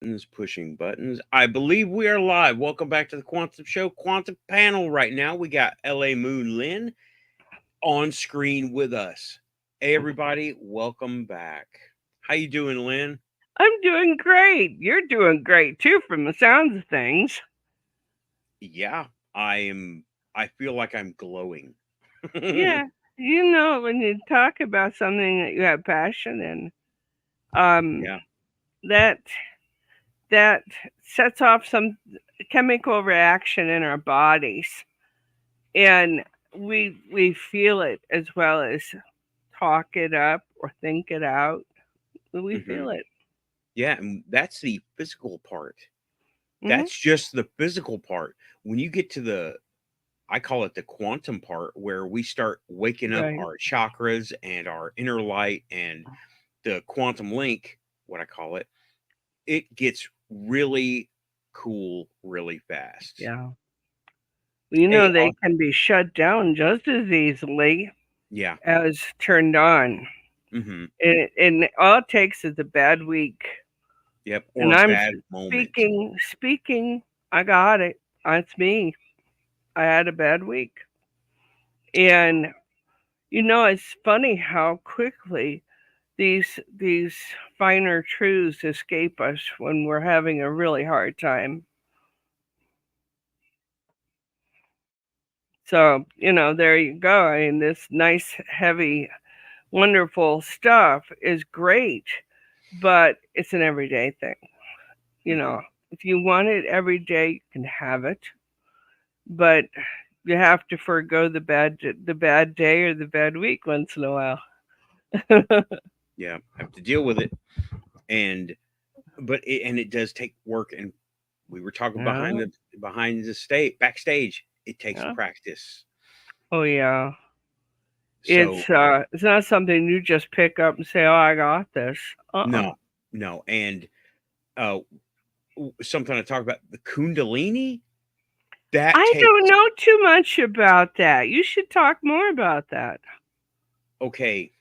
Buttons, pushing buttons. I believe we are live. Welcome back to the Quantum Show. Quantum panel right now. We got LA Moon Lynn on screen with us. Hey everybody, welcome back. How you doing, Lynn? I'm doing great. You're doing great too, from the sounds of things. Yeah, I am. I feel like I'm glowing. Yeah, when you talk about something that you have passion in, Yeah. that that sets off some chemical reaction in our bodies, and we feel it as well as talk it up or think it out. We hmm feel it. Yeah, and that's the physical part. Hmm. That's just the physical part. When you get to I call it the quantum part, where we start waking up Right. our chakras and our inner light and the quantum link, what I call it, it gets really cool really fast. Yeah. Hey, They can be shut down just as easily yeah. as turned on. hmm And all it takes is a bad week. Yep. Or And a I'm bad moment. speaking. I got it. That's me. I had a bad week. And it's funny how quickly these finer truths escape us when we're having a really hard time. So, there you go. I mean, this nice, heavy, wonderful stuff is great, but it's an everyday thing. You hmm know, if you want it every day, you can have it, but you have to forego the bad day or the bad week once in a while. Yeah. Have to deal with it. And it does take work. And we were talking Yeah, behind the state backstage. It takes yeah. practice. Oh yeah. So It's not something you just pick up and say, "Oh, I got this." Uh-uh. no, no. And uh something I talk about, the Kundalini, that I takes don't know too much about that. You should talk more about that. okay.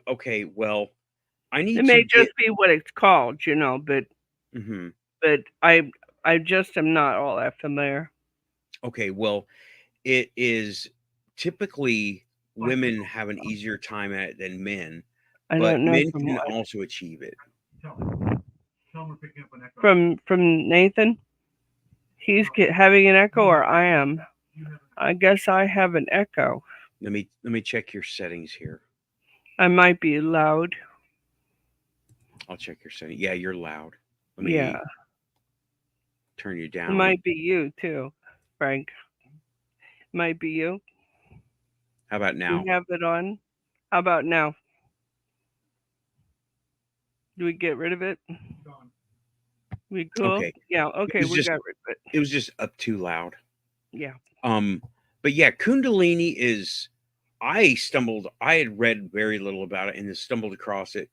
Okay, well, I It need to may get just be what it's called, but mhm. but I just am not all that familiar. Okay, well, it is typically women have an easier time at it than men, I but don't know men from can what. also achieve it. From Nathan. Having an echo, or I am. I guess I have an echo. Let me check your settings here. I might be loud. I'll check your settings. Yeah, you're loud. Let Yeah, me turn you it down. might be you too, Frank. Might be you. How about We now? have it on. How about now? Do we get rid of it? We cool? Okay. Yeah. It Okay, was we just got rid of it. it was just up too loud. Yeah. Um but yeah, Kundalini is I had read very little about it and then stumbled across it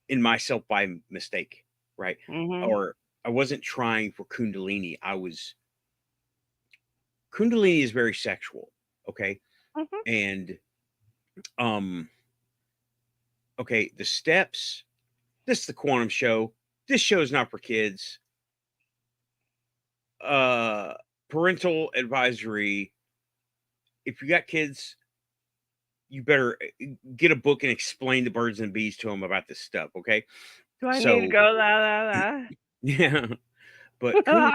in myself by mistake, right? Mhm. Or I wasn't trying for Kundalini is very sexual, okay? Mhm. And um okay, the steps, this is the quantum show. This show is not for kids. Uh Parental advisory. If you got kids, you better get a book and explain the birds and bees to them about this stuff, okay? Do I need to So, go la yeah, but la?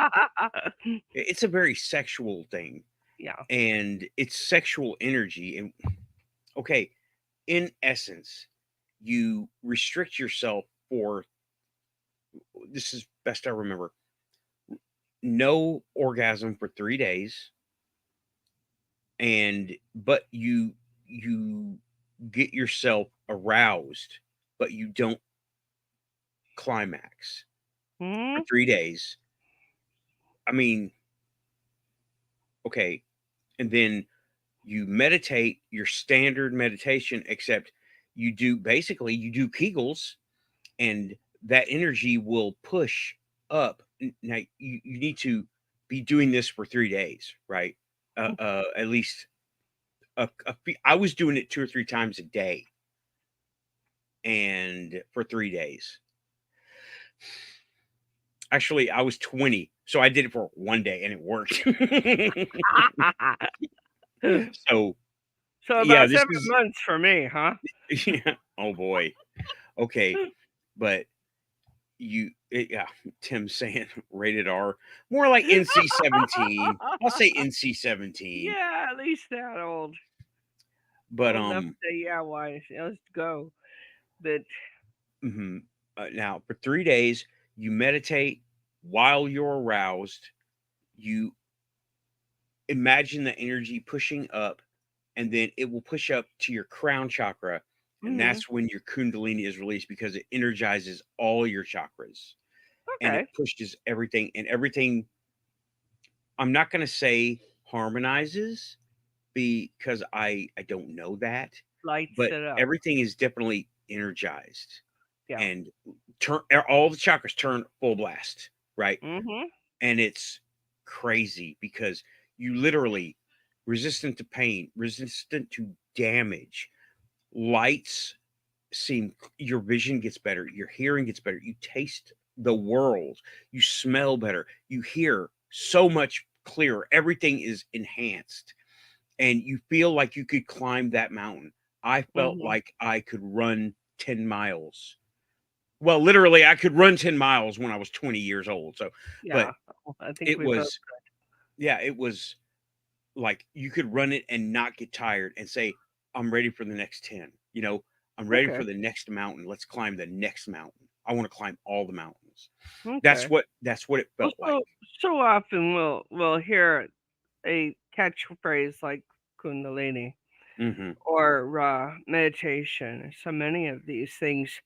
it's a very sexual thing Yeah. and it's sexual energy. And okay, in essence, you restrict yourself for this is best I remember no orgasm for 3 days, and but you get yourself aroused, but you don't climax for Mhm. 3 days. I mean, okay, and then you meditate your standard meditation, except you do Kegels, and that energy will push up. Now you need to be doing this for 3 days, right? At least I was doing it 2 or 3 times a day, and for 3 days, Actually, I was 20, so I did it for one day and it worked. So So yeah, about this 7 is months for me, huh? yeah. Oh boy. Okay, but yeah, Tim's saying rated R, more like NC-17. I'll say NC-17. Yeah, at least that old. But Old enough to say, yeah, why? Let's go. But mhm. Now for 3 days, you meditate while you're aroused. You imagine the energy pushing up, and then it will push up to your crown chakra, and mm-hmm. that's when your kundalini is released because it energizes all your chakras and it Okay. pushes everything and everything. I'm not going to say harmonizes because I don't know that, Lights but it up. everything is definitely energized Yeah. and all the chakras turn full blast, right? Mm-hmm. And it's crazy because you literally resistant to pain, resistant to damage. Lights seem your vision gets better, your hearing gets better, you taste the world, you smell better, you hear so much clearer. Everything is enhanced and you feel like you could climb that mountain. I felt Mm-hmm. like I could run 10 miles. Well, literally I could run 10 miles when I was 20 years old. So, but Yeah. I think it we both. was yeah, it was like you could run it and not get tired and say, I'm ready for the next 10. I'm ready Okay. for the next mountain. Let's climb the next mountain. I want to climb all the mountains. That's Okay. what that's what it Well, felt like. so often we'll hear a catchphrase like Kundalini Hmm. or meditation, so many of these things,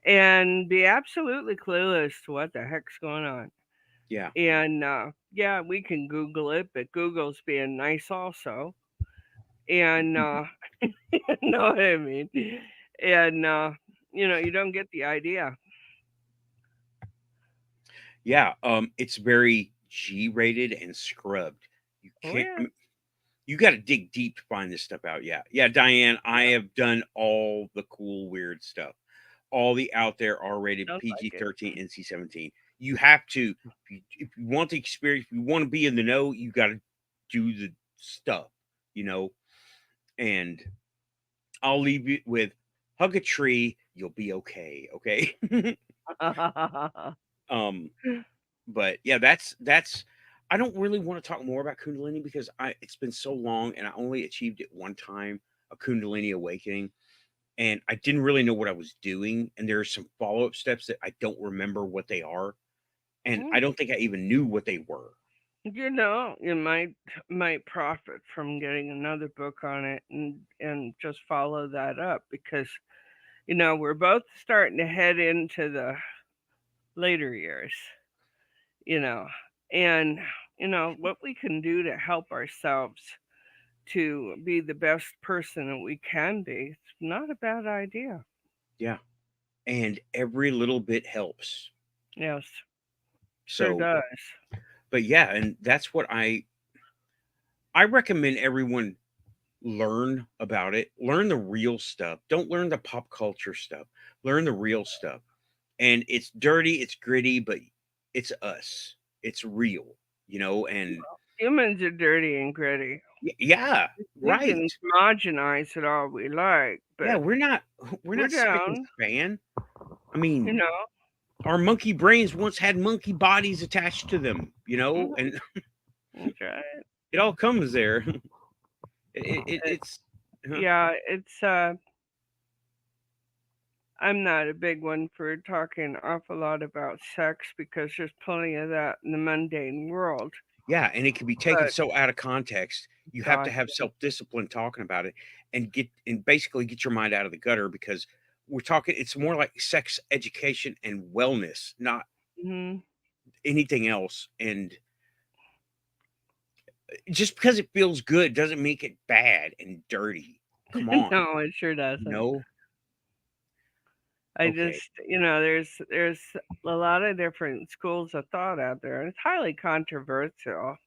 and be absolutely clueless to what the heck's going on. Yeah. And yeah, we can Google it, but Google's being nice also. And you know what I mean? And you don't get the idea. Yeah. It's very G rated and scrubbed. You Oh can't yeah. I mean, you got to dig deep to find this stuff out. Yeah. Yeah, Diane, I Yeah. have done all the cool weird stuff. All the out there R-rated, Sounds like it. PG-13, NC-17. You have to if you want the experience, if you want to be in the know, you got to do the stuff, you know. And I'll leave you with hug a tree, you'll be okay, okay? um, but yeah, that's I don't really want to talk more about Kundalini because I it's been so long and I only achieved it one time, a Kundalini awakening, and I didn't really know what I was doing. And there are some follow-up steps that I don't remember what they are, and I Mm. don't think I even knew what they were. You might profit from getting another book on it and just follow that up because we're both starting to head into the later years, you know, and what we can do to help ourselves to be the best person that we can be. It's not a bad idea. Yeah, and every little bit helps. Yes, sure So, does. but yeah, and that's what I recommend everyone learn about it. Learn the real stuff. Don't learn the pop culture stuff. Learn the real stuff. And it's dirty, it's gritty, but it's us. It's real, and Humans are dirty and gritty. yeah, We right. can homogenize it all we like, Yeah, but we're we're not spick and down. span. I You mean, know. our monkey brains once had monkey bodies attached to them, Mhm, and that's right. it all comes there. It, It's huh? yeah, it's I'm not a big one for talking an awful lot about sex because there's plenty of that in the mundane world. Yeah, and it can be taken But so out of context. You have to gosh, have self-discipline talking about it and basically get your mind out of the gutter because we're talking it's more like sex education and wellness, not hmm anything else. And just because it feels good doesn't make it bad and dirty. Come on, no, it sure you doesn't. know? I Okay. just, there's a lot of different schools of thought out there, and it's highly controversial.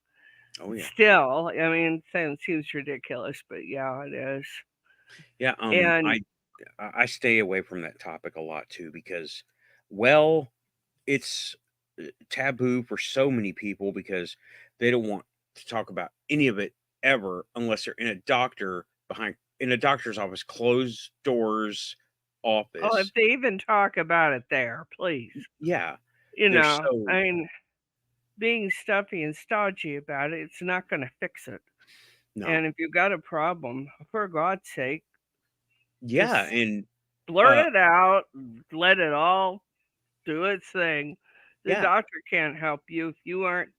Oh yeah. Still, I mean, it seems ridiculous, but yeah, it is. Yeah, And I stay away from that topic a lot too because well, it's taboo for so many people because they don't want to talk about any of it ever unless they're in a doctor's office, closed doors Oh, if office. they even talk about it there, please. Yeah, You they're know, so I mean, being stuffy and stodgy about it, it's not going to fix it. no. And if you've got a problem, for God's sake, Yeah, just and blurt uh it out, let it all do its thing. The yeah, doctor can't help you if you aren't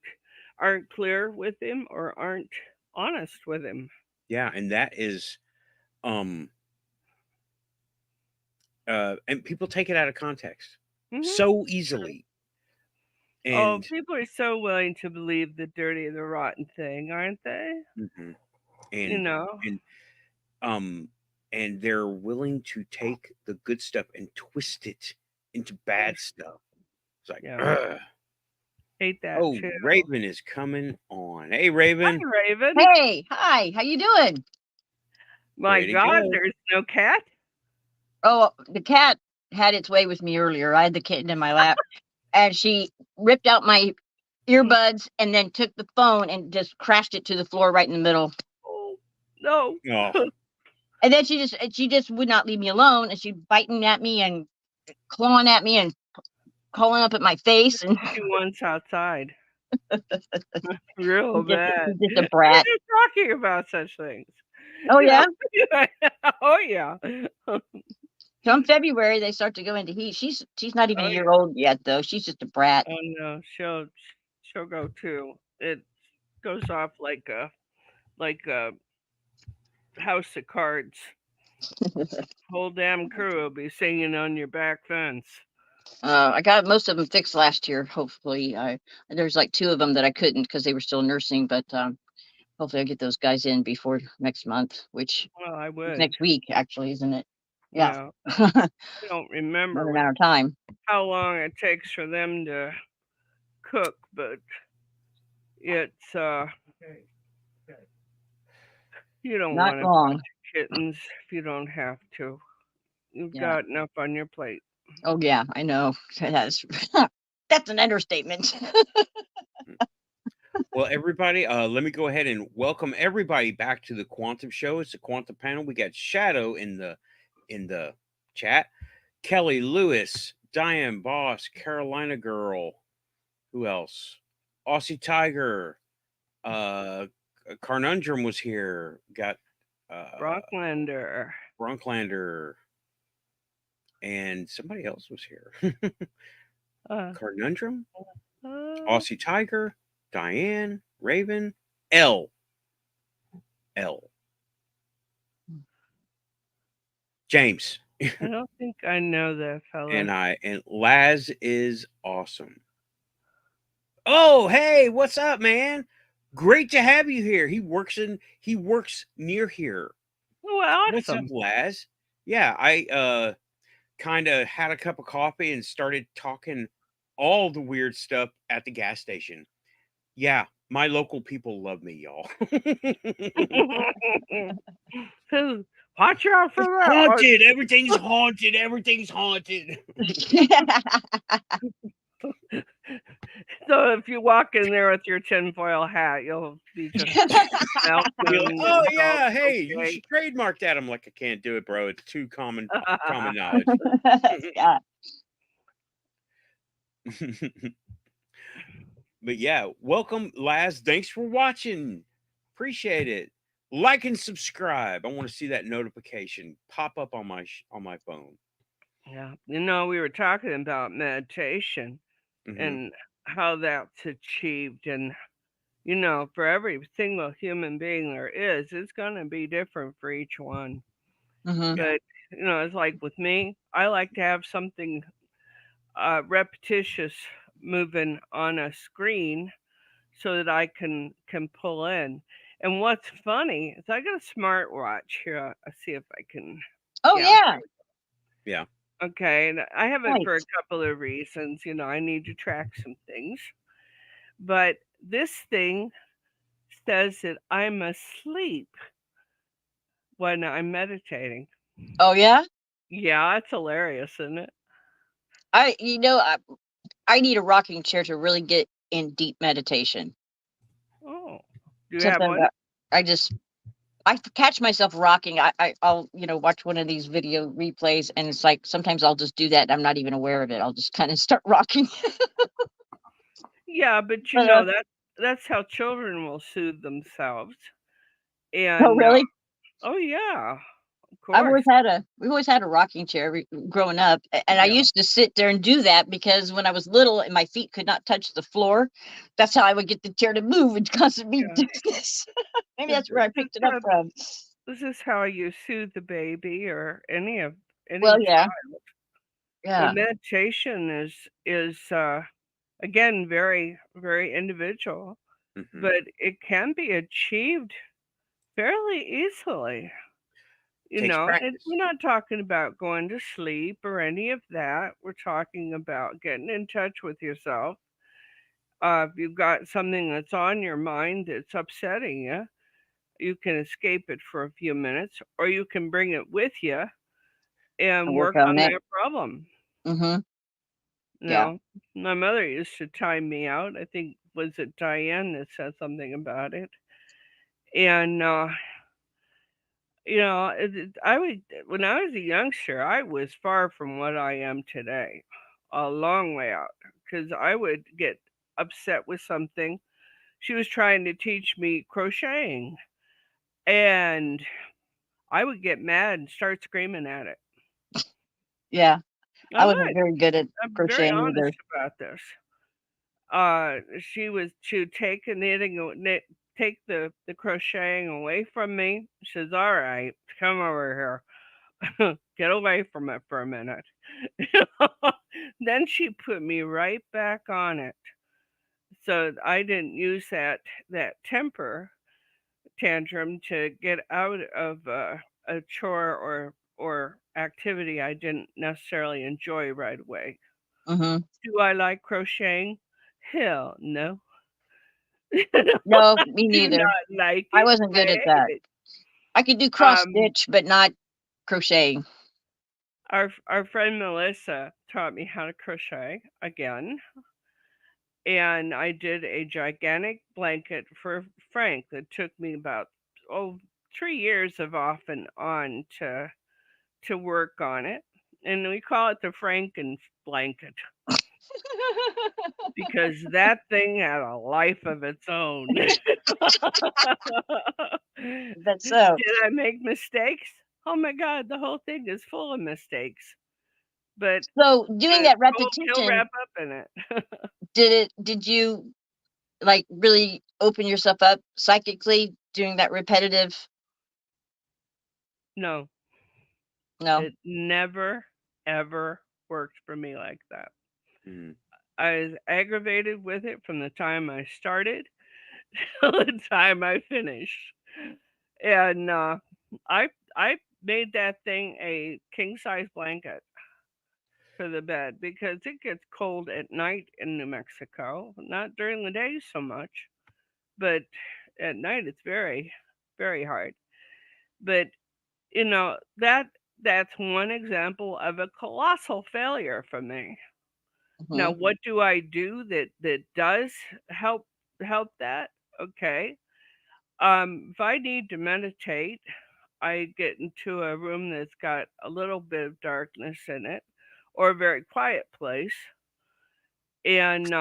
clear with him or aren't honest with him. yeah, and that is um and people take it out of context Hmm. so easily. Oh, And people are so willing to believe the dirty, the rotten thing, aren't they? mhm, You and know, and um and they're willing to take the good stuff and twist it into bad stuff. It's like, yeah, ugh. hate that Oh, too. Raven is coming on. Hey, Raven. Hi, Raven. Hey, hi, how you doing? My Pretty God, good. there's no cat. Oh, the cat had its way with me earlier. I had the kitten in my lap, and she ripped out my earbuds and then took the phone and just crashed it to the floor right in the middle. Oh no. Oh, And then she just would not leave me alone, and she biting at me and clawing at me and calling up at my face, and She wants outside. Real she's just bad. she's just a We're brat. just talking about such things. Oh You know. yeah. Oh yeah. Come February, they start to go into heat. She's not even Oh a year yeah. old yet, though. She's just a brat. Oh no. She'll go too. It goes off like a house of cards. Whole damn crew will be singing on your back fence. I got most of them fixed last year. Hopefully, there's like two of them that I couldn't because they were still nursing, but hopefully I'll get those guys in before next month, which Well, I is would. next week, actually, isn't it? Yeah. Yeah. I don't remember Another matter of time. how long it takes for them to cook, but it's you don't Not want a bunch long. of kittens if you don't have to. You've Yeah. got enough on your plate. Oh yeah, I know. That's that's an understatement. well, everybody, let me go ahead and welcome everybody back to the Quantum Show. It's the Quantum Panel. We got Shadow in the chat, Kelly Lewis, Diane Boss, Carolina Girl. Who else? Aussie Tiger. Uh, Carnundrum was here. Got Brocklander. Bronklander, and somebody else was here. Uh, Carnundrum, uh, Aussie Tiger, Diane, Raven, L. James. I don't think I know that fella. And Laz is awesome. Oh, hey, what's up, man? Great to have you here. He works near here. Oh, What's up, awesome. Laz? Yeah, I kind of had a cup of coffee and started talking all the weird stuff at the gas station. Yeah, my local people love me, y'all. Watch out for that. Haunted. Everything's haunted. Everything's haunted. So if you walk in there with your tinfoil hat, you'll be just melting. Oh yeah, hey, you Okay. should trademark that. I'm like, I can't do it, bro. It's too common knowledge. Yeah. But yeah, welcome, Laz. Thanks for watching. Appreciate it. Like and subscribe. I want to see that notification pop up on my phone. Yeah, we were talking about meditation and how that's achieved, and for every single human being there is, it's going to be different for each one. Mhm. But it's like with me, I like to have something repetitious moving on a screen so that I can pull in. And what's funny is I got a smartwatch here. I'll see if I can. Oh Yeah. Yeah. Okay, and I have it Nice. for a couple of reasons. I need to track some things. But this thing says that I'm asleep when I'm meditating. Oh yeah. Yeah, it's hilarious, isn't it? I I need a rocking chair to really get in deep meditation. Oh, do you have Sometimes one? I catch myself rocking. I'll watch one of these video replays, and it's like sometimes I'll just do that. And I'm not even aware of it. I'll just kind of start rocking. Yeah, but But, that's how children will soothe themselves. oh, And really? oh yeah, of We've always course. had a rocking chair growing up, and I Yeah, used to sit there and do that because when I was little and my feet could not touch the floor, that's how I would get the chair to move and cause me to yeah. do this. Maybe that's where I This is picked it up from. this is how you soothe the baby or Well, any yeah, child. But yeah. meditation is again very very individual, Hmm. but it can be achieved fairly easily. Takes And we're practice. not talking about going to sleep or any of that. We're talking about getting in touch with yourself. If you've got something that's on your mind that's upsetting you, you can escape it for a few minutes, or you can bring it with you I and work work on on it. that problem. Mm-hmm. You Yeah. know, my mother used to time me out. I think was it Diane that said something about it. And I would when I was a youngster, I was far from what I am today, a long way out, because I would get upset with something. She was trying to teach me crocheting, and I would get mad and start screaming at it. Yeah. I I wasn't would. very good at I'm very crocheting honest either. about this. She would take take the crocheting away from me. She says, "All right, come over here, get away from it for a minute." Then she put me right back on it, so I didn't use that temper tantrum to get out of a chore or activity I didn't necessarily enjoy right away. Mm-hmm. Do I like crocheting? Hell no. No, I me do neither. not like I it, wasn't but good I at hate that. it. I could do cross Um, stitch, but not crocheting. our friend Melissa taught me how to crochet again, and I did a gigantic blanket for Frank that took me about 3 years of off and on to work on it, and we call it the Franken blanket because that thing had a life of its own. That's so. Did I make mistakes? Oh my God, the whole thing is full of mistakes. But So doing that he'll repetition, wrap up in it. did you like really open yourself up psychically doing that repetitive? No, No. it never ever worked for me like that. Mm. I was aggravated with it from the time I started till the time I finished. And I made that thing a king size blanket for the bed because it gets cold at night in New Mexico. Not during the day so much, but at night it's very, very hard. But that's one example of a colossal failure for me. Now, Hmm. what do I do that does help that? Okay. If I need to meditate, I get into a room that's got a little bit of darkness in it or a very quiet place. And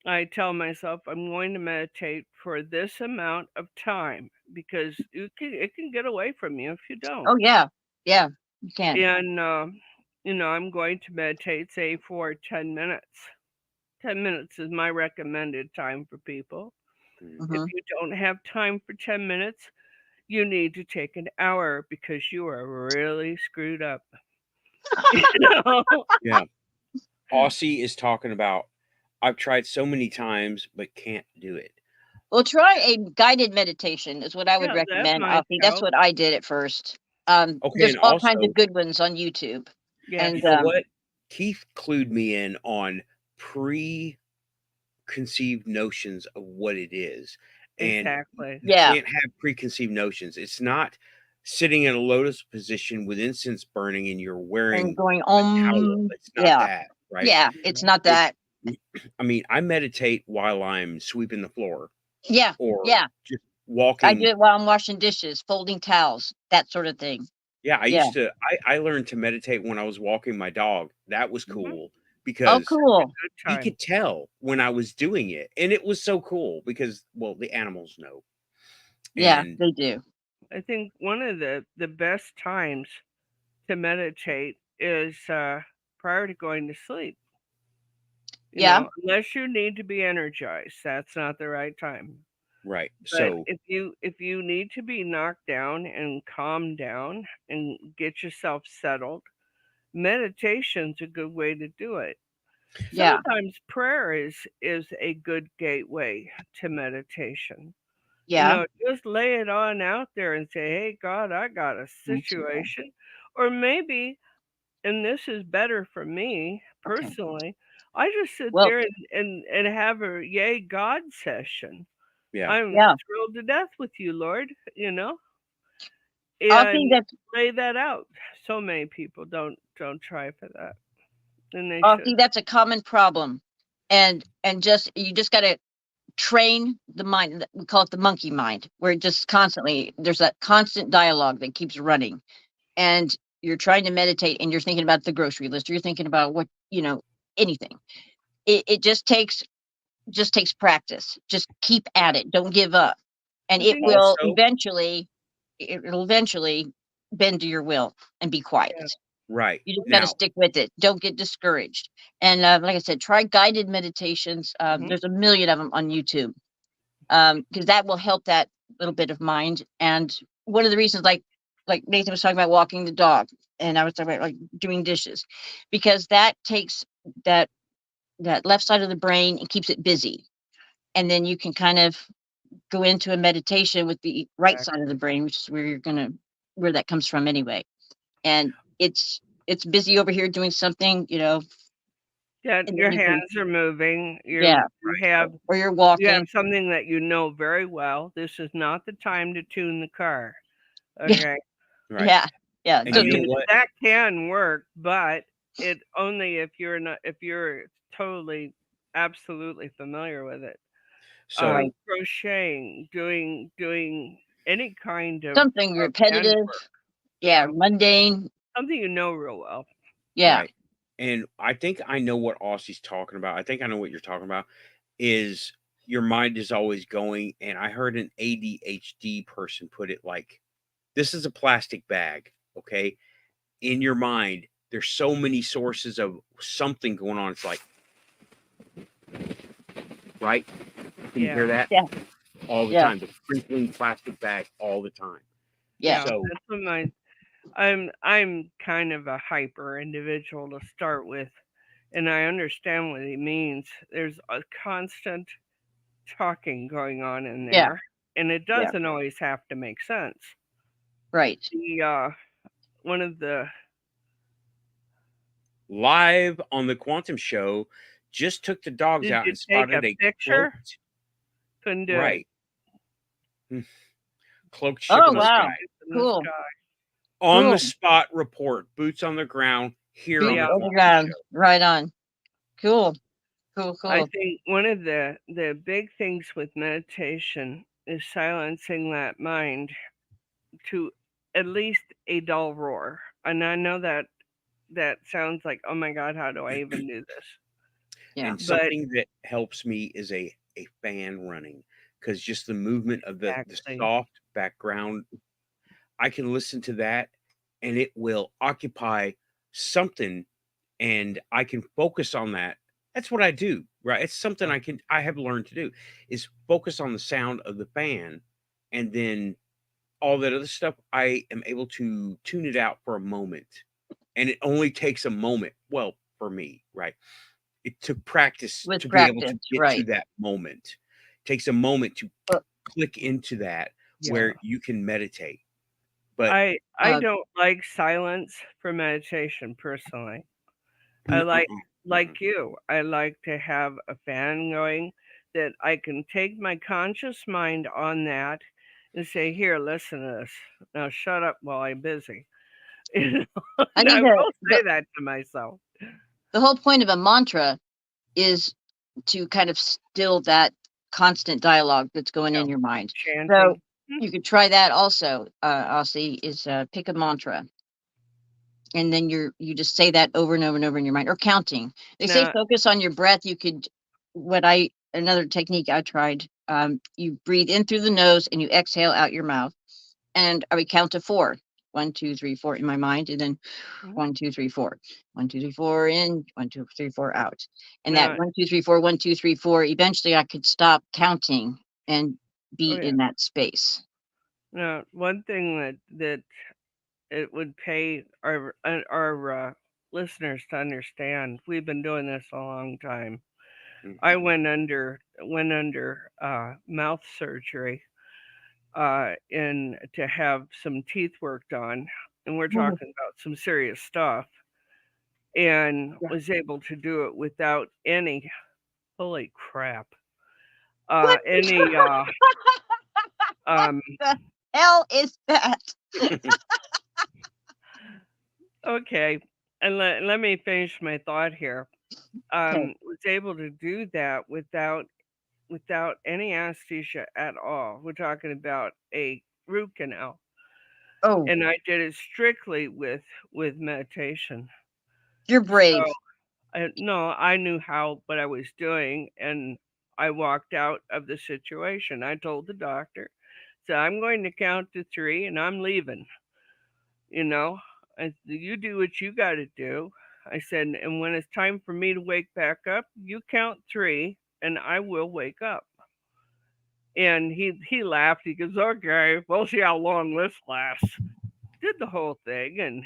I tell myself I'm going to meditate for this amount of time because it can get away from you if you don't. Oh yeah. Yeah. You can. And I'm going to meditate, say, for 10 minutes. 10 minutes is my recommended time for people. Mm. If Hmm. you don't have time for 10 minutes, you need to take an hour because you are really screwed up. You know? Yeah. Aussie is talking about, I've tried so many times, but can't do it. Well, try a guided meditation is what I would Yeah, that recommend. might Offie. That's help. what I did at first. Okay. There's And all kinds also, of good ones on YouTube, Yes. and you know what? Keith clued me in on preconceived notions of what it is. And Exactly. you yeah. can't have preconceived notions. It's not sitting in a lotus position with incense burning and you're And wearing going a towel. It's not yeah. that. right? Yeah, it's not It's that. I mean, I meditate while I'm sweeping the floor Yeah, or yeah. just I do walking. it while I'm washing dishes, folding towels, that sort of thing. Yeah, I Yeah. used to I learned to meditate when I was walking my dog. That was Mhm. cool Oh, because cool. Good he time. could tell when I was doing it, and it was so cool because, well, the animals know, Yeah, and they do. I think one of the best times to meditate is prior to going to sleep. Yeah, Unless you need to be energized, that's not the right time. right. But So if you need to be knocked down and calm down and get yourself settled, meditation's a good way to do it. yeah, Sometimes prayer is a good gateway to meditation. yeah. Just lay it on out there and say, "Hey God, I got a That's okay. situation." Or maybe, and this is better for me Okay. personally, I just sit Well, there and have a yay God session. yeah. I'm yeah. thrilled to death with you, Lord, I think and that's lay that out. So many people don't try for that, and they I should. think that's a common problem. And just you just gotta train the mind. We call it the monkey mind, where it just constantly there's that constant dialogue that keeps running. And you're trying to meditate and you're thinking about the grocery list, you're thinking about what, anything. It just takes practice. Just keep at it. Don't give up. And I it think, will Also, eventually it'll eventually bend to your will and be quiet. yeah. right. You just got to Now, stick with it. Don't get discouraged. And like I said, try guided meditations. Mhm. There's a million of them on YouTube, because that will help that little bit of mind. And one of the reasons, like Nathan was talking about walking the dog, and I was talking about like doing dishes, because that takes that that left side of the brain and keeps it busy. And then you can kind of go into a meditation with the right side of the brain, which is where that comes from anyway. And it's busy over here doing something, Yeah, and then your you can, hands are moving. yeah, You have or you're you have walking. something that you know very well. This is not the time to tune the car. Yeah, Okay. right. yeah, yeah. And So you know And what? that can work, but it only if you're totally absolutely familiar with it. So, right, Crocheting, doing any kind something of handwork. repetitive, yeah, Yeah. mundane, Something you know real well. yeah, right. And I think I know what Aussie's talking about. I think I know what you're talking about. Is your mind is always going. And I heard an ADHD person put it like this is a plastic bag. Okay. In your mind, there's so many sources of something going on. It's like, right? Can you Yeah. hear that? yeah, All the yeah, time. The crinkling plastic bag all the time. yeah, Yeah. So, That's what I'm kind of a hyper individual to start with, and I understand what he means. There's a constant talking going on in yeah, there, and it yeah, doesn't always have to make sense. right. The one of the live on the Quantum Show, just took the dogs Did out you and take a spotted a picture? cloaked, Couldn't do it. right, cloaked ship Oh in the Cloaked wow, sky. ships in the cool, sky. On the cool. spot report, boots on the ground here on Boots the Yeah. on the Quantum ground, Show. right on. Cool, cool, I cool. think one of the big things with meditation is silencing that mind to at least a dull roar. And I know that sounds like, oh my God, how do I even do this? Yeah, And But something that helps me is a fan running because just the movement of the exactly, soft background, I can listen to that and it will occupy something and I can focus on that. That's what I do, right? It's something I have learned to do is focus on the sound of the fan and then all that other stuff I am able to tune it out for a moment. And it only takes a moment. Well, for me, right? It took practice with to be able practice, to get to right. that moment. It takes a moment to Uh, click into that yeah. where you can meditate. But I uh, don't like silence for meditation personally. I uh-uh, uh-uh. like you. I like to have a fan going that I can take my conscious mind on that and say, here, listen to this. Now shut up while I'm busy. You know, I and I think will the say that to myself. the whole point of a mantra is to kind of still that constant dialogue that's going in your mind. Chanting. So you could try that also, Aussie, is pick a mantra. And then you just say that over and over and over in your mind, or counting. They say focus on your breath. You could, another technique I tried, you breathe in through the nose and you exhale out your mouth. And I would count to 4. 1, 2, 3, 4 in my mind, and then 1, 2, 3, 4. 1, 2, 3, 4 in, 1, 2, 3, 4 out. And that 1, 2, 3, 4, 1, 2, 3, 4. Eventually, I could stop counting and be in that space. Now, one thing that it would pay our listeners to understand. We've been doing this a long time. I went under mouth surgery and to have some teeth worked on, and we're talking about some serious stuff, and was able to do it without any, holy crap, any the hell is that? Okay, and let me finish my thought here. Okay. Was able to do that without any anesthesia at all. We're talking about a root canal. Oh, And I did it strictly with meditation. you're brave. So, I knew what I was doing, and I walked out of the situation. I told the doctor, so I'm going to count to 3 and I'm leaving. You know, you do what you got to do. I said, and when it's time for me to wake back up, you count 3 and I will wake up. And he laughed. He goes, okay, we'll see how long this lasts. Did the whole thing, and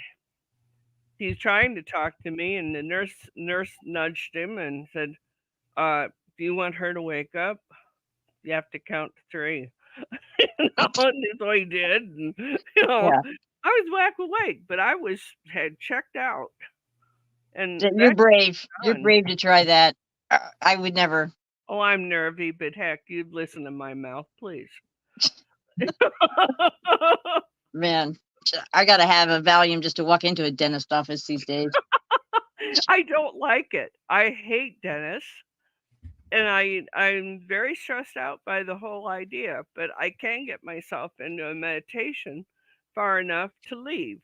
he's trying to talk to me, and the nurse nudged him and said, do you want her to wake up? You have to count to 3. And so he did. And, I was whack awake, but I had checked out. And you're brave. You're brave to try that. I would never. Oh, I'm nervy, but heck, you'd listen to my mouth, please. Man, I got to have a Valium just to walk into a dentist office these days. I don't like it. I hate dentists. And I'm very stressed out by the whole idea, but I can get myself into a meditation far enough to leave.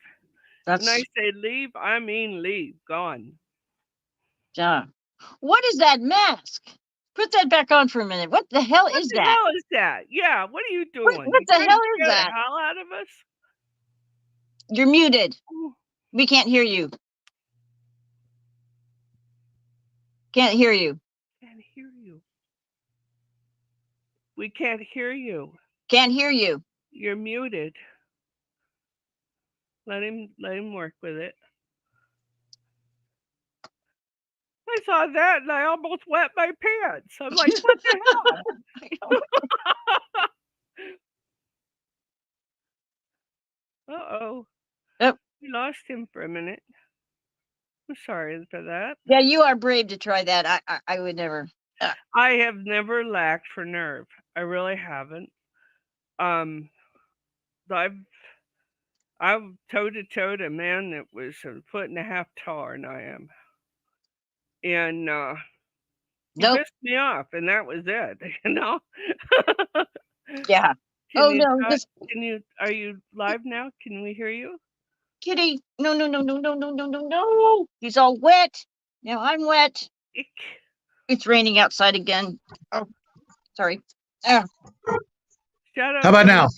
When I say leave, I mean leave, gone. Yeah. What is that mask? Put that back on for a minute. What the hell is that? What the hell is that? Yeah, what are you doing? What the hell is that? The hell out of us? You're muted. We can't hear you. Can't hear you. Can't hear you. We can't hear you. Can't hear you. You're muted. Let him work with it. I saw that and I almost wet my pants. I'm like, what the hell? Uh-oh. Yep. We lost him for a minute. I'm sorry for that. Yeah, you are brave to try that. I would never. I have never lacked for nerve. I really haven't. I've toe-to-toed a man that was 1.5 feet taller than I am. And he pissed me off, and that was it, you know? Yeah. Are you live now? Can we hear you? Kitty, no. He's all wet. Now I'm wet. Ick. It's raining outside again. Oh, sorry. Shut up. How about now?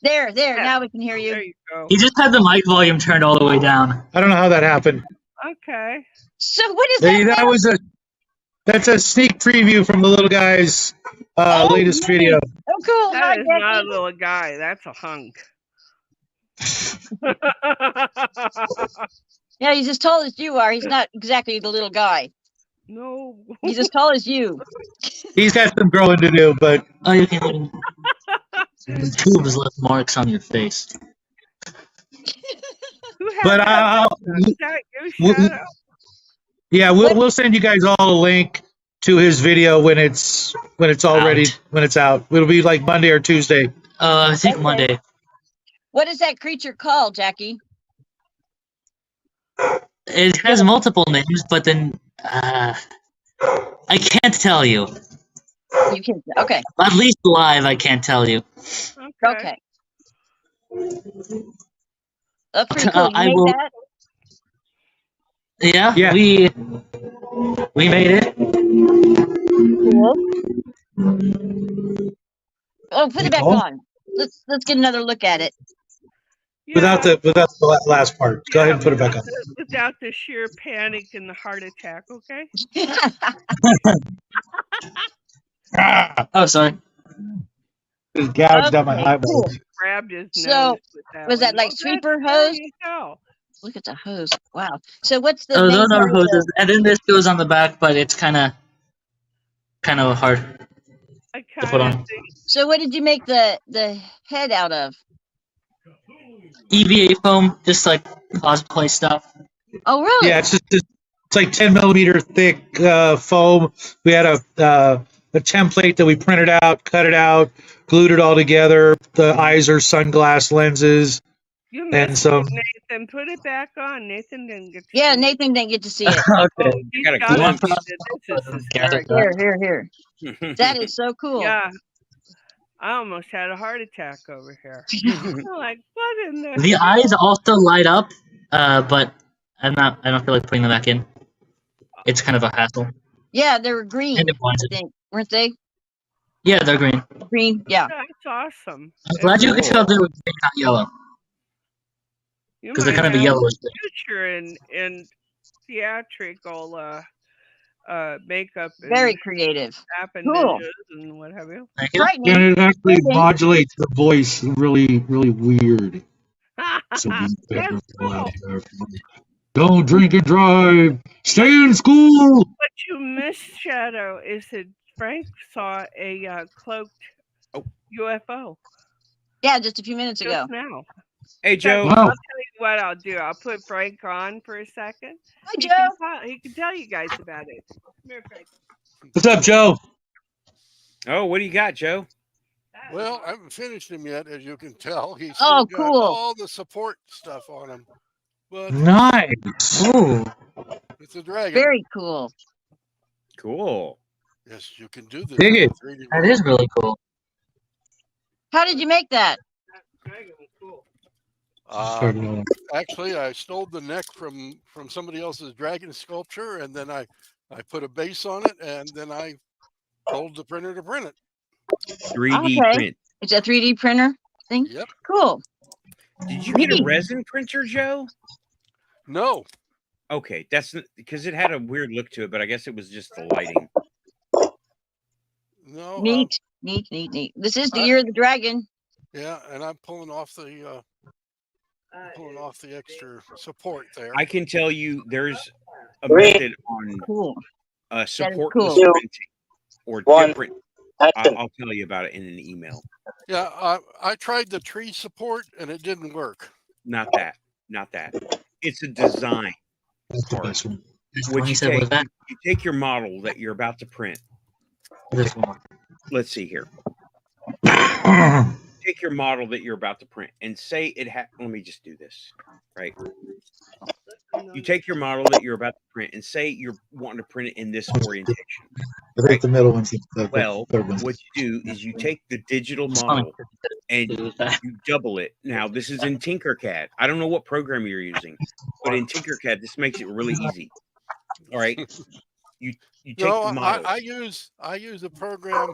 There. Yeah. Now we can hear you. There you go. He just had the mic volume turned all the way down. I don't know how that happened. Okay. So what is that? That's a sneak preview from the little guy's latest video. Oh, cool. That is not a little guy. That's a hunk. Yeah, he's as tall as you are. He's not exactly the little guy. No. He's as tall as you. He's got some growing to do, but... Oh, you can... The tubes left marks on your face. But we'll send you guys all a link to his video when it's already out. It'll be like Monday or Tuesday. I think Monday. What is that creature called, Jackie? It has multiple names, but then I can't tell you. You can. Okay. At least live, I can't tell you. Okay. That's pretty cool. You I made will. that? Yeah, Yeah. we made it. Cool. Oh, put it back Nicole? on. Let's get another look at it. Without the last part. Go ahead and put it back on. Without the sheer panic and the heart attack, okay? Oh, sorry. Just gouged out my Okay, eyeball. cool. Grabbed his So, nose with that was that one. like Oh, that's sweeper scary hose? as hell. Look at the hose. Wow. So what's the Oh, main those are part of hoses, the, and then this goes on the back, but it's kind of hard I to put kind of on. think so what did you make the head out of? EVA foam, just like cosplay stuff. Oh, really? Yeah, it's like 10 millimeter thick foam. We had a template that we printed out, cut it out, glued it all together. The eyes are sunglass lenses, you and missed some. it, Nathan. Put it back on. Nathan didn't get to Yeah, see Nathan didn't get to see it. it. Okay. Oh, he's got a got glimpse. to see it. This is hysterical. Here. That is so cool. Yeah. I almost had a heart attack over here. I'm like, what in the The hell? eyes also light up, but I don't feel like putting them back in. It's kind of a hassle. Yeah, they were green, And it blinds I it. think. Weren't they? Yeah, they're green. Green, yeah. That's awesome. I'm glad you could tell they were green, not yellow. You 'Cause they're might kind of a have yellowish thing. future in theatrical makeup and Very creative. appendages and what have you. Thank you. Frightening. And it actually Frightening. modulates the voice really, really weird. So be That's careful cool. out there. Don't drink and drive. Stay in school. What you missed, Shadow, is that Frank saw a cloaked Oh. UFO Yeah, just a few minutes ago. just now. Hey, Joe. Wow. I'll tell you what I'll do. I'll put Frank on for a second. Hi, He Joe. he can tell you guys about it. Come here, Frank. What's up, Joe? Oh, what do you got, Joe? Well, I haven't finished him yet, as you can tell. He's Oh, still got cool. all the support stuff on him. But Nice. Ooh, it's a dragon. Very cool. Cool. Yes, you can do this. Dig in it. 3D that world. is really cool. How did you make that? Dragon was cool. Actually, I stole the neck from somebody else's dragon sculpture, and then I put a base on it, and then I told the printer to print it. 3D Okay. print. It's a 3D printer thing? Yep. Cool. Did you get a Neat. resin printer, Joe? No. Okay, that's because it had a weird look to it, but I guess it was just the lighting. No. Neat. This is the year of the dragon. Yeah, and I'm pulling off the extra support there. I can tell you there's a method on Cool. supportless cool. printing or One. different. Action. I'll tell you about it in an email. Yeah, I tried the tree support, and it didn't work. Not that. It's a design. That's the Part. best one. What you 27 was take, that? you take your model that you're about to print. This one. Let's see here. Take your model that you're about to print and say it let me just do this, right? You take your model that you're about to print and say you're wanting to print it in this orientation. I think the middle one's the Well, third one. what you do is you take the digital It's funny. model and you double it. Now, this is in Tinkercad. I don't know what program you're using, but in Tinkercad, this makes it really easy. All right. You take No, the model. I use a program.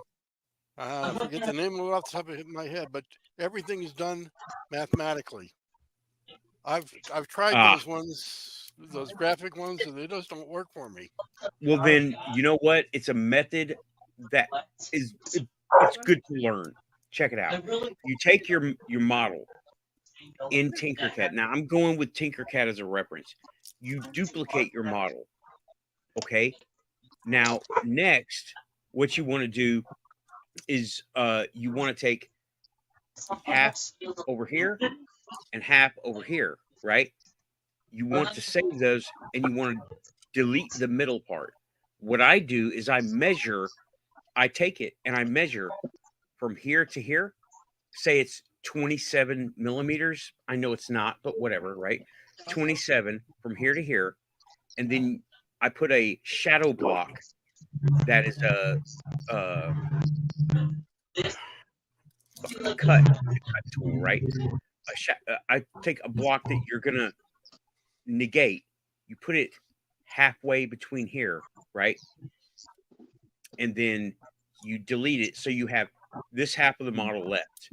I forget the name of it off the top of my head, but everything is done mathematically. I've tried those ones, those graphic ones, and they just don't work for me. Well, then you know what? It's a method that it's good to learn. Check it out. You take your model in Tinkercad. Now I'm going with Tinkercad as a reference. You duplicate your model. Okay. Now, next, what you want to do is you want to take half over here and half over here, right? You want to save those and you want to delete the middle part. What I do is I take it and I measure from here to here. Say it's 27 millimeters. I know it's not, but whatever, right? 27 from here to here. And then I put a shadow block that is a cut tool, right? I take a block that you're gonna negate. You put it halfway between here, right? And then you delete it, so you have this half of the model left.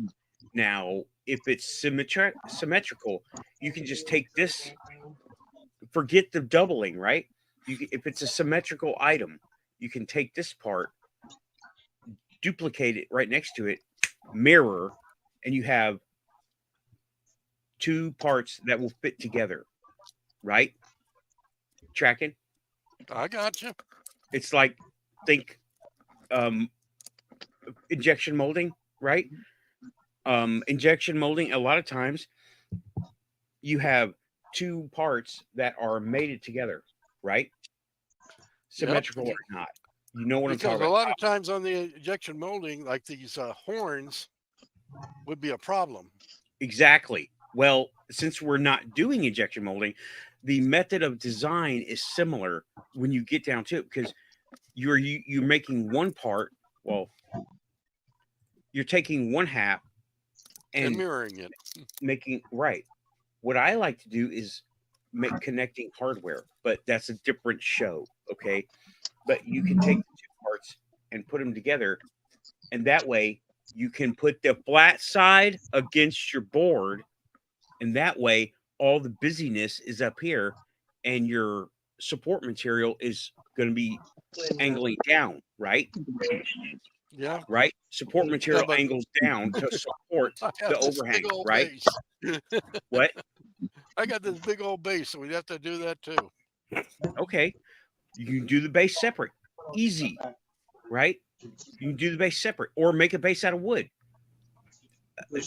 Now, if it's symmetrical, you can just take this. Forget the doubling, right? If it's a symmetrical item, you can take this part, duplicate it right next to it, mirror, and you have two parts that will fit together, right? Tracking? I got you. It's like, think injection molding, right? Injection molding, a lot of times you have two parts that are mated together, right? Symmetrical or not. You know what I'm talking about. Because a lot of times on the injection molding, like these horns would be a problem. Exactly. Well, since we're not doing injection molding, the method of design is similar when you get down to it, because you're making one part. Well, you're taking one half and mirroring it, making right. What I like to do is make connecting hardware, but that's a different show. Okay, but you can take the two parts and put them together, and that way you can put the flat side against your board, and that way all the busyness is up here, and your support material is going to be angling down, right? Yeah. Right. Support material angles down to support the overhang, right? What? I got this big old base, so we'd have to do that too. Okay. You can do the base separate. Easy. Right? You can do the base separate or make a base out of wood.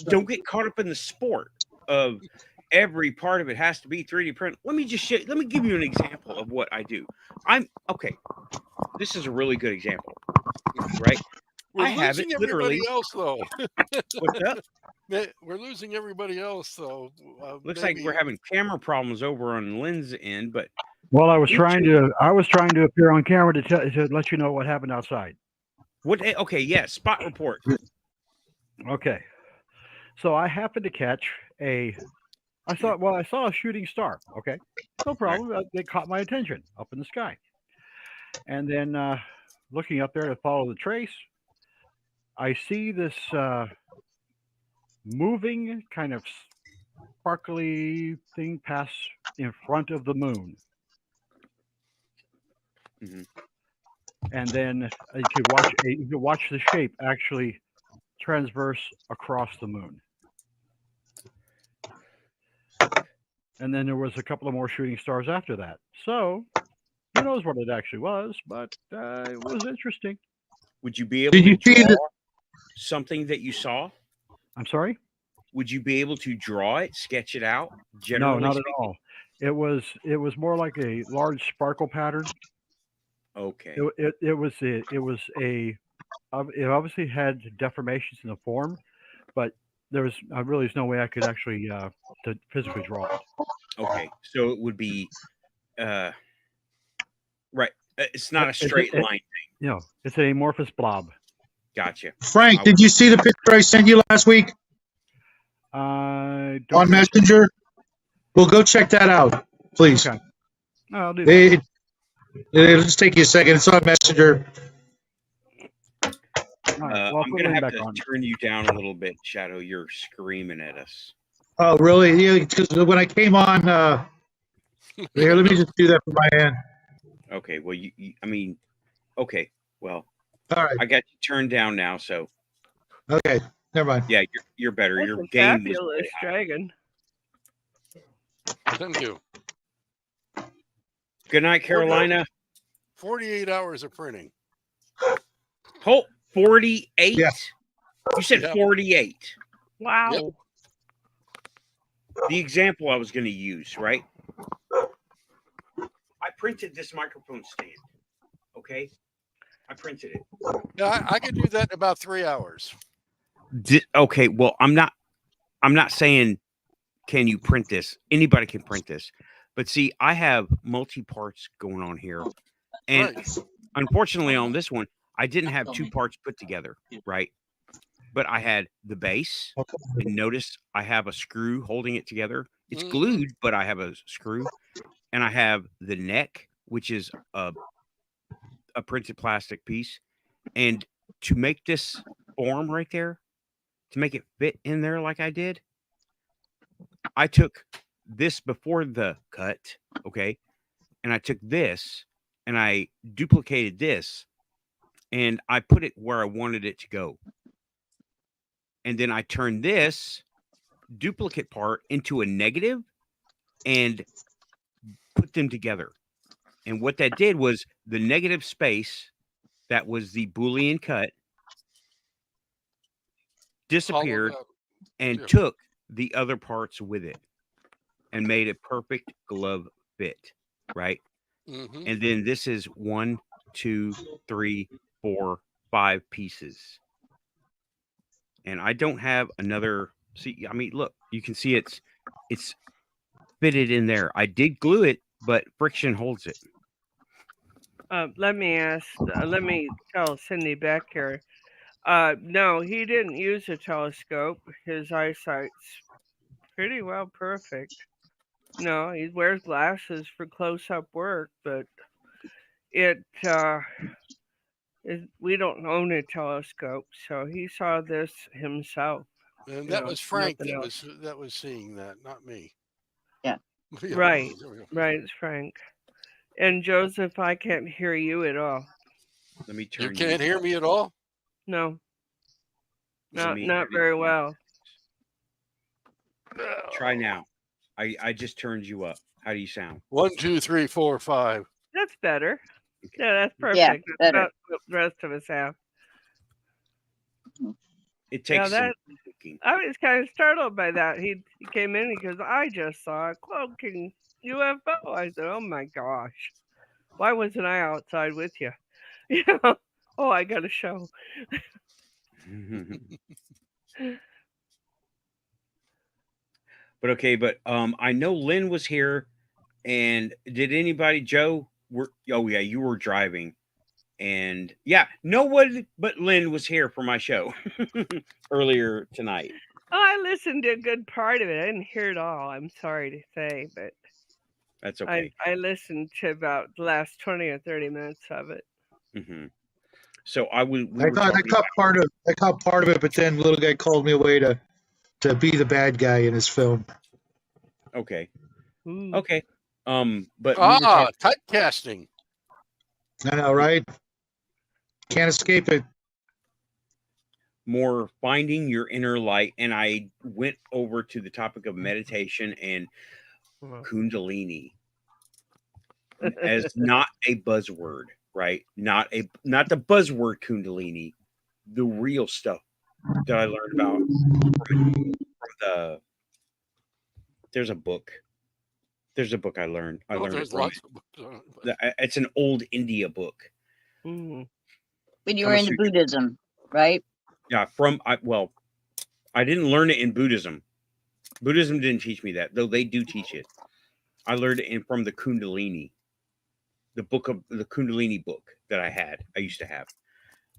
Don't get caught up in the sport of every part of it has to be 3D print. Let me give you an example of what I do. Okay. This is a really good example. Right? We're I have it literally. Else, though. What's up? We're losing everybody else, though. Looks like we're having camera problems over on Lynn's end, but well, I was trying to appear on camera to let you know what happened outside. What? Okay, yeah, spot report. Okay, so I happened to catch I saw a shooting star. Okay, no problem. Right. They caught my attention up in the sky, and then looking up there to follow the trace, I see this moving kind of sparkly thing pass in front of the moon. Mm-hmm. And then you could watch the shape actually transverse across the moon. And then there was a couple of more shooting stars after that. So who knows what it actually was, but it was interesting. Would you be able to draw something that you saw? I'm sorry? Would you be able to draw it, sketch it out? No, not at all. It was more like a large sparkle pattern. Okay. It obviously had deformations in the form, but there's no way I could actually to physically draw it. Okay, so it would be right. It's not a straight line thing. No, it's an amorphous blob. Gotcha. Frank, did you see the picture I sent you last week? On Messenger? Well, go check that out, please. Okay. I'll do that. It'll just take you a second. It's on Messenger. Right, I'm going to have to turn you down a little bit, Shadow. You're screaming at us. Oh, really? Yeah, because when I came on, here, let me just do that from my end. Okay, well, okay, well, all right. I got you turned down now, so. Okay, never mind. Yeah, you're better. That's your a game fabulous dragon. Thank you. Good night, Carolina. 48 hours of printing. 48? Yeah. You said 48. Wow. Yep. The example I was going to use, right? I printed this microphone stand. Okay? I printed it. Yeah, I could do that in about 3 hours. Okay, well, I'm not saying can you print this. Anybody can print this. But see, I have multi parts going on here, and Right. unfortunately, on this one, I didn't have two parts put together, right? But I had the base, Okay. and notice I have a screw holding it together. It's Mhm. glued, but I have a screw, and I have the neck, which is a printed plastic piece. And to make this form right there, to make it fit in there like I did, I took this before the cut, okay, and I took this and I duplicated this and I put it where I wanted it to go. And then I turned this duplicate part into a negative and put them together. And what that did was the negative space that was the Boolean cut disappeared Hollowed out. and Yeah. took the other parts with it and made a perfect glove fit, right? Mhm. And then this is 1, 2, 3, 4, 5 pieces. And I don't have another. See, I mean, look, you can see it's fitted in there. I did glue it, but friction holds it. Let me tell Cindy back here. No, he didn't use a telescope. His eyesight's pretty well perfect. No, he wears glasses for close-up work, but it we don't own a telescope, so he saw this himself. And You that know, was Frank nothing that was seeing that, not me. Yeah. Yeah, Right, there we go. right, it's Frank. And Joseph, I can't hear you at all. Let me You turn can't hear me at all? No, Let me not very well. try now. I just turned you up. How do you sound? 1, 2, 3, 4, 5. That's better. Okay. Yeah, that's Yeah, perfect. That's better. about what the rest of us have. It Yeah, takes some that thinking. I was kind of startled by that. He came in because I just saw a cloaking UFO. I said, "Oh my gosh, why wasn't I outside with you?" You know. Oh, I got a show. But okay, but I know Lynn was here, and did anybody, Joe? Oh yeah, you were driving, and yeah, no one but Lynn was here for my show earlier tonight. Oh, I listened to a good part of it. I didn't hear it all. I'm sorry to say, but That's okay. I listened to about the last 20 or 30 minutes of it. Hmm. So we I were caught talking about, I caught part of it, but then little guy called me away to be the bad guy in his film. okay, Ooh. okay, but we were talking Typecasting. I know, right? Can't escape it. more finding your inner light, and I went over to the topic of meditation and Kundalini as not a buzzword, right? Not the buzzword Kundalini, the real stuff that I learned about from the. There's a book. There's a book I learned. I learned it There's from lots of books on it, but it's an old India book. Mm. When you Kama were into Sutra. Buddhism, right? Yeah, I didn't learn it in Buddhism. Buddhism didn't teach me that, though they do teach it. I learned it from the Kundalini, the Kundalini book that I used to have,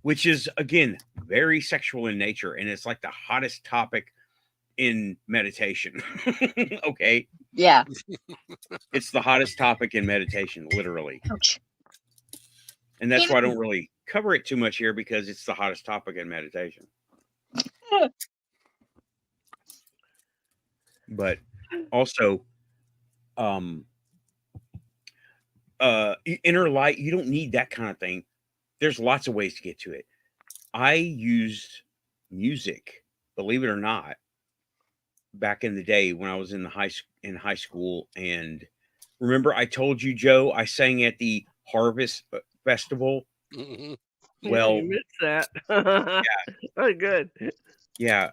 which is again very sexual in nature, and it's like the hottest topic in meditation. Okay, Yeah. it's the hottest topic in meditation, literally, Ouch. and that's why I don't really cover it too much here because it's the hottest topic in meditation. But also, inner light, you don't need that kind of thing. There's lots of ways to get to it. I used music, believe it or not, back in the day when I was in high school. And remember, I told you, Joe, I sang at the Harvest Festival. mhm. Well, you missed that. Oh, good. yeah,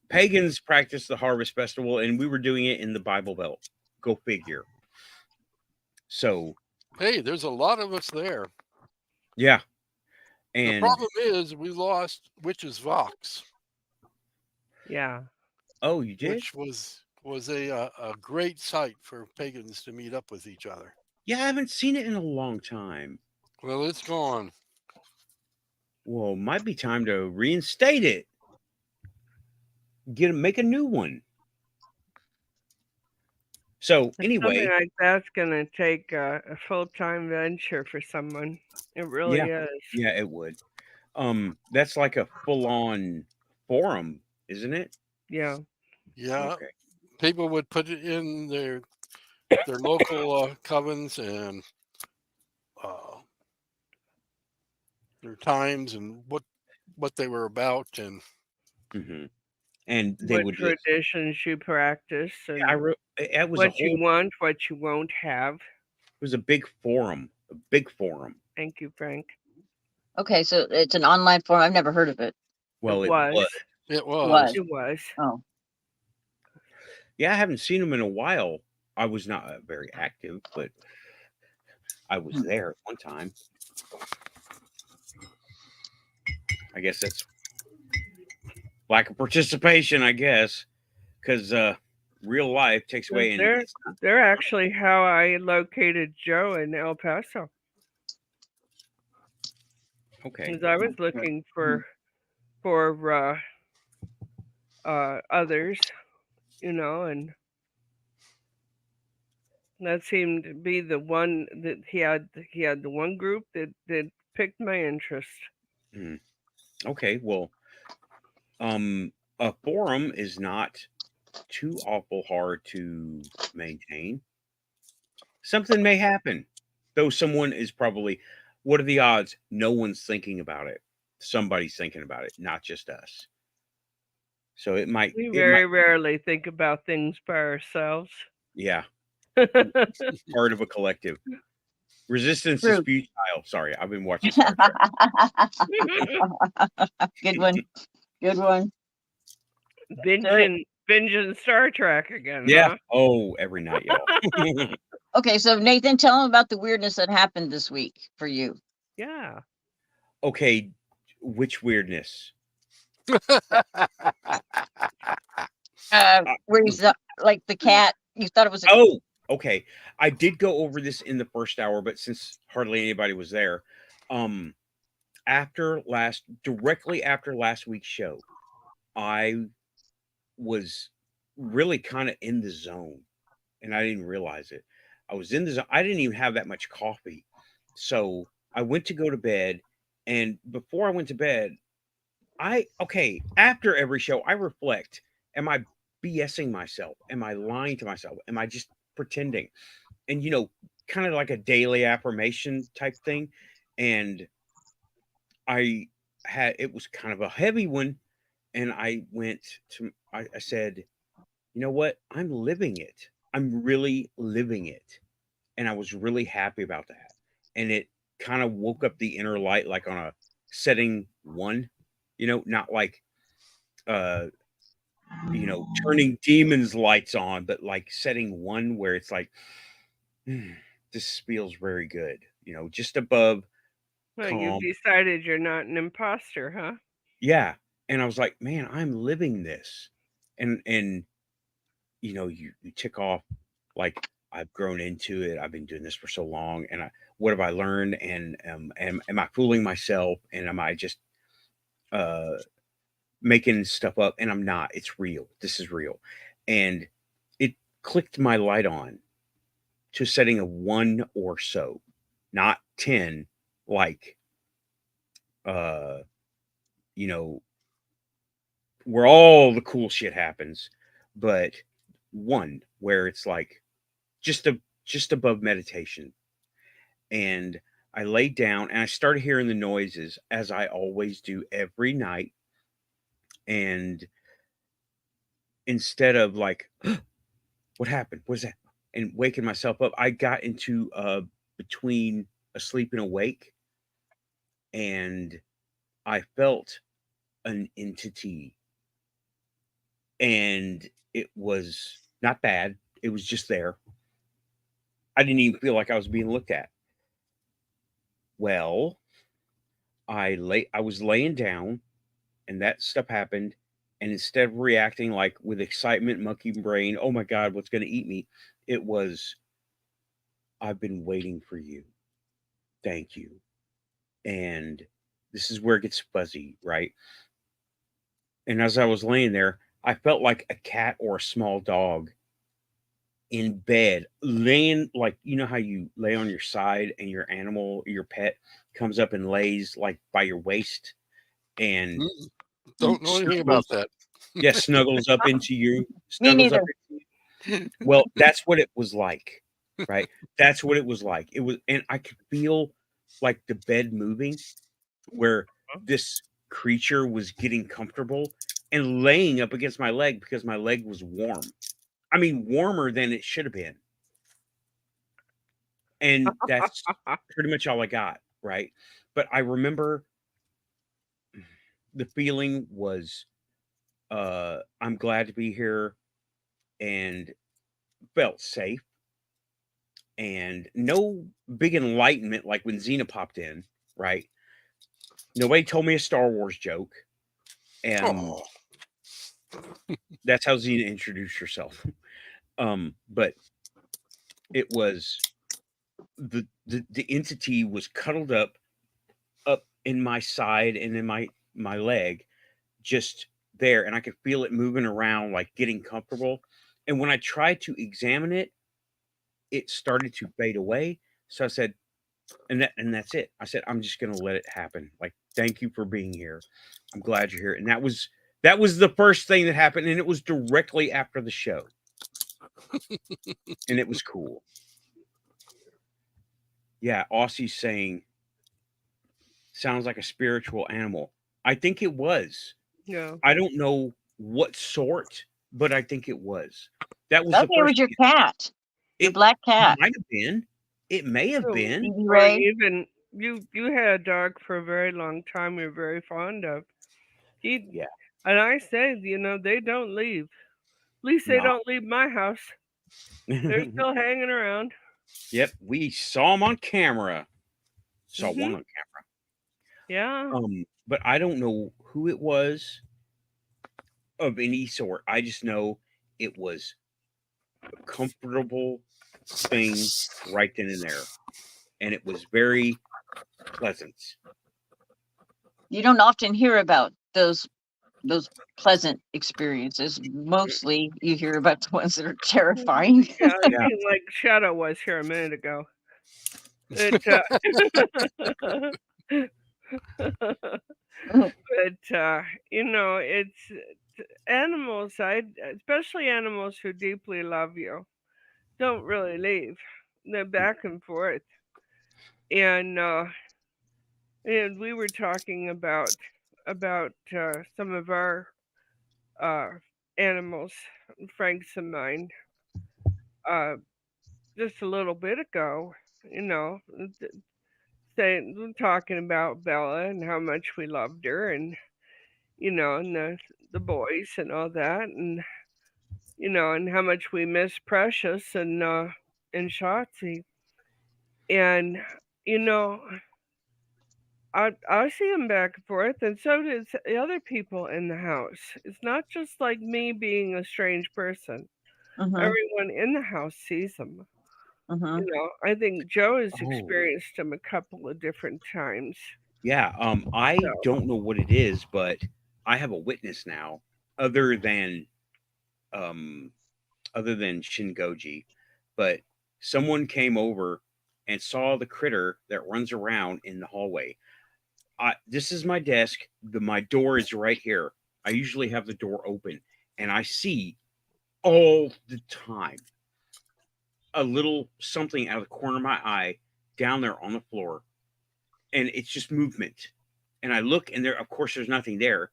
pagans practiced the Harvest Festival, and we were doing it in the Bible Belt. Go figure. So, Hey, there's a lot of us there. yeah, The and problem is we lost Witch's Vox, Yeah. oh, you did? which was was a great site for pagans to meet up with each other. Yeah, I haven't seen it in a long time. Well, it's gone. Well, might be time to reinstate it. Make a new one. So Something anyway, like that's gonna take a full-time venture for someone. It really yeah, is. yeah, it would. That's like a full-on forum, isn't it? Yeah. Yeah, Okay. people would put it in their local covens and uh, their times and what they were about, and hmm And they What would list. traditions you practice I and wrote. It was a what you whole. want, what you won't have. It was a big forum. A big forum. Thank you, Frank. Okay, so it's an online forum. I've never heard of it. Well, It it was. was. it was. Was. It was. Oh, Yeah, I haven't seen them in a while. I was not very active, but I was there at one time. I guess that's lack of participation, I guess, because real life takes away. And They're actually how I located Joe in El Paso. okay, Because I was looking for others, and that seemed to be the one that he had the one group that picked my interest. okay. Well, a forum is not too awful hard to maintain. Something may happen, though. Someone is probably. What are the odds? No one's thinking about it. Somebody's thinking about it, not just us. So it might. We It very might. rarely think about things by ourselves. Yeah. Well, Part of a collective. Resistance is true. futile. Sorry, I've been watching Star Trek. Good one. Good one. binging Star Trek again, Yeah. huh? Oh, every night, y'all. Okay, so Nathan, tell them about the weirdness that happened this week for you. Yeah. Okay, which weirdness? Where you saw, like the cat, you thought it was a Oh, okay. I did go over this in the first hour, but since hardly anybody was there, directly after last week's show, I was really kind of in the zone, and I didn't realize it. I was in the zone. I didn't even have that much coffee, so I went to go to bed, and before I went to bed, after every show, I reflect. Am I BSing myself? Am I lying to myself? Am I just pretending? And kind of like a daily affirmation type thing. And it was kind of a heavy one. And I said, you know what? I'm living it. I'm really living it. And I was really happy about that. And it kind of woke up the inner light, like on a setting 1, not like, turning demons lights on, but like setting 1 where it's like, this feels very good, just above Well, calm. you've decided you're not an imposter, huh? Yeah. And I was like, man, I'm living this. And you tick off, like, I've grown into it. I've been doing this for so long. And what have I learned? And am I fooling myself? And am I just making stuff up? And I'm not. It's real. This is real. And it clicked my light on to setting a 1 or so, not 10, like you know, where all the cool shit happens, but 1 where it's like just above meditation. And I laid down and I started hearing the noises, as I always do every night. And instead of like, what happened? What's that? And waking myself up, I got into between asleep and awake, and I felt an entity, and it was not bad. It was just there. I didn't even feel like I was being looked at. Well, I was laying down, and that stuff happened, And instead of reacting like with excitement, monkey brain, oh my God, what's going to eat me? It was, I've been waiting for you. Thank you. And this is where it gets fuzzy, right? And as I was laying there, I felt like a cat or a small dog in bed, laying like, you know how you lay on your side and your animal, your pet comes up and lays like by your waist and Don't know anything about that. Yeah, snuggles up into you. Me Snuggles up neither. into you. Well, that's what it was like, right? That's what it was like. It was, and I could feel like the bed moving where this creature was getting comfortable and laying up against my leg because my leg was warm. I mean, warmer than it should have been. And that's pretty much all I got, right? But I remember the feeling was I'm glad to be here and felt safe. And no big enlightenment like when Xena popped in, right? Nobody told me a Star Wars joke. And that's how Xena introduced herself. But it was the entity was cuddled up in my side and in my leg, just there, and I could feel it moving around, like getting comfortable. And when I tried to examine it, it started to fade away. So I said, and that's it. I said, I'm just gonna let it happen. Like, thank you for being here. I'm glad you're here. And that was the first thing that happened, and it was directly after the show. And it was cool. Yeah, Aussie's saying sounds like a spiritual animal. I think it was. Yeah. I don't know what sort, but I think it was. That was I the think it was first. your cat, your It black cat. might have been. It may have So, been. Stevie or Ray. even you had a dog for a very long time you're very fond of. He Yeah. and I said, they don't leave. At least they No. don't leave my house. They're still hanging around. Yep. We saw him on camera. Saw one Mhm. on camera. Yeah. But I don't know who it was of any sort. I just know it was a comfortable thing right then and there. And it was very pleasant. You don't often hear about those pleasant experiences. Mostly you hear about the ones that are terrifying. Yeah, Yeah. like Shadow was here a minute ago. It, but it's animals. Especially animals who deeply love you, don't really leave. They're back and forth, and we were talking about some of our uh, animals, Frank's and mine, uh, just a little bit ago. You know, talking about Bella and how much we loved her, and and the boys and all that, and and how much we miss Precious and Shotzi, and you know, I see them back and forth, and so does the other people in the house. It's not just like me being a strange person. Mm-hmm. Everyone in the house sees them. Mm-hmm. I think Joe has Oh. experienced them a couple of different times. Yeah. I So, don't know what it is, but I have a witness now, other than Shingoji. But someone came over and saw the critter that runs around in the hallway. This is my desk. My door is right here. I usually have the door open, and I see all the time a little something out of the corner of my eye down there on the floor, and it's just movement. And I look, and of course, there's nothing there.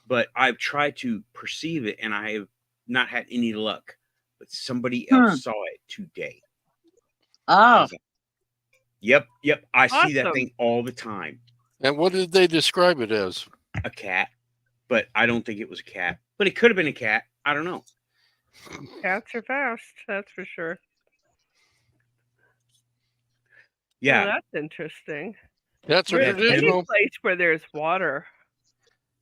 But I've tried to perceive it, and I have not had any luck. But somebody else saw it today. Oh, Yep. I see that awesome. thing all the time. And what did they describe it as? A cat, but I don't think it was a cat. But it could have been a cat. I don't know. Cats are fast, that's for sure. Yeah. Well, that's interesting. Cats are Any traditional. place where there's water.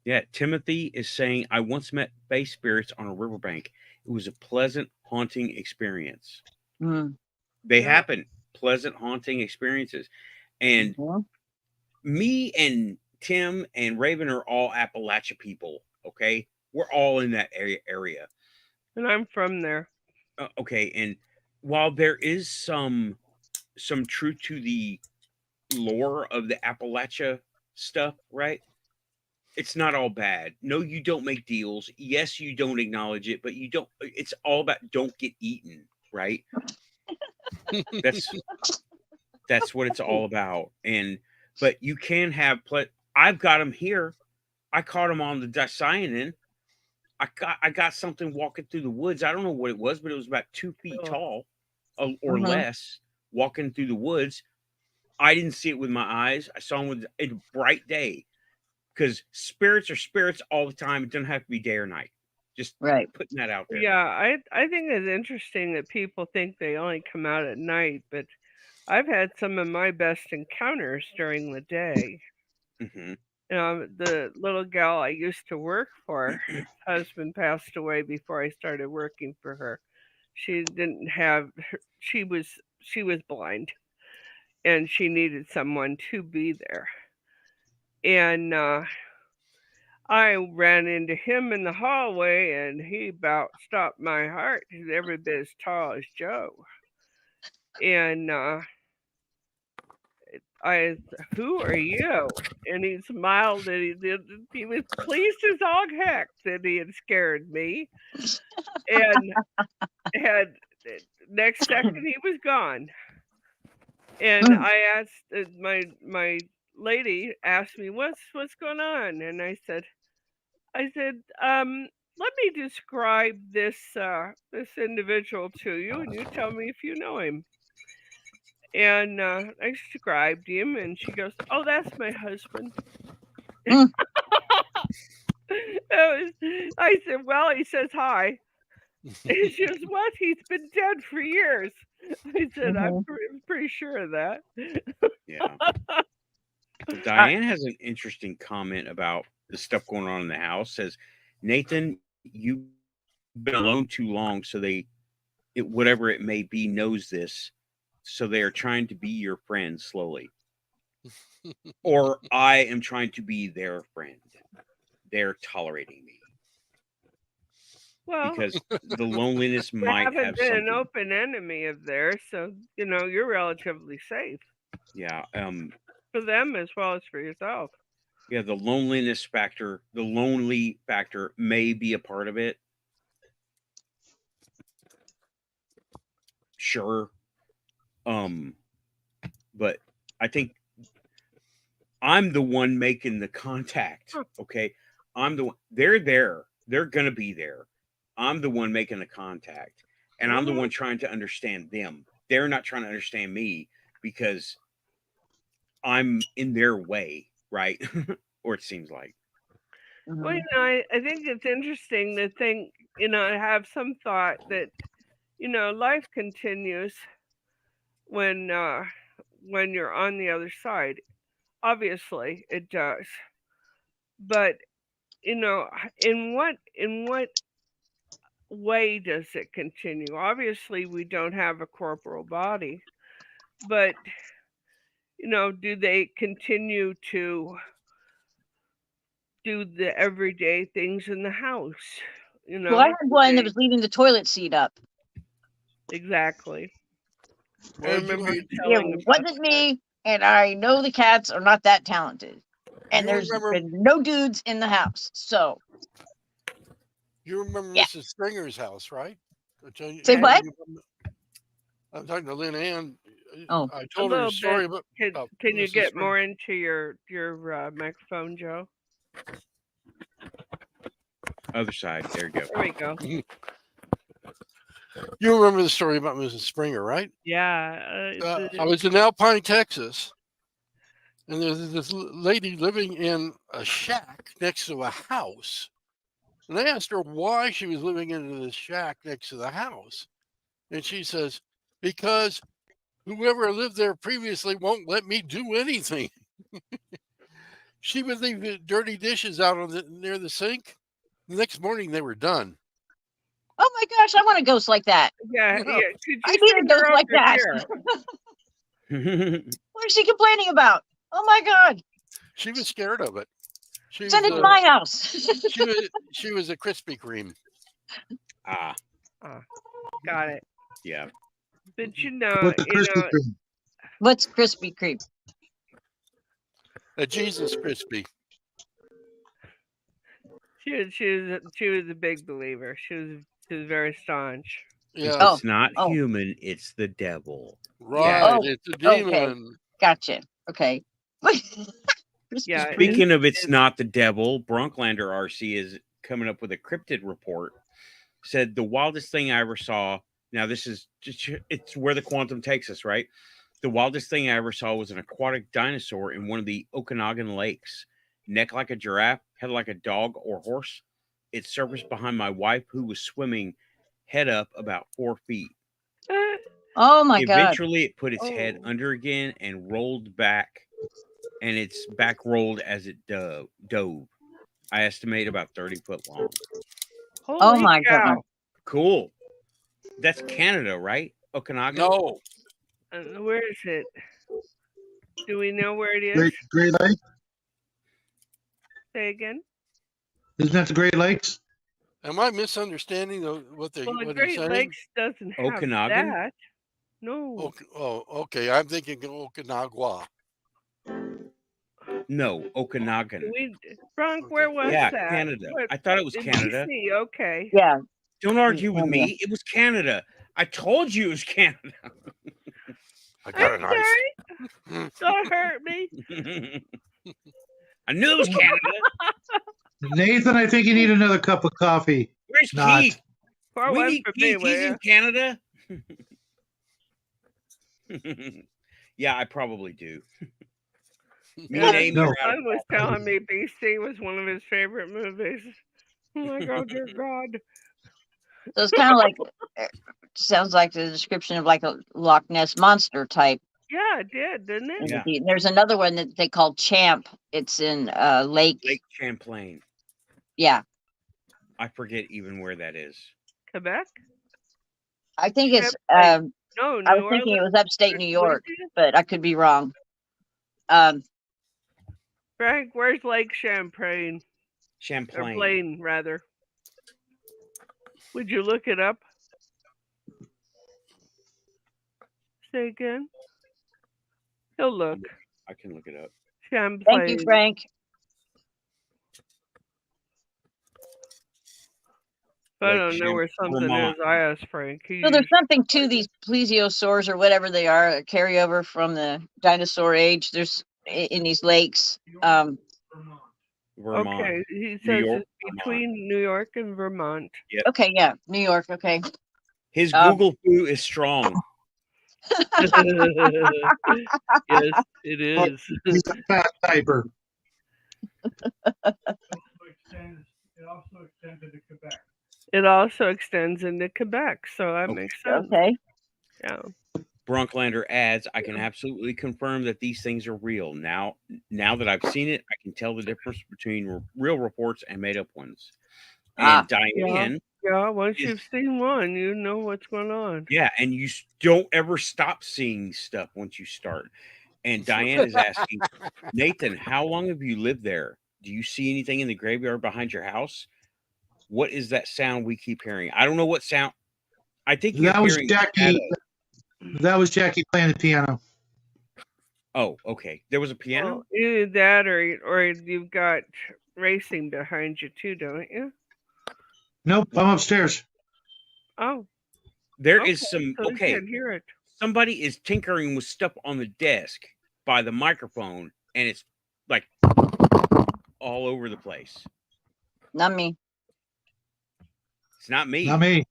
Yeah, Timothy is saying, I once met base spirits on a riverbank. It was a pleasant, haunting experience. Mm. They Yeah. happen, pleasant, haunting experiences. And Mhm. me and Tim and Raven are all Appalachia people, okay? We're all in that area. And I'm from there. Okay, and while there is some truth to the lore of the Appalachia stuff, right? It's not all bad. No, you don't make deals. Yes, you don't acknowledge it, but you don't. It's all about don't get eaten, right? That's what it's all about. And but you can have. I've got them here. I caught him on the Dicyanin. I got something walking through the woods. I don't know what it was, but it was about 2 feet Oh. tall, or Mhm. less, walking through the woods. I didn't see it with my eyes. I saw him with a bright day, because spirits are spirits all the time. It doesn't have to be day or night. Just Right. putting that out there. Yeah, I think it's interesting that people think they only come out at night, but I've had some of my best encounters during the day. Hmm. The little gal I used to work for, her husband passed away before I started working for her. She didn't have she was blind, and she needed someone to be there. And I ran into him in the hallway, and he about stopped my heart. He's every bit as tall as Joe. And I, who are you? And he smiled, and he was pleased as all heck that he had scared me. And had next second he was gone. And Mm. I asked my lady asked me what's going on, and I said, let me describe this individual to you, and you tell me if you know him. And I described him, and she goes, "Oh, that's my husband." Mm. I said, "Well," he says, "Hi." And she goes, "What? He's been dead for years." I said, "I'm Mhm. pretty sure of that." Yeah. Diane has an interesting comment about the stuff going on in the house. Says, Nathan, you've been alone too long, so whatever it may be, knows this. So they are trying to be your friend slowly. Or I am trying to be their friend. They're tolerating me. Well, Because the loneliness you might haven't have been an something. open enemy of theirs, so you're relatively safe Yeah. for them as well as for yourself. Yeah, the loneliness factor, the lonely factor may be a part of it. Sure. But I think I'm the one making the contact. Okay. I'm the one. They're there. They're gonna be there. I'm the one making the contact. And I'm the one trying to understand them. They're not trying to understand me because I'm in their way, right? Or it seems like. Well, Mhm. I think it's interesting to think, have some thought that, life continues when you're on the other side. Obviously, it does. But, in what way does it continue? Obviously, we don't have a corporal body, but, do they continue to do the everyday things in the house? Well, I Do had one that they was leaving the toilet seat up. exactly? I Well, remember you It telling about wasn't me, and I know the cats are not that talented. And you there's remember been no dudes in the house. So, yeah. Mrs. Stringer's house, right? Say what? I'm talking to Lynn Ann. Oh, I a told her a little bit. story about Can you Mrs. get Springer. more into your microphone, Joe? Other side. There you go. There we go. You remember the story about Mrs. Springer, right? Yeah. I was in Alpine, Texas, and there's this lady living in a shack next to a house. And I asked her why she was living in this shack next to the house. And she says, because whoever lived there previously won't let me do anything. She would leave the dirty dishes out on near the sink. The next morning they were done. Oh my gosh, I want a ghost like that. Yeah, Yeah. yeah. Could I you need a send her ghost like over that. here? What is she complaining about? Oh my God. She was scared of it. She Send it was to my house. she was a Krispy Kreme. Ah, Got it. yeah. But you know, With the Krispy Kreme. What's Krispy Kreme? A Jesus Crispy. she was a big believer. She was very staunch. Yeah. Oh. It's not human, it's the devil. Right. Oh, It's a demon. okay. Gotcha. Okay. Yeah. Speaking of it's not the devil, Bronklander RC is coming up with a cryptid report. Said the wildest thing I ever saw. Now this is just, it's where the quantum takes us, right? The wildest thing I ever saw was an aquatic dinosaur in one of the Okanagan lakes. Neck like a giraffe, head like a dog or horse. It surfaced behind my wife, who was swimming head up about 4 feet. Oh my God. Eventually, it put its head under again and rolled back, and its back rolled as it dove. I estimate about 30 foot long. Oh my God. Cool. That's Canada, right? Okanagan? No. Where is it? Do we know where it is? Great Lakes? Say again. Isn't that the Great Lakes? Am I misunderstanding what Well, the what Great he's saying? Lakes doesn't have Okanagan? that. No. Okay. I'm thinking Okanawa. No, Okanagan. Frank, where was Yeah, that? Canada. What- I thought it was in Canada. BC, okay. Yeah. Don't argue with Canada. me. It was Canada. I told you it was Canada. I got I'm a knife. sorry. Don't hurt me. I knew it was Canada. Nathan, I think you need another cup of coffee. Where's Not. Keith? Pour We one need for me, Keith. will He's ya? in Canada. Yeah, I probably do. Me Yeah, and Amy No. are out son was telling me BC was one of his favorite movies. I'm like, oh dear God. So it's kind of like, sounds like the description of like a Loch Ness monster type. Yeah, it did, didn't it? Yeah. entity. And there's another one that they call Champ. It's in Lake. Lake Champlain. Yeah. I forget even where that is. Quebec? I think it's, Champlain. No, I New was thinking it Orleans. was upstate New York, Louisiana? but I could be wrong. Frank, where's Lake Champlain? Or Champlain. Plain, rather. Would you look it up? Say again? He'll look. I can look it up. Champlain. Thank you, Frank. If I don't know where something Vermont. is, I ask Frank. So there's something to these plesiosaurs or whatever they are, a carryover from the dinosaur age. There's in these lakes. Vermont. Okay, he New says York, it's between New York and Vermont. Okay, yeah, New York. Okay. His Google foo is strong. Yes, it is. He's a fat typer. It also extends into Quebec, so that makes sense. Okay. Yeah. Bronklander adds, I can absolutely confirm that these things are real. Now that I've seen it, I can tell the difference between real reports and made up ones. And Diane. Yeah, once you've seen one, you know what's going on. Yeah, and you don't ever stop seeing stuff once you start. And Diane is asking, Nathan, how long have you lived there? Do you see anything in the graveyard behind your house? What is that sound we keep hearing? I don't know what sound. I think you're That was hearing Jackie. shadow. That was Jackie playing the piano. Oh, okay. There was a piano? Well, either that or you've got racing behind you too, don't you? Nope, I'm upstairs. Oh. There is some. So you Okay. can't hear it. Somebody is tinkering with stuff on the desk by the microphone, and it's like all over the place. Not me. It's not me. Not me.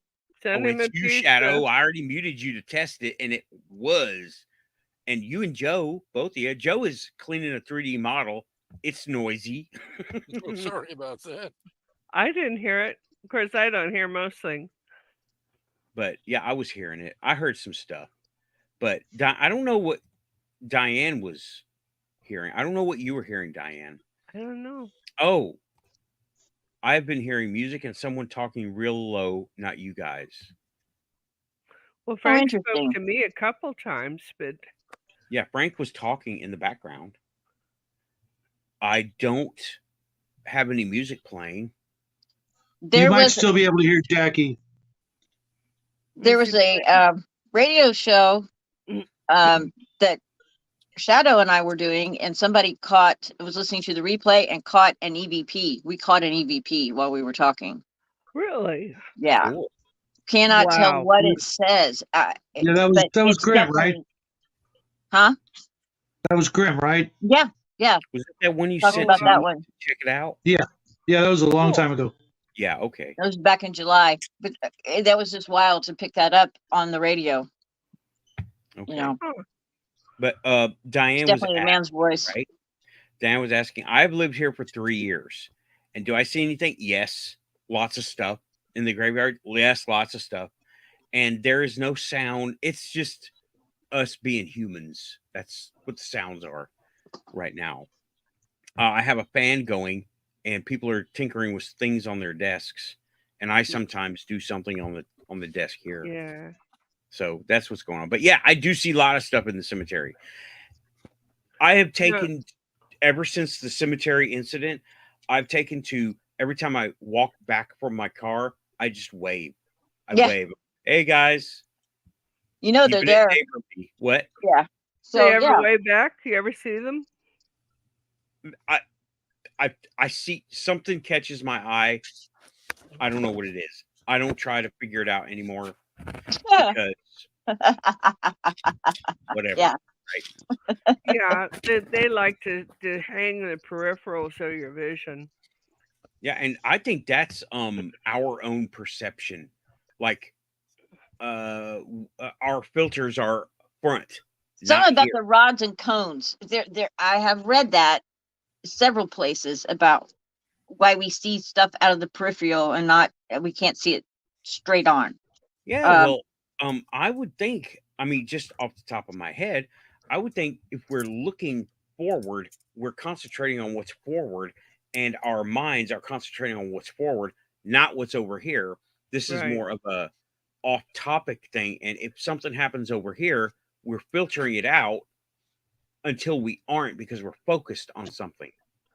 Send him it's a you, pizza. Shadow. I already muted you to test it, and it was. And you and Joe, both of you. Joe is cleaning a 3D model. It's noisy. Oh, sorry about that. I didn't hear it. Of course, I don't hear most things. But yeah, I was hearing it. I heard some stuff. But I don't know what Diane was hearing. I don't know what you were hearing, Diane. I don't know. Oh, I've been hearing music and someone talking real low, not you guys. Well, Oh, Frank spoke interesting. to me a couple times, but Yeah, Frank was talking in the background. I don't have any music playing. You There might was still be able to hear Jackie. there Is was he a radio show playing? that Shadow and I were doing, and somebody was listening to the replay and caught an EVP. We caught an EVP while we were talking. Really? Yeah, Cool. cannot tell Wow. what it says. Yeah, But that was it's Grim, right? definitely, huh? That was Grim, right? Yeah, yeah. Was it that one you Talking sent about to that me one. to check it out? Yeah, that was a long Cool. time ago. Yeah, okay. That was back in July, but that was just wild to pick that up on the radio. Okay. You know, But it's Diane was definitely a man's voice. right. Diane was asking, I've lived here for 3 years. And do I see anything? Yes. Lots of stuff. In the graveyard? Yes, lots of stuff. And there is no sound. It's just us being humans. That's what the sounds are right now. I have a fan going and people are tinkering with things on their desks. And I sometimes do something on the desk here. Yeah. So that's what's going on. But yeah, I do see a lot of stuff in the cemetery. I have taken ever since the cemetery incident, I've taken to every time I walk back from my car, I just wave. I Yeah. wave. Hey guys. You know they're Keeping it there. neighborly. What? Yeah. So They ever yeah, way back? You ever see them? I see something catches my eye. I don't know what it is. I don't try to figure it out anymore because whatever. Yeah. Right. Yeah, they like to hang in the peripherals of your vision. Yeah, and I think that's our own perception. Like our filters are front. Something about here. the rods and cones. There. I have read that several places about why we see stuff out of the peripheral and we can't see it straight on. Yeah, well, I would think, I mean, just off the top of my head, I would think if we're looking forward, we're concentrating on what's forward, and our minds are concentrating on what's forward, not what's over here. This is Right. more of a off-topic thing, and if something happens over here, we're filtering it out until we aren't because we're focused on something.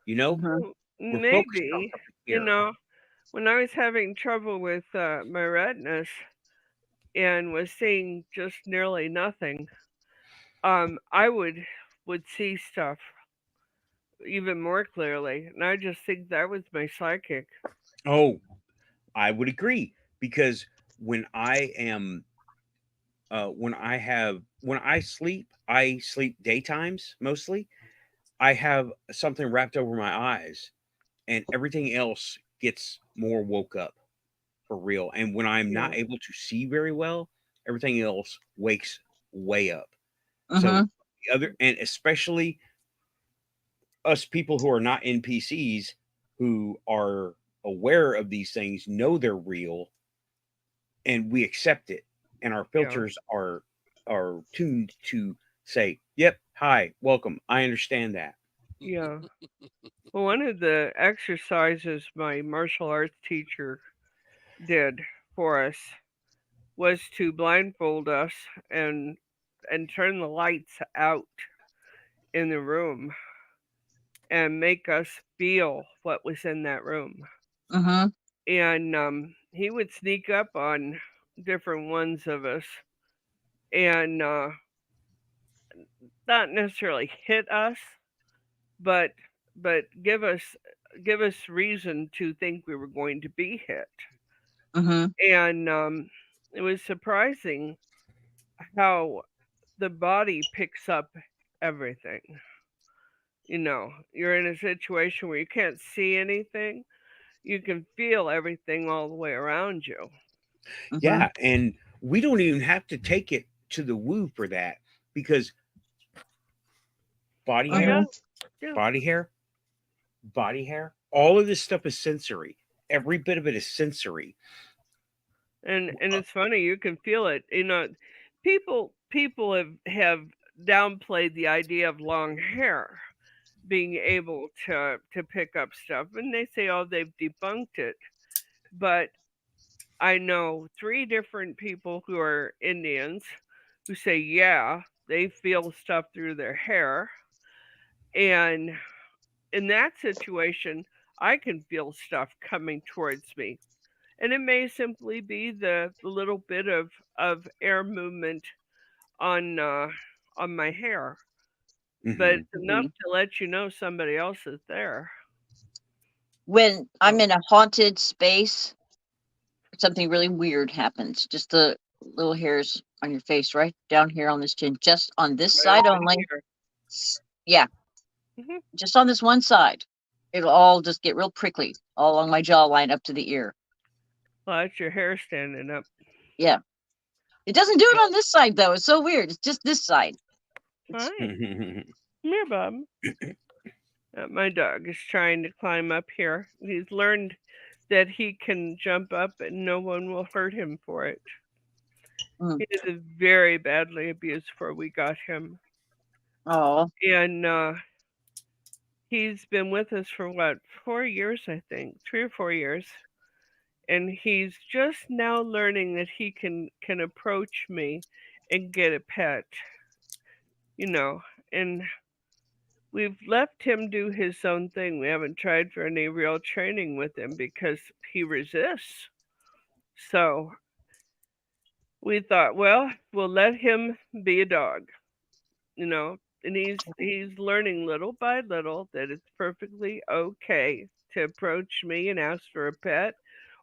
You know, Mhm. we're focused on Maybe, something you here. know, when I was having trouble with my retinas and was seeing just nearly nothing, I would see stuff even more clearly, and I just think that was my psychic. Oh, I would agree because when I am when I sleep daytimes mostly. I have something wrapped over my eyes and everything else gets more woke up for real. And when I'm not Yeah. able to see very well, everything else wakes way up. So Mhm. the other, and especially us people who are not NPCs who are aware of these things know they're real and we accept it and our Yeah. filters are tuned to say, yep, hi, welcome, I understand that. Yeah. Well, one of the exercises my martial arts teacher did for us was to blindfold us and turn the lights out in the room and make us feel what was in that room. Mhm. And he would sneak up on different ones of us and not necessarily hit us, but give us reason to think we were going to be hit. Mhm. And it was surprising how the body picks up everything. You know, you're in a situation where you can't see anything, you can feel everything all the way around you. Mhm. Yeah, and we don't even have to take it to the woo for that because body Oh hair, yeah, Mhm. yeah. body hair, body hair, all of this stuff is sensory. Every bit of it is sensory. And it's funny, you can feel it. You know, people have downplayed the idea of long hair, being able to pick up stuff, and they say, oh, they've debunked it. But I know 3 different people who are Indians who say, yeah, they feel stuff through their hair. And in that situation, I can feel stuff coming towards me. And it may simply be the little bit of air movement on my hair. But it's enough to let you know somebody else is there. When I'm in a haunted space, something really weird happens. Just the little hairs on your face, right down here on this chin, just on this side only. Yeah, just on this one side. It'll all just get real prickly all along my jawline up to the ear. Well, that's your hair standing up. Yeah. It doesn't do it on this side, though. It's so weird. It's just this side. Hi. Come here, Bob. My dog is trying to climb up here. He's learned that he can jump up and no one will hurt him for it. He was very badly abused before we got him. Oh. And he's been with us for what, 4 years, I think, 3 or 4 years. And he's just now learning that he can approach me and get a pet, and we've left him do his own thing. We haven't tried for any real training with him because he resists. So we thought, well, we'll let him be a dog, and he's learning little by little that it's perfectly okay to approach me and ask for a pet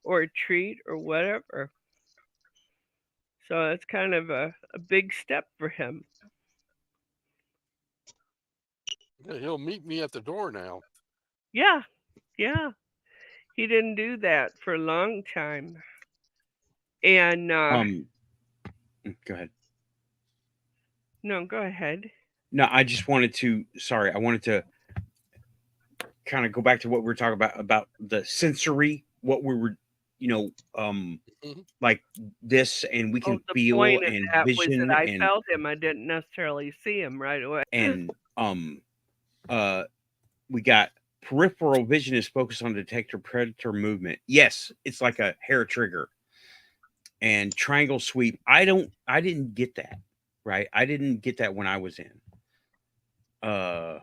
or a treat or whatever. So that's kind of a big step for him. Yeah, he'll meet me at the door now. Yeah. He didn't do that for a long time. And go ahead. No, go ahead. No, I just wanted to. Sorry, I wanted to kind of go back to what we were talking about the sensory. What we were, like this, and we can feel and vision. Was that I felt him. I didn't necessarily see him right away. And we got peripheral vision is focused on detector predator movement. Yes, it's like a hair trigger. And triangle sweep. I didn't get that. Right. I didn't get that when I was in. I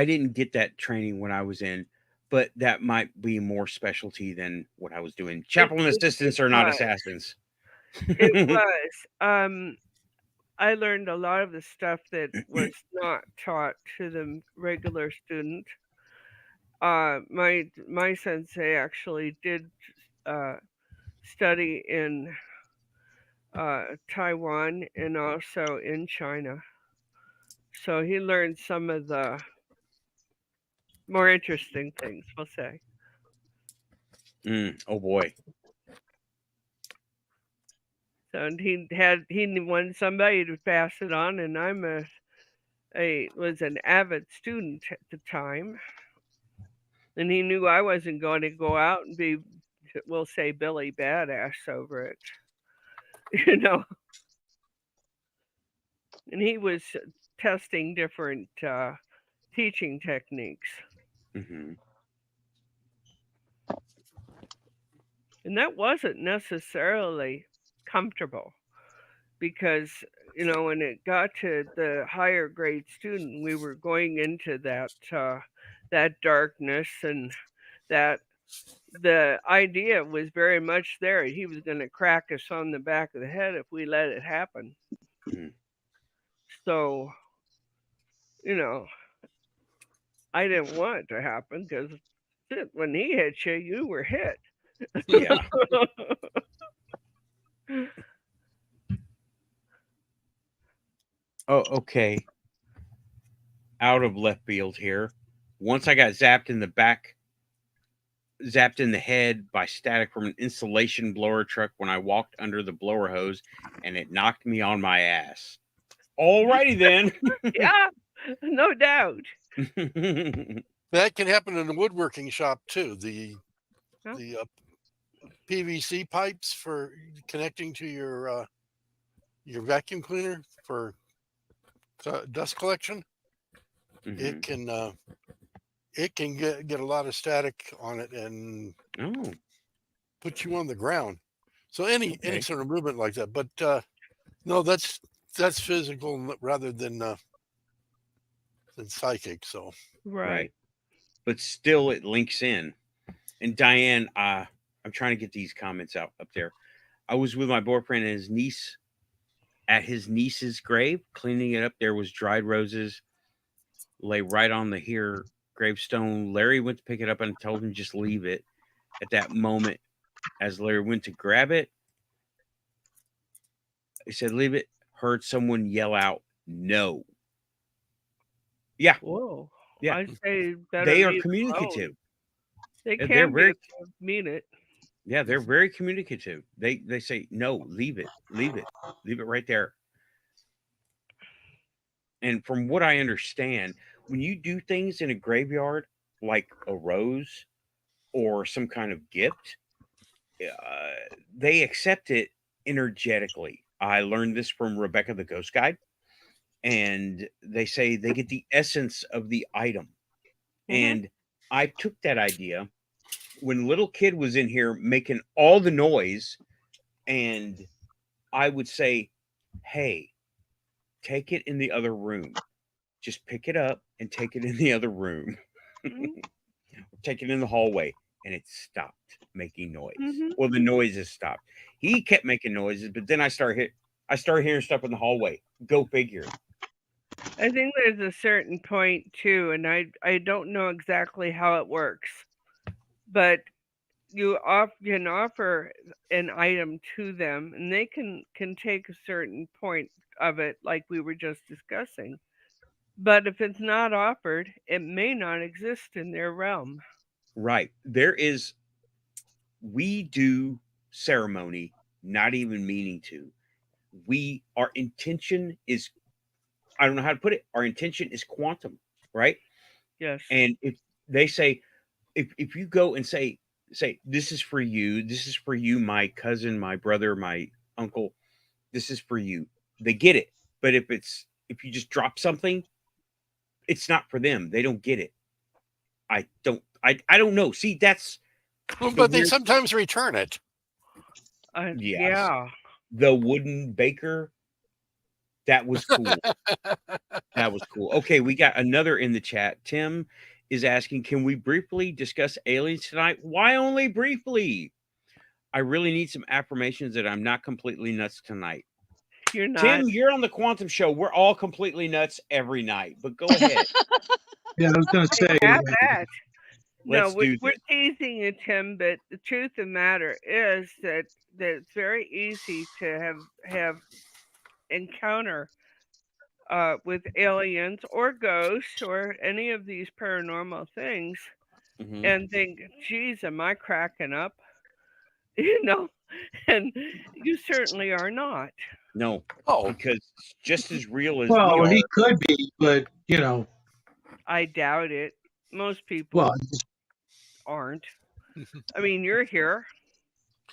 didn't get that training when I was in, but that might be more specialty than what I was doing. Chaplain assistants are not assassins. It was. I learned a lot of the stuff that was not taught to the regular student. My sensei actually did study in Taiwan and also in China. So he learned some of the more interesting things, we'll say. Oh boy. So he wanted somebody to pass it on, and I'm was an avid student at the time. And he knew I wasn't going to go out and be, we'll say, Billy Badass over it. And he was testing different teaching techniques. Mm-hmm. And that wasn't necessarily comfortable because, when it got to the higher grade student, we were going into that darkness, and that the idea was very much there. He was going to crack us on the back of the head if we let it happen. Mm-hmm. So, I didn't want it to happen because when he hit you, you were hit. Yeah. Oh, okay. Out of left field here. Once I got zapped in the head by static from an insulation blower truck when I walked under the blower hose, and it knocked me on my ass. Alrighty then. Yeah, no doubt. That can happen in the woodworking shop too. The PVC pipes for connecting to your vacuum cleaner for dust collection. Mhm. It can get a lot of static on it and Oh, put you on the ground. So any okay. sort of movement like that, but no, that's physical rather than psychic. So Right. But still, it links in. And Diane, I'm trying to get these comments up there. I was with my boyfriend and his niece at his niece's grave, cleaning it up. There was dried roses lay right on the here gravestone. Larry went to pick it up and told him just leave it. At that moment, as Larry went to grab it, he said, "Leave it." Heard someone yell out, "No!" Yeah, Whoa. yeah. I'd say better They are leave it alone. communicative. They They're can be very if you mean it. Yeah, they're very communicative. They say, "No, leave it. Leave it. Leave it right there." And from what I understand, when you do things in a graveyard, like a rose or some kind of gift, they accept it energetically. I learned this from Rebecca the Ghost Guide, and they say they get the essence of the item. And I took that idea when little kid was in here making all the noise, and I would say, "Hey, take it in the other room. Just pick it up and take it in the other room." Mhm. Take it in the hallway, and it stopped making noise. Mhm. Well, the noises stopped. He kept making noises, but then I started hearing stuff in the hallway. Go figure. I think there's a certain point too, and I don't know exactly how it works, but you can offer an item to them, and they can take a certain point of it, like we were just discussing. But if it's not offered, it may not exist in their realm. Right. We do ceremony, not even meaning to. Our intention is, I don't know how to put it, our intention is quantum, right? Yes. And if they say, if you go and say, this is for you, my cousin, my brother, my uncle, this is for you, they get it. But if you just drop something, it's not for them. They don't get it. I don't know. See, that's but they sometimes return it. Yes. Yeah. The wooden baker, that was cool. That was cool. Okay, we got another in the chat. Tim is asking, can we briefly discuss aliens tonight? Why only briefly? I really need some affirmations that I'm not completely nuts tonight. You're not. Tim, you're on the Quantum Show. We're all completely nuts every night, but go ahead. Yeah, I was going to say. Have that. No, Let's do we're this. teasing you, Tim, but the truth of the matter is that it's very easy to have encounter with aliens or ghosts or any of these paranormal things, Mhm. and think, "Geez, am I cracking up?" You know, and you certainly are not. No, Oh, because it's just as real as we Well, are. he could be, but I doubt it. Most people well, aren't. I mean, you're here.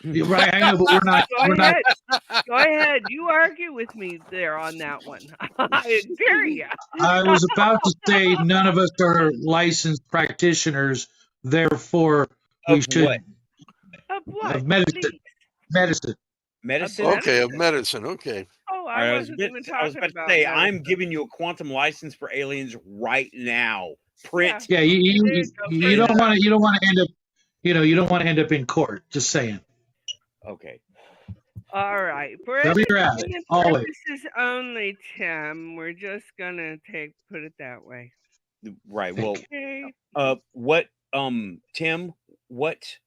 you're right. I know, but we're not. Go We're not. ahead. Go ahead. You argue with me there on that one. I dare you. I was about to say none of us are licensed practitioners, therefore we Of should what? Of what? of medicine. Please. Medicine. Medicine? okay, of medicine. Okay. Oh, I I was wasn't about even I was talking about to about say, medicine. I'm giving you a quantum license for aliens right now. Print. Yeah, There you go. you don't want to. You don't want to end up. You don't want to end up in court. Just saying. Okay. All right. For Wherever you're at, entertainment always. purposes only, Tim. We're just gonna put it that way. Right. Well, Okay. Tim, what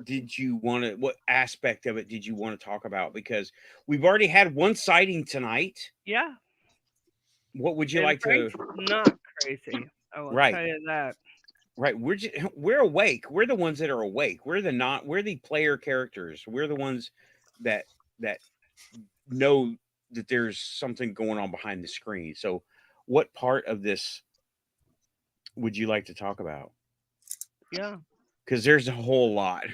did you want to, what aspect of it did you want to talk about? Because we've already had one sighting tonight. Yeah. What would you And like to? Frank's not crazy. I will Right. tell you that. Right. We're awake. We're the ones that are awake. We're the player characters. We're the ones that know that there's something going on behind the screen. So what part of this would you like to talk about? Yeah. Because there's a whole lot.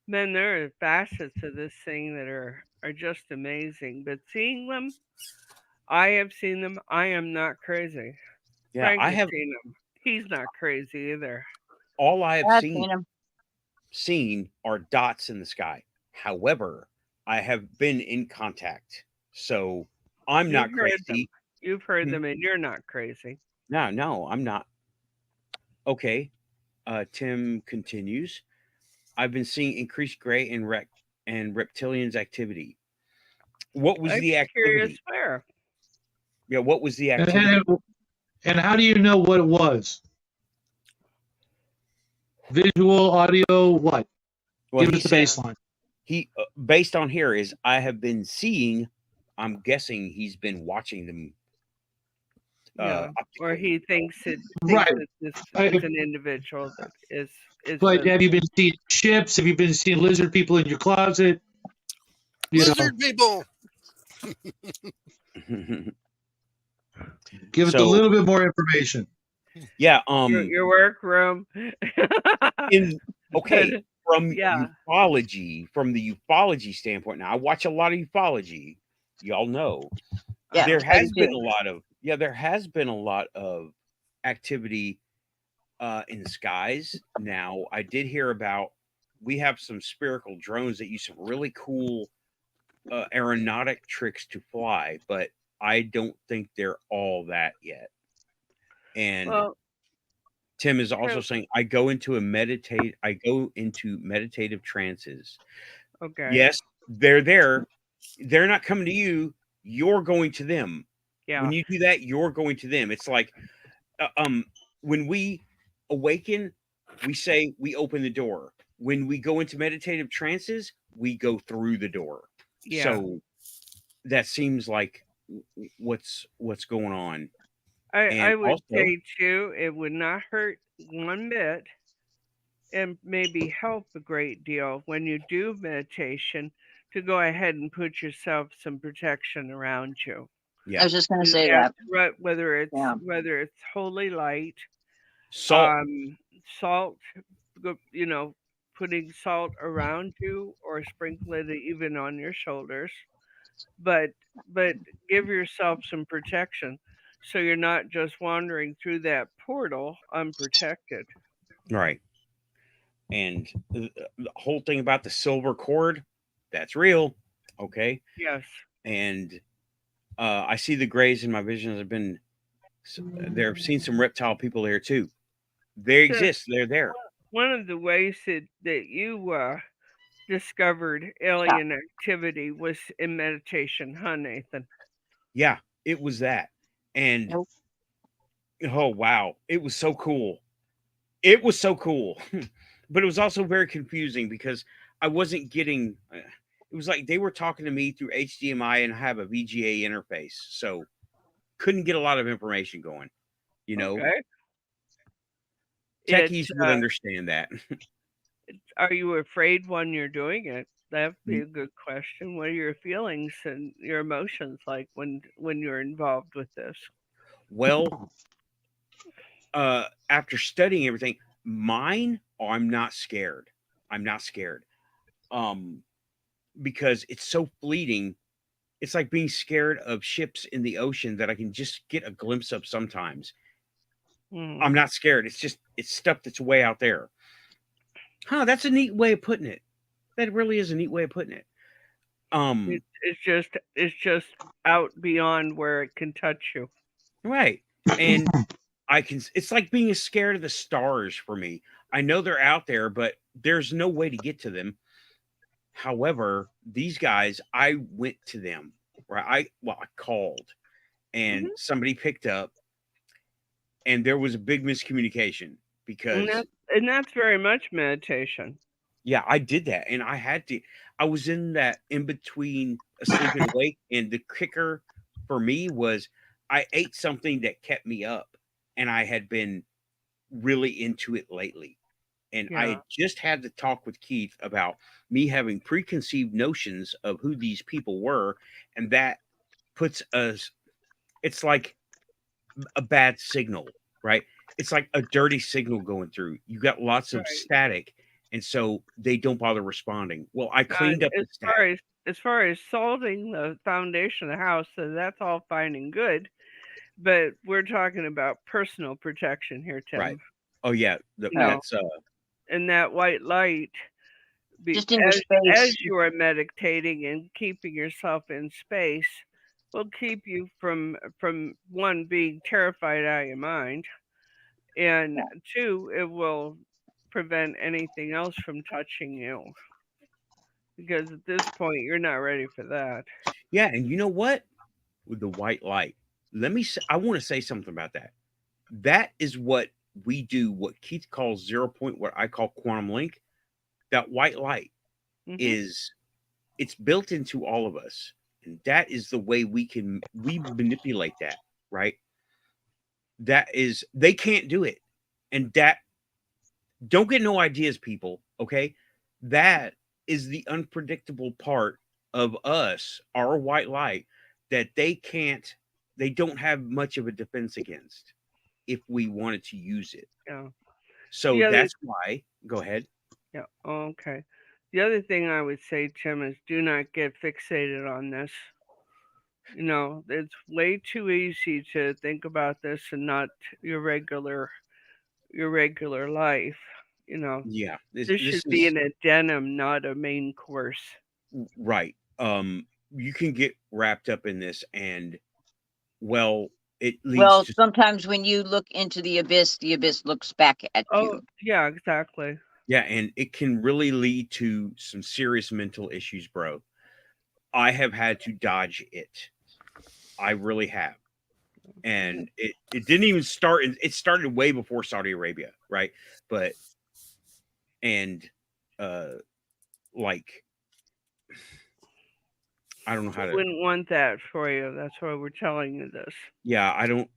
Man, there are facets of this thing that are just amazing. But seeing them, I have seen them. I am not crazy. Yeah, Frank I has have seen them. He's not crazy either. all I have I've seen him. seen are dots in the sky. However, I have been in contact, so I'm not You've heard them. crazy. You've heard Hmm. them, and you're not crazy. No, I'm not. Okay. Tim continues. I've been seeing increased gray and reptilians activity. What was I'm the curious activity? where. Yeah, what was the And, activity? and how do you know what it was? Visual, audio, what? Well, Give he us the said baseline. he based on here is I have been seeing. I'm guessing he's been watching them. Yeah. Or Optically. he thinks Right. that this is an individual that is But the have you been seeing ships? Have you been seeing lizard people in your closet? You know, Lizard people. give us a So little bit more information. yeah, your workroom. in okay from Yeah. from the ufology standpoint. Now I watch a lot of ufology. Y'all know Yeah, there I has do been too. a lot of there has been a lot of activity in the skies. Now I did hear about we have some spherical drones that use some really cool aeronautic tricks to fly, but I don't think they're all that yet. And Well, Tim is also true. saying I go into meditative trances. Okay. Yes, they're there. They're not coming to you. You're going to them. Yeah. When you do that, you're going to them. It's like when we awaken, we say we open the door. When we go into meditative trances, we go through the door. Yeah. So that seems like what's going on. I And would also, say too, it would not hurt one bit and maybe help a great deal when you do meditation to go ahead and put yourself some protection around you. I yeah, was just going to And say that's that. whether Yeah. it's holy light, salt. salt, putting salt around you or sprinkle it even on your shoulders, but give yourself some protection so you're not just wandering through that portal unprotected. Right. And the whole thing about the silver cord, that's real. Okay. Yes. And I see the grays in my visions. I've been there. I've seen some reptile people there too. They So exist. They're there. one of the ways that you discovered Yeah. alien activity was in meditation, huh, Nathan? Yeah, it was that. And Nope. oh wow, it was so cool. It was so cool. But it was also very confusing because I wasn't getting it was like they were talking to me through HDMI and I have a VGA interface. So couldn't get a lot of information going. You know, Okay. techies It's would understand that. are you afraid when you're doing it? That'd be a good question. What are your feelings and your emotions like when you're involved with this? Well, after studying everything, mine, oh, I'm not scared. I'm not scared. Um, because it's so fleeting. It's like being scared of ships in the ocean that I can just get a glimpse of sometimes. Hmm. I'm not scared. It's stuff that's way out there. Huh, that's a neat way of putting it. That really is a neat way of putting it. It's just out beyond where it can touch you. Right. And it's like being scared of the stars for me. I know they're out there, but there's no way to get to them. However, these guys, I went to them. Right. I called and Mhm. somebody picked up and there was a big miscommunication because And that's very much meditation. yeah, I did that and I was in that in between asleep and awake. And the kicker for me was I ate something that kept me up and I had been really into it lately. And I Yeah. had just had to talk with Keith about me having preconceived notions of who these people were. And that puts us, it's like a bad signal, right? It's like a dirty signal going through. You got lots of Right. static. And so they don't bother responding. Well, I cleaned up the As far static. as as far as salting the foundation of the house, so that's all fine and good. But we're talking about personal protection here, Tim. Right. Oh yeah, You know, that's and that white light, Just in your as space. you are meditating and keeping yourself in space, will keep you from one, being terrified out of your mind, and two, it will prevent anything else from touching you. Because at this point, you're not ready for that. yeah, and you know what? With the white light, I want to say something about that. That is what we do. What Keith calls 0 point, what I call quantum link. That white light Mhm. is it's built into all of us, and that is the way we manipulate that, right? That is, they can't do it, and that, don't get no ideas, people. Okay, that is the unpredictable part of us, our white light, that they don't have much of a defense against if we wanted to use it. Yeah. So The other that's why, go ahead. Yeah. Okay. The other thing I would say, Tim, is do not get fixated on this. You know, it's way too easy to think about this and not your regular life. You know, Yeah, this this should be is an addendum, not a main course. right. You can get wrapped up in this, and well, it leads Well, to sometimes when you look into the abyss looks back at Oh, you. yeah, exactly. yeah, and it can really lead to some serious mental issues, bro. I have had to dodge it. I really have. And it didn't even start. It started way before Saudi Arabia, right? But and like I don't know how I to. wouldn't want that for you. That's why we're telling you this. Yeah, I don't.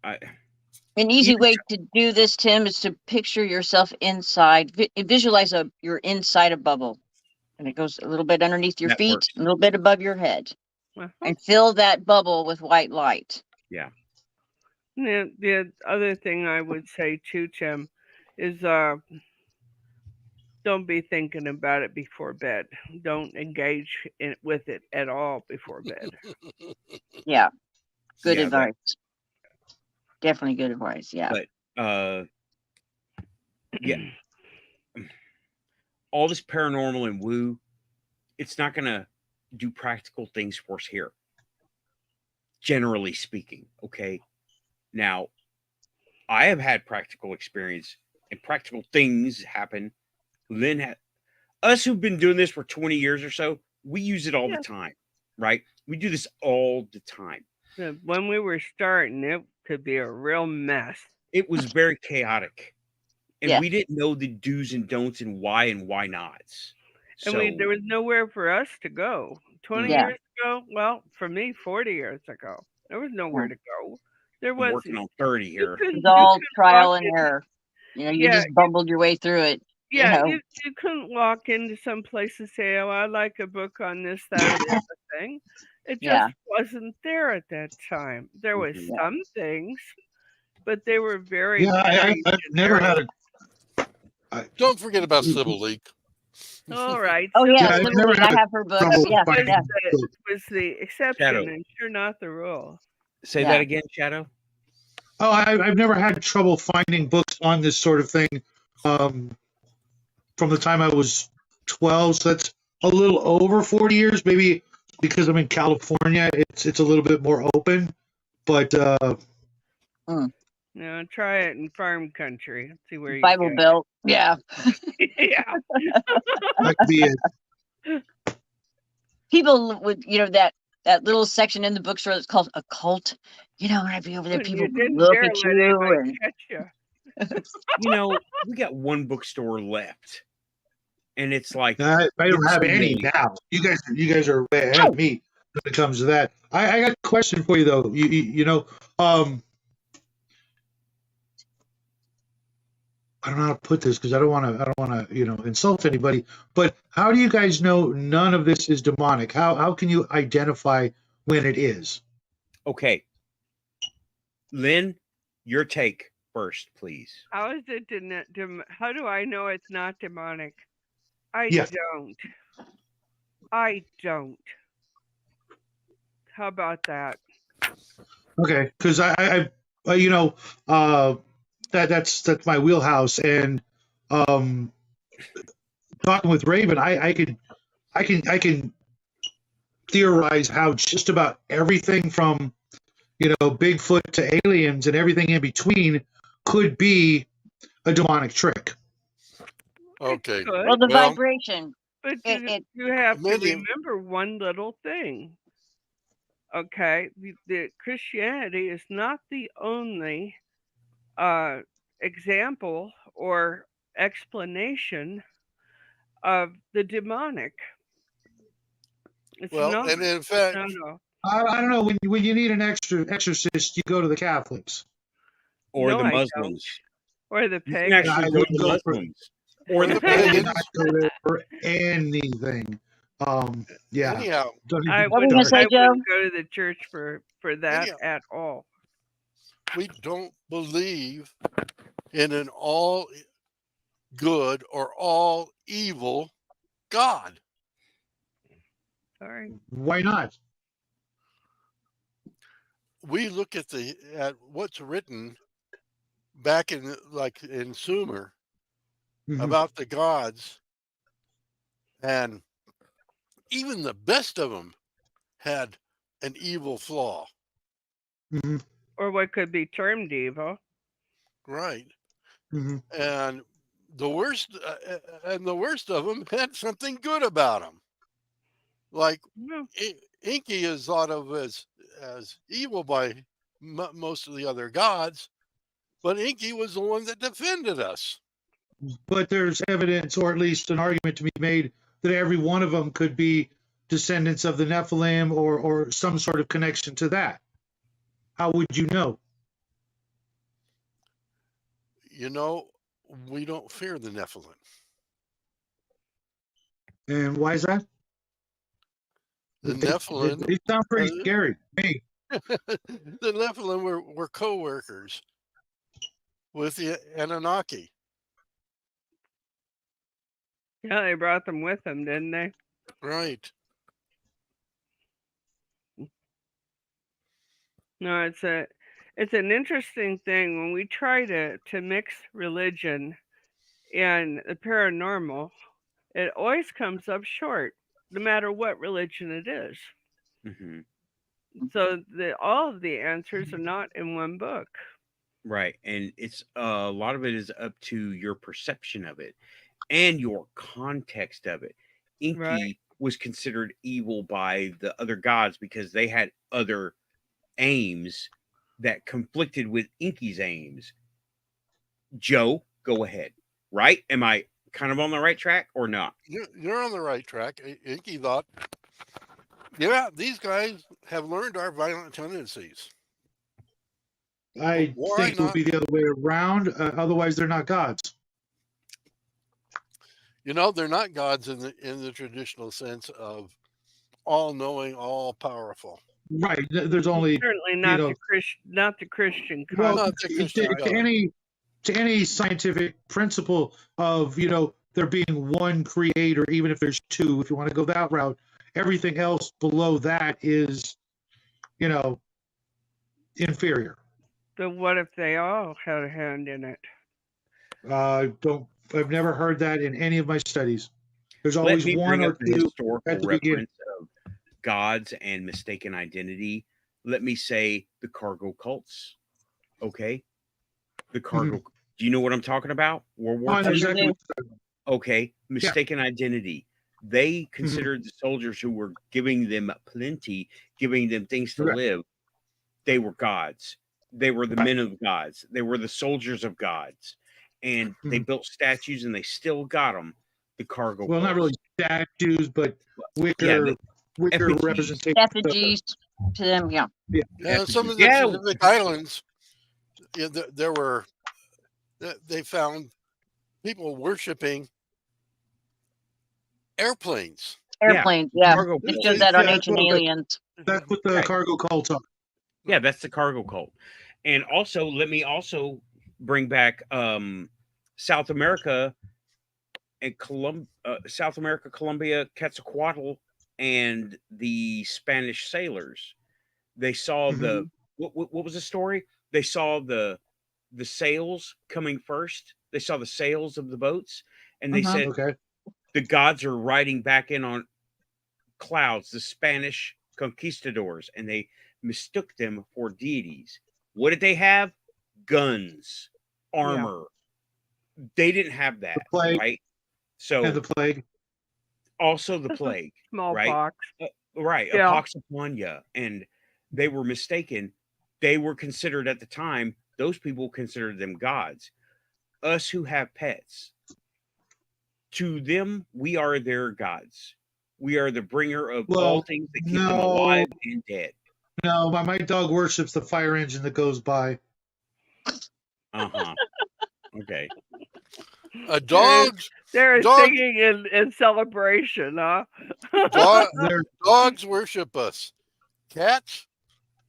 An easy Even way to do this, Tim, is to picture yourself inside. Visualize you're inside a bubble, and it goes a little bit underneath your that feet, works. a little bit above your head, Uh-huh. and fill that bubble with white light. Yeah. The other thing I would say too, Tim, is don't be thinking about it before bed. Don't engage with it at all before bed. Yeah, good Yeah, advice. Definitely good advice. Yeah. But yeah, all this paranormal and woo, it's not gonna do practical things for us here. Generally speaking, okay. Now, I have had practical experience and practical things happen. Lynn had us who've been doing this for 20 years or so, we use it all the time, right? We do this all the time. When we were starting, it could be a real mess. It was very chaotic. And Yeah. we didn't know the do's and don'ts and why nots. And So there was nowhere for us to go. 20 Yeah. years ago, well, for me, 40 years ago, there was nowhere to go. There I'm was working on 30 here. It's all trial and error. You know, you Yeah, just bumbled your way through it. Yeah, You know, you couldn't walk into some place and say, "Oh, I like a book on this, that, or the other thing." It Yeah. just wasn't there at that time. There was Mhm. some things, but they were very, Yeah, very I've never generic. had a. Don't forget about Sybil Leak. All right. oh so yeah, Yeah, I've Sybil never Leak, had I have her books. trouble Yeah, finding yeah. books. was the exception Shadow. and sure not the rule. Say Yeah. that again, Shadow. Oh, I've never had trouble finding books on this sort of thing. From the time I was 12, so that's a little over 40 years. Maybe because I'm in California, it's a little bit more open. But Now try it in farm country. See where you Bible get. Belt. Yeah. Yeah. that could be it. People would, you know, that little section in the bookstore that's called occult. You know, when I'd be over there, And people you didn't look dare at let you anybody and catch you. You know, we got one bookstore left. And it's like I don't it's have any really- now. You guys are way ahead of me when it comes to that. I got a question for you though. You know, I don't know how to put this because I don't want to insult anybody. But how do you guys know none of this is demonic? How can you identify when it is? Okay. Lynn, your take first, please. How is it? How do I know it's not demonic? I Yes. don't. I don't. How about that? Okay, because that's my wheelhouse, and um, talking with Raven, I can theorize how just about everything from Bigfoot to aliens and everything in between could be a demonic trick. Okay. Good, Well, the Well, vibration. but It you have to many remember one little thing. Okay, the Christianity is not the only example or explanation of the demonic. It's well, not. and in fact, No. I don't know, when you need an exorcist, you go to the Catholics. Or No, the I don't. Muslims. Or the You can pagans. actually I go to wouldn't the go for Muslims or or the the I would pagans. not pagans. go there for anything. Yeah, Anyhow, don't I even what were you gonna wouldn't. start. say, I Joe? wouldn't go to the church for that anyhow, at all. we don't believe in an all good or all evil God. Sorry. Why not? We look at what's written back in Sumer Mhm. about the gods, and even the best of them had an evil flaw, Mhm. Or what could be termed evil. right? Mhm. And the worst of them had something good about them. Like No. Inky is thought of as evil by most of the other gods, but Inky was the one that defended us. But there's evidence, or at least an argument to be made, that every one of them could be descendants of the Nephilim, or some sort of connection to that. How would you know? You know, we don't fear the Nephilim. And why is that? The They, Nephilim, they sound pretty uh, scary. Hey, the Nephilim were co-workers with the Anunnaki. Yeah, they brought them with them, didn't they? Right. No, it's an interesting thing when we try to mix religion and the paranormal. It always comes up short, no matter what religion it is. Hmm. So all of the answers are not in one book. Right. And it's a lot of it is up to your perception of it and your context of it. Right. Inky was considered evil by the other gods because they had other aims that conflicted with Inky's aims. Joe, go ahead. Right? Am I kind of on the right track or not? You're on the right track. Inky thought, yeah, these guys have learned our violent tendencies. I Why think it would not? be the other way around. Otherwise, they're not gods. You know, they're not gods in the traditional sense of all knowing, all powerful. Right. There's only, Certainly you not know, not the Christian well, Not concept. the Christian to God. any scientific principle of there being one creator, even if there's two, if you want to go that route, everything else below that is you know inferior. But what if they all had a hand in it? Don't I've never heard that in any of my studies. There's Let always me one bring or up the two historical at the beginning. reference of gods and mistaken identity. Let me say the cargo cults. Okay. The cargo. Do you know what I'm talking about? World Oh, War I know I II. sure exactly do. Okay. Yeah. Mistaken identity. They considered the soldiers who were giving them plenty, giving them things to Correct. live. They were gods. They were the Right. men of gods. They were the soldiers of gods. And they built statues and they still got them. The cargo Well, not really cults. statues, but Yeah, wicker the effigies. representation. Effigies to them, yeah. Yeah, some of the Yeah, Pacific Islands, they found people worshiping airplanes. Airplanes, yeah. cargo They cults. showed that on Yeah, Ancient Aliens. that's what the Right. cargo cults are. Yeah, that's the cargo cult. And also, let me also bring back South America and South America, Colombia, Quetzalcoatl, and the Spanish sailors. They saw the Mhm. what was the story? They saw the sails coming first. They saw the sails of the boats, and they Mhm. said Okay. the gods are riding back in on clouds, the Spanish conquistadors, and they mistook them for deities. What did they have? Guns, Yeah. armor. They didn't have The that, plague right? and So the plague. also the plague, right? Smallpox. Right, a Yeah. pox upon you, and they were mistaken. They were considered at the time; those people considered them gods. Us who have pets, to them, we are their gods. We are the bringer of all Well, things that keep them no, alive and dead. no. My dog worships the fire engine that goes by. Uh huh. Okay. A There is, dog's there is dog singing in celebration, huh? dog They're dogs worship us. Cats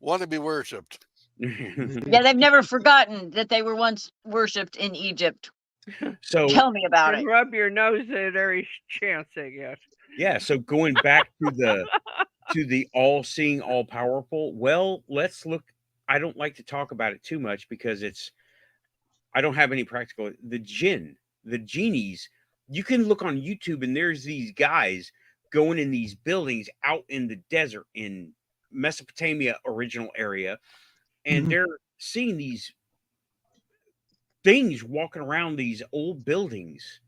want to be worshipped. Yeah, they've never forgotten that they were once worshipped in Egypt. So Tell me about And it. rub your nose in it every chance they get. yeah, so going back to the all-seeing, all-powerful. Well, let's look. I don't like to talk about it too much because I don't have any practical. The jinn, the genies. You can look on YouTube and there's these guys going in these buildings out in the desert in Mesopotamia original area, and Mhm. they're seeing these things walking around these old buildings.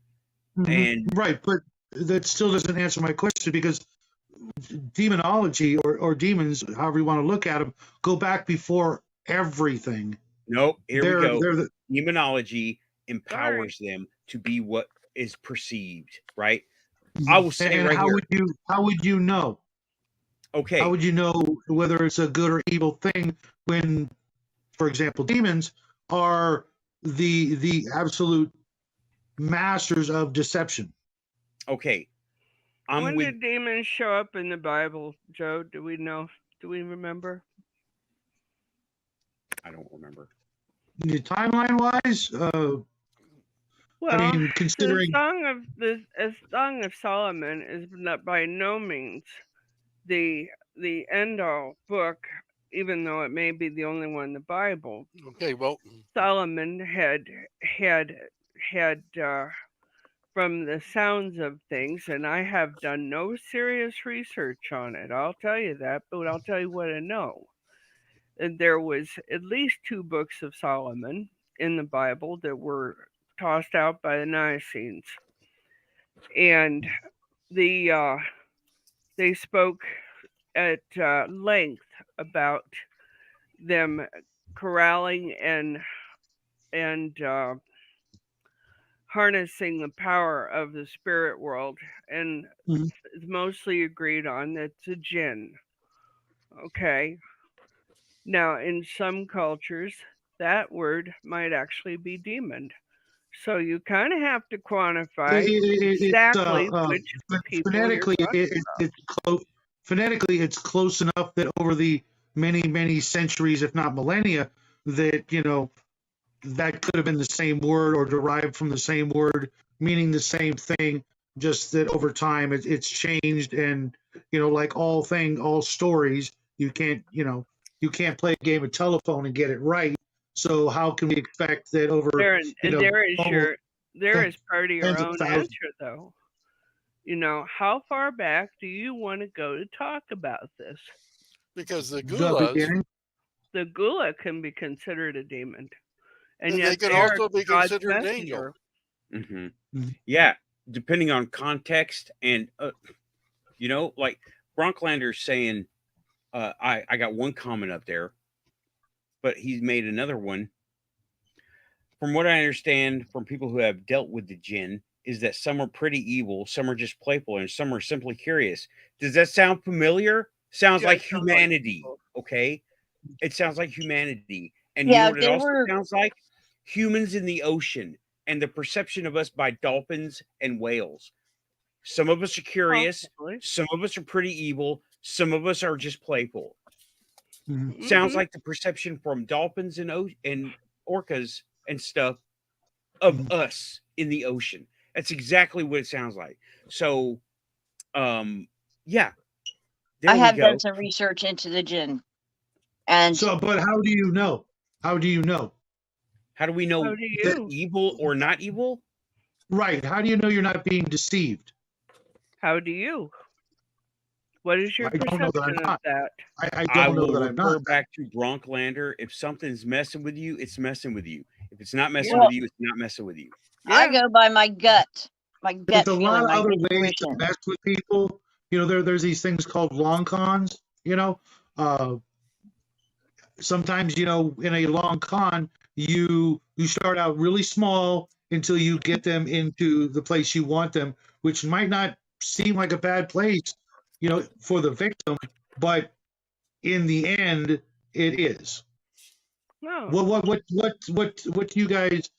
And right, but that still doesn't answer my question because demonology or demons, however you want to look at them, go back before everything. nope, here we go. They're the Demonology Sorry. empowers them to be what is perceived, right? I will say and right here. how would you know? How Okay, would you know whether it's a good or evil thing when, for example, demons are the absolute masters of deception? okay. I'm When with did demons show up in the Bible, Joe? Do we know? Do we remember? I don't remember. Timeline wise, Well, mean, considering the Song of Solomon is not by no means the end all book, even though it may be the only one in the Bible. Okay, well, Solomon had from the sounds of things, and I have done no serious research on it. I'll tell you that, but I'll tell you what I know. And there was at least 2 books of Solomon in the Bible that were tossed out by the Nicenes, and the they spoke at length about them corralling and harnessing the power of the spirit world, and Mhm. it's mostly agreed on that it's a jinn. Okay. Now, in some cultures, that word might actually be demon. So you kind of have to quantify exactly which people you're phonetically, talking it's close. Phonetically, it's close enough that over the many centuries, if not millennia, that that could have been the same word or derived from the same word, meaning the same thing. Just that over time, it's changed, and like all stories, you can't play a game of telephone and get it right. So how can we expect that over there. almost There is part of your tens of own thousands? answer, though. How far back do you want to go to talk about this? because the The gulas, beginning. The gula can be considered a demon, and they yet can they are also be God's considered an angel. messenger. hmm Yeah, depending on context and like Bronklander's saying, I got one comment up there, but he's made another one. From what I understand from people who have dealt with the jinn, is that some are pretty evil, some are just playful, and some are simply curious. Does that sound familiar? Sounds Yeah, like it sounds like humanity. people. Okay. It sounds like humanity. And you know Yeah, what it they also were. sounds like? Humans in the ocean and the perception of us by dolphins and whales. Some of us are curious, Possibly. some of us are pretty evil, some of us are just playful. Mhm. Sounds Hmm. like the perception from dolphins and orcas and stuff of us in the ocean. That's exactly what it sounds like. So, yeah, I there we have done go. some research into the jinn. And So, but how do you know? How do you know? How do we know How do it's you? evil or not evil? Right. How do you know you're not being deceived? How do you? What is your I don't know that I'm perception of not. that? I I don't know will that I'm refer not. back to Bronklander. If something's messing with you, it's messing with you. If it's not messing Well, with you, it's not messing with you. I Yeah. go by my gut, my There's gut a lot feeling, of my other ways to intuition. mess with people. You know, there's these things called long cons. You know, sometimes, you know, in a long con, you start out really small until you get them into the place you want them, which might not seem like a bad place, you know, for the victim, but in the end, it is. No. What you guys,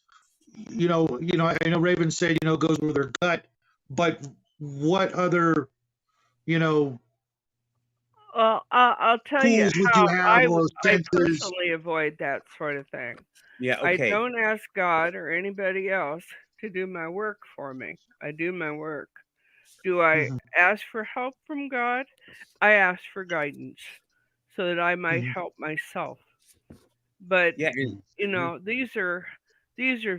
I know Raven said, you know, goes with her gut, but what other, you know, Well, I'll tell you tools would you how have or I senses? personally avoid that sort of thing. Yeah, I okay. don't ask God or anybody else to do my work for me. I do my work. Do I Mhm, ask for help from God? I ask for guidance so that I might mhm, help myself. But Yeah, you know, these are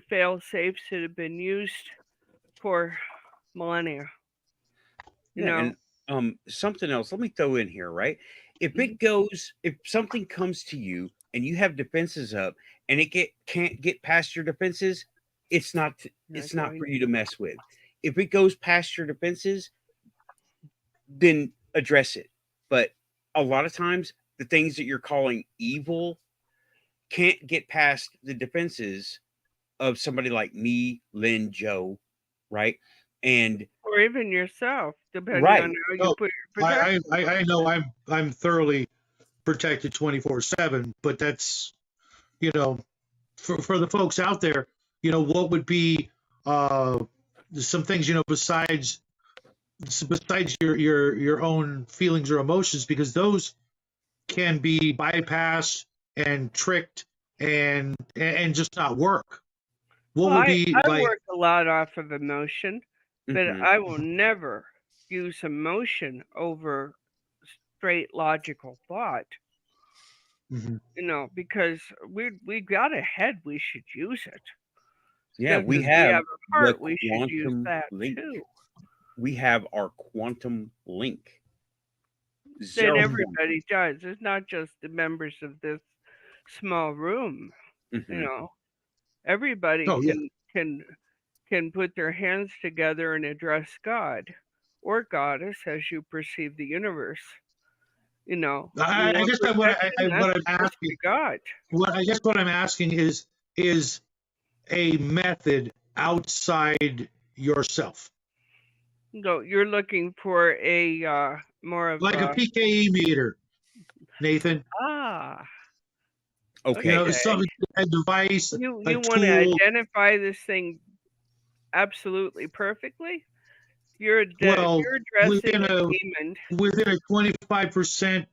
fail safes that have been used for millennia. You yeah, know, and something else. Let me throw in here, right? Mhm. If something comes to you and you have defenses up and can't get past your defenses, it's not Not it's not going for you to mess with. If it goes past your defenses, then address it. But a lot of times, the things that you're calling evil can't get past the defenses of somebody like me, Lynn, Joe, right? And or even yourself, depending on right, how you Oh, put your protection. I know I'm thoroughly protected 24/7, but that's, you know, for the folks out there, you know, what would be uh some things, you know, besides your own feelings or emotions, because those can be bypassed and tricked and just not work. What Well, would be I like? work a lot off of emotion, but hmm I will never use emotion over straight logical thought. Mhm. You know, because we got a head, we should use it. yeah, Just we as we have have a the heart, we should use quantum that link. too. We have our quantum link. Then Zero point. everybody does. It's not just the members of this small room. You hmm know, everybody Oh yeah, can put their hands together and address God or goddess as you perceive the universe. You know, you I want guess protection, that's what the I'm best asking, you got. what I'm asking is a method outside yourself, So you're looking for a more of like a PKE meter, Nathan. ah You Okay. know, okay. some a device, a You want to tool. identify this thing absolutely perfectly. Well, You're addressing within a a demon. 25%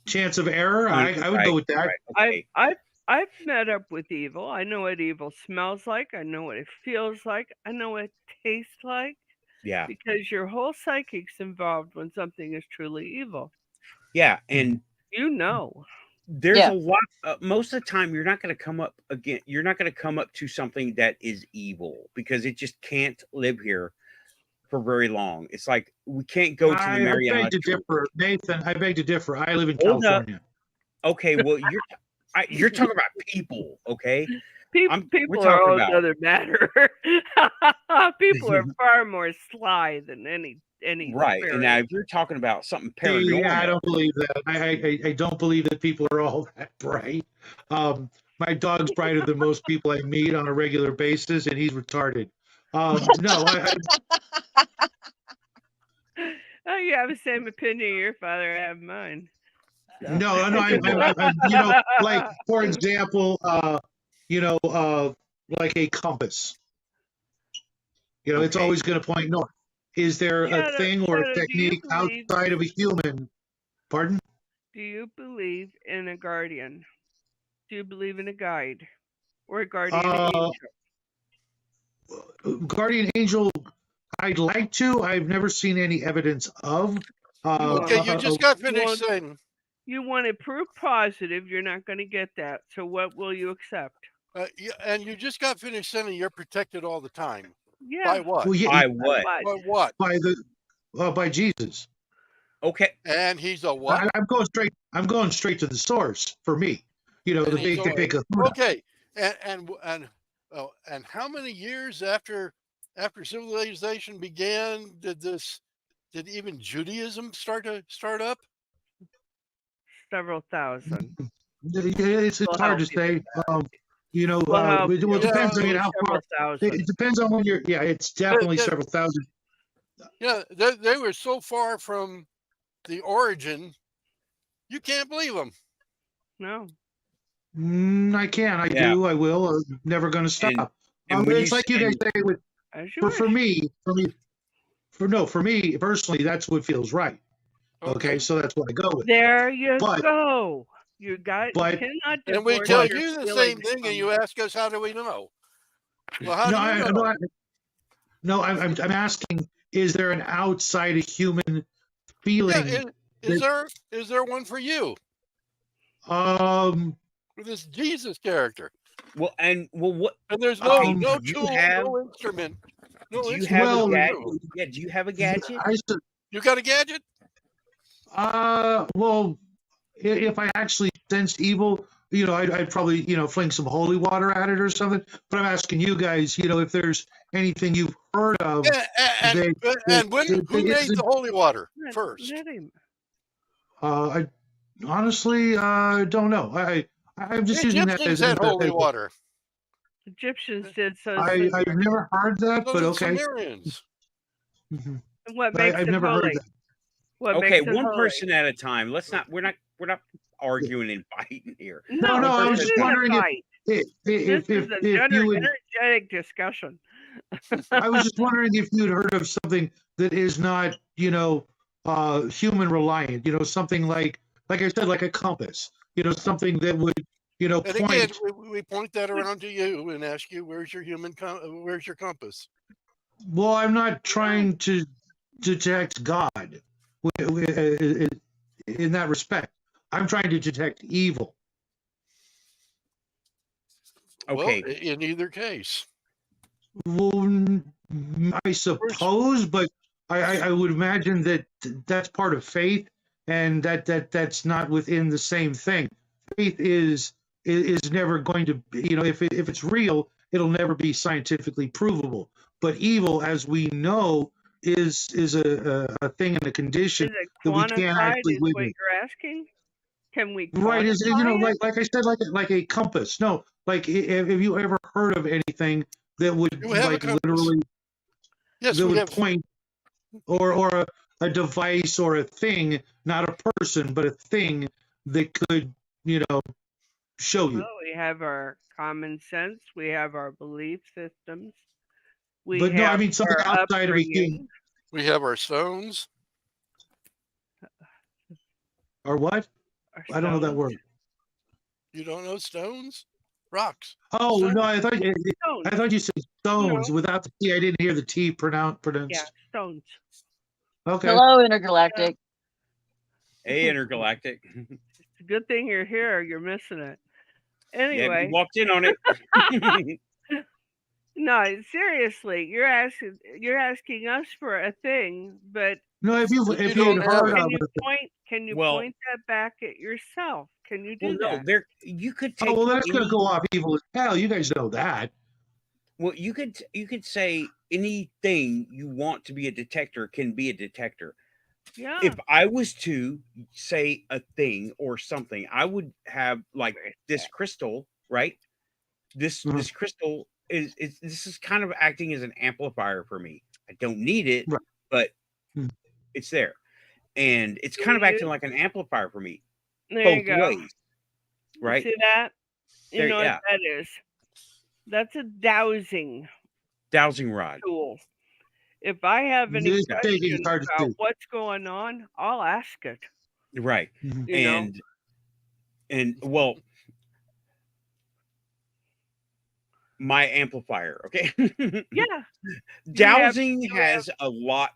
chance of error, I would go Right. with that. Right. I've Okay. I've I've met up with evil. I know what evil smells like. I know what it feels like. I know what it tastes like Yeah. because your whole psychic's involved when something is truly evil. Yeah. Mhm. And You know. there's Yeah. a lot. Most of the time, you're not going to come up again. You're not going to come up to something that is evil because it just can't live here for very long. It's like we can't go to the I Mariana beg to Trench. differ, Nathan. I beg to differ. I live in Hold up. California. Okay. Well, you're talking about people. Okay. We're People are talking all about another matter. People are far more sly than any right. And now, spirit. if you're talking about something I paranormal, don't believe that. I don't believe that people are all that bright. My dog's brighter than most people I meet on a regular basis, and he's retarded. No, Oh, you have the same opinion your father, I have mine. So. no, you know, like for example, you know, like a compass. You know, it's okay. always going to point north. Is there a thing or a Shadow, technique outside of a human? Pardon? do you believe in a guardian? Do you believe in a guide or a guardian Uh, angel? Guardian angel. I'd like to. I've never seen any evidence of. You won't. Okay, you Uh, just got You finished won't. saying You wanted proof positive. You're not going to get that. So what will you accept? Yeah, and you just got finished saying you're protected all the time. Yeah. By what? Well, yeah, By what? By what? by Jesus. Okay. And he's a what? I'm going straight to the source for me. You know, And the he's big all- Okay. And how many years after civilization began did even Judaism start up? Several thousand. It's We'll hard to help you say. with that. You know, We'll help it you. depends. I mean, Yeah, how Several far. thousand. It depends on when you're. Yeah, it's definitely the- several thousand. Yeah, they were so far from the origin, you can't believe them. No. I can. I Yeah. do. I will. I'm never going to stop. And when It's like you guys say with As you for wish. for me personally, that's what feels right. Okay, so that's what I go with. There you But- go. You got. but- You cannot And we divorce tell your you the same feelings thing, and from- you ask us, how do we know? Well, how No, do you know? I'm asking, is there an outside of human feeling? Yeah, is there one for you with this Jesus character? What? And there's no okay, no do you tool, have- no instrument. No do you instrument have Well, a for gadget? you. Yeah. Do you have a gadget? You got a gadget? Well, if I actually sensed evil, you know, I'd probably, you know, fling some holy water at it or something. But I'm asking you guys, you know, if there's anything you've heard of. Yeah, and who made the holy water first? Let him. I honestly don't know. I'm just The using that Egyptians as had holy water. Egyptians did so. I've never heard that, So but did okay. Sumerians. Mhm. What makes I've it never holy? heard that. What Okay, makes it one holy? person at a time. We're not arguing and fighting here. No, I was this just is a wondering fight. if This is a you would. energetic discussion. I was just wondering if you'd heard of something that is not, you know, human reliant. You know, something like I said, like a compass. You know, something that would, you know, And point. again, we point that around to you and ask you, where's your where's your compass? Well, I'm not trying to detect God in that respect. I'm trying to detect evil. Okay. Well, in either case. Well, I suppose, but I would imagine that that's part of faith, and that's not within the same thing. Faith is never going to, you know, if it's real, it'll never be scientifically provable. But evil, as we know, is a thing and a condition Is it that we can't quantified? actually Is what witness. you're asking? Can we Right? Is you know, quantify it? like I said, like a compass. No, like have you ever heard of anything that would You have a like compass. literally Yes, that we would have. point, or a device or a thing, not a person, but a thing that could, you know, show you. Well, we have our common sense. We have our belief systems. We But no, I have mean something our outside of a human. upbringing. We have our stones. Or what? our I don't know that stones. word. You don't know stones? Rocks. Oh Stones. no, Stones. I thought you said stones without the T. I didn't hear the T pronounced. Yeah, stones. Okay. Hello, Intergalactic. Hey, Intergalactic. It's a good thing you're here. You're missing it. Yeah, Anyway, you walked in on it. no, seriously, you're asking us for a thing, but No, if you You had don't heard have of it. can you Well- point that back at yourself? Can you do Well, no, that? there you could take. Oh well, that's going to any- go off evil as hell. You guys know that. Well, you could say anything you want to be a detector can be a detector. Yeah. If I was to say a thing or something, I would have like this crystal, right? This Mhm. this crystal is this is kind of acting as an amplifier for me. I don't need it, Right. but Mhm. it's there. And it's kind of acting like an amplifier for me. There Both you go. ways. Right? See that? You There- know yeah. what that is? That's a dowsing Dowsing rod. tool. If I have any This thing is questions hard to about do. what's going on, I'll ask it. Right. Mhm. You know? And well, my amplifier, okay? Yeah. Dowsing you has a lot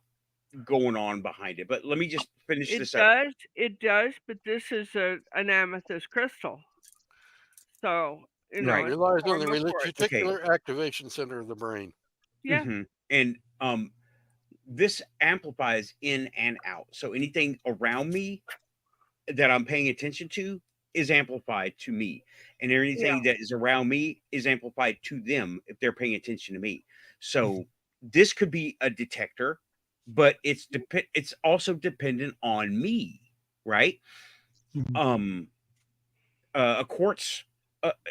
going on behind it. But let me just finish It this up. does, but this is an amethyst crystal. So, It Right. it's relies on the normal for it. reticular activation center of the brain. Yeah. And this amplifies in and out. So anything around me that I'm paying attention to is amplified to me, and anything that is around me is amplified to them if they're paying attention to me. So this could be a detector, but it's also dependent on me, right? A quartz.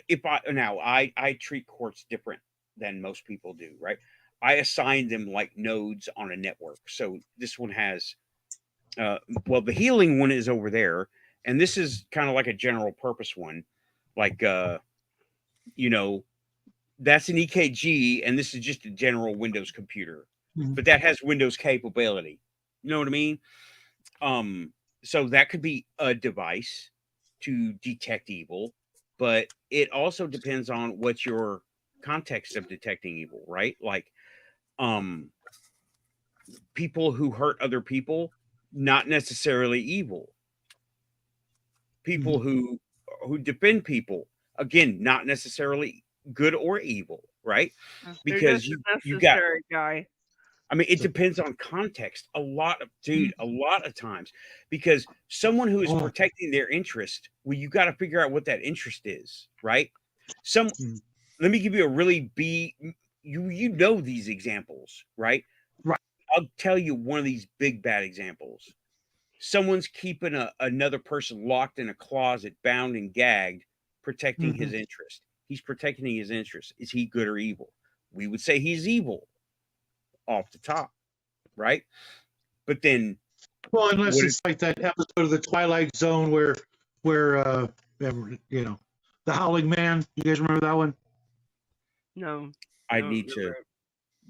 If I treat quartz different than most people do, right? I assign them like nodes on a network. So this one has, well, the healing one is over there, and this is kind of like a general purpose one, like you know, that's an EKG, and this is just a general Windows computer, but that has Windows capability. You know what I mean? So that could be a device to detect evil, but it also depends on what your context of detecting evil, right? Like, people who hurt other people, not necessarily evil. People who defend people, again, not necessarily good or evil, right? They're Because just a you got, necessary guy. I mean, it depends on context. A lot of times, because someone who is protecting their interest, well, you got to figure out what that interest is, right? Let me give you a really you know these examples, right? Right. I'll tell you one of these big bad examples. Someone's keeping another person locked in a closet, bound and gagged, protecting his interest. He's protecting his interest. Is he good or evil? We would say he's evil off the top, right? But then, well, unless it's like that episode of the Twilight Zone where you know, the Howling Man. You guys remember that one? No. I don't need to remember.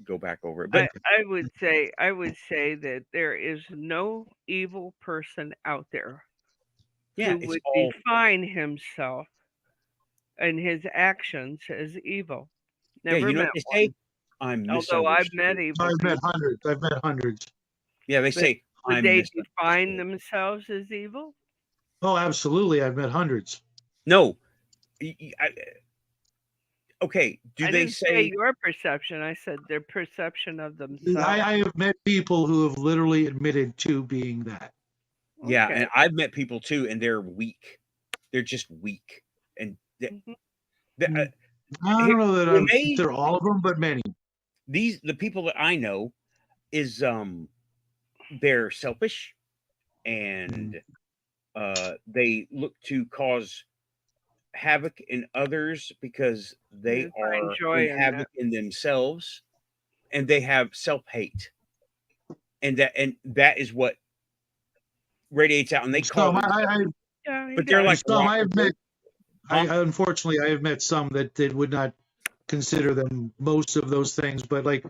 go back over it. But I would say that there is no evil person out there yeah, who it's would all define himself and his actions as evil. Never you know met what they one. say? I'm Although I've met misunderstood. evil I've met people. hundreds. I've met hundreds. Yeah, they But say would I'm they misunderstood. define themselves as evil? Oh, absolutely. I've met hundreds. No. Okay. Do I they didn't say say your perception. I said their perception of themselves. I have met people who have literally admitted to being that. yeah, Okay. and I've met people too, and they're weak. They're just weak. And I don't know that they're all of them, but many. The people that I know is they're selfish, and they look to cause havoc in others because they They find are joy in in havoc in themselves, and they have self-hate, and that is what radiates out, and they call Some, it. Yeah, But they're like some I have met. Huh? Unfortunately, I have met some that would not consider them most of those things. But like,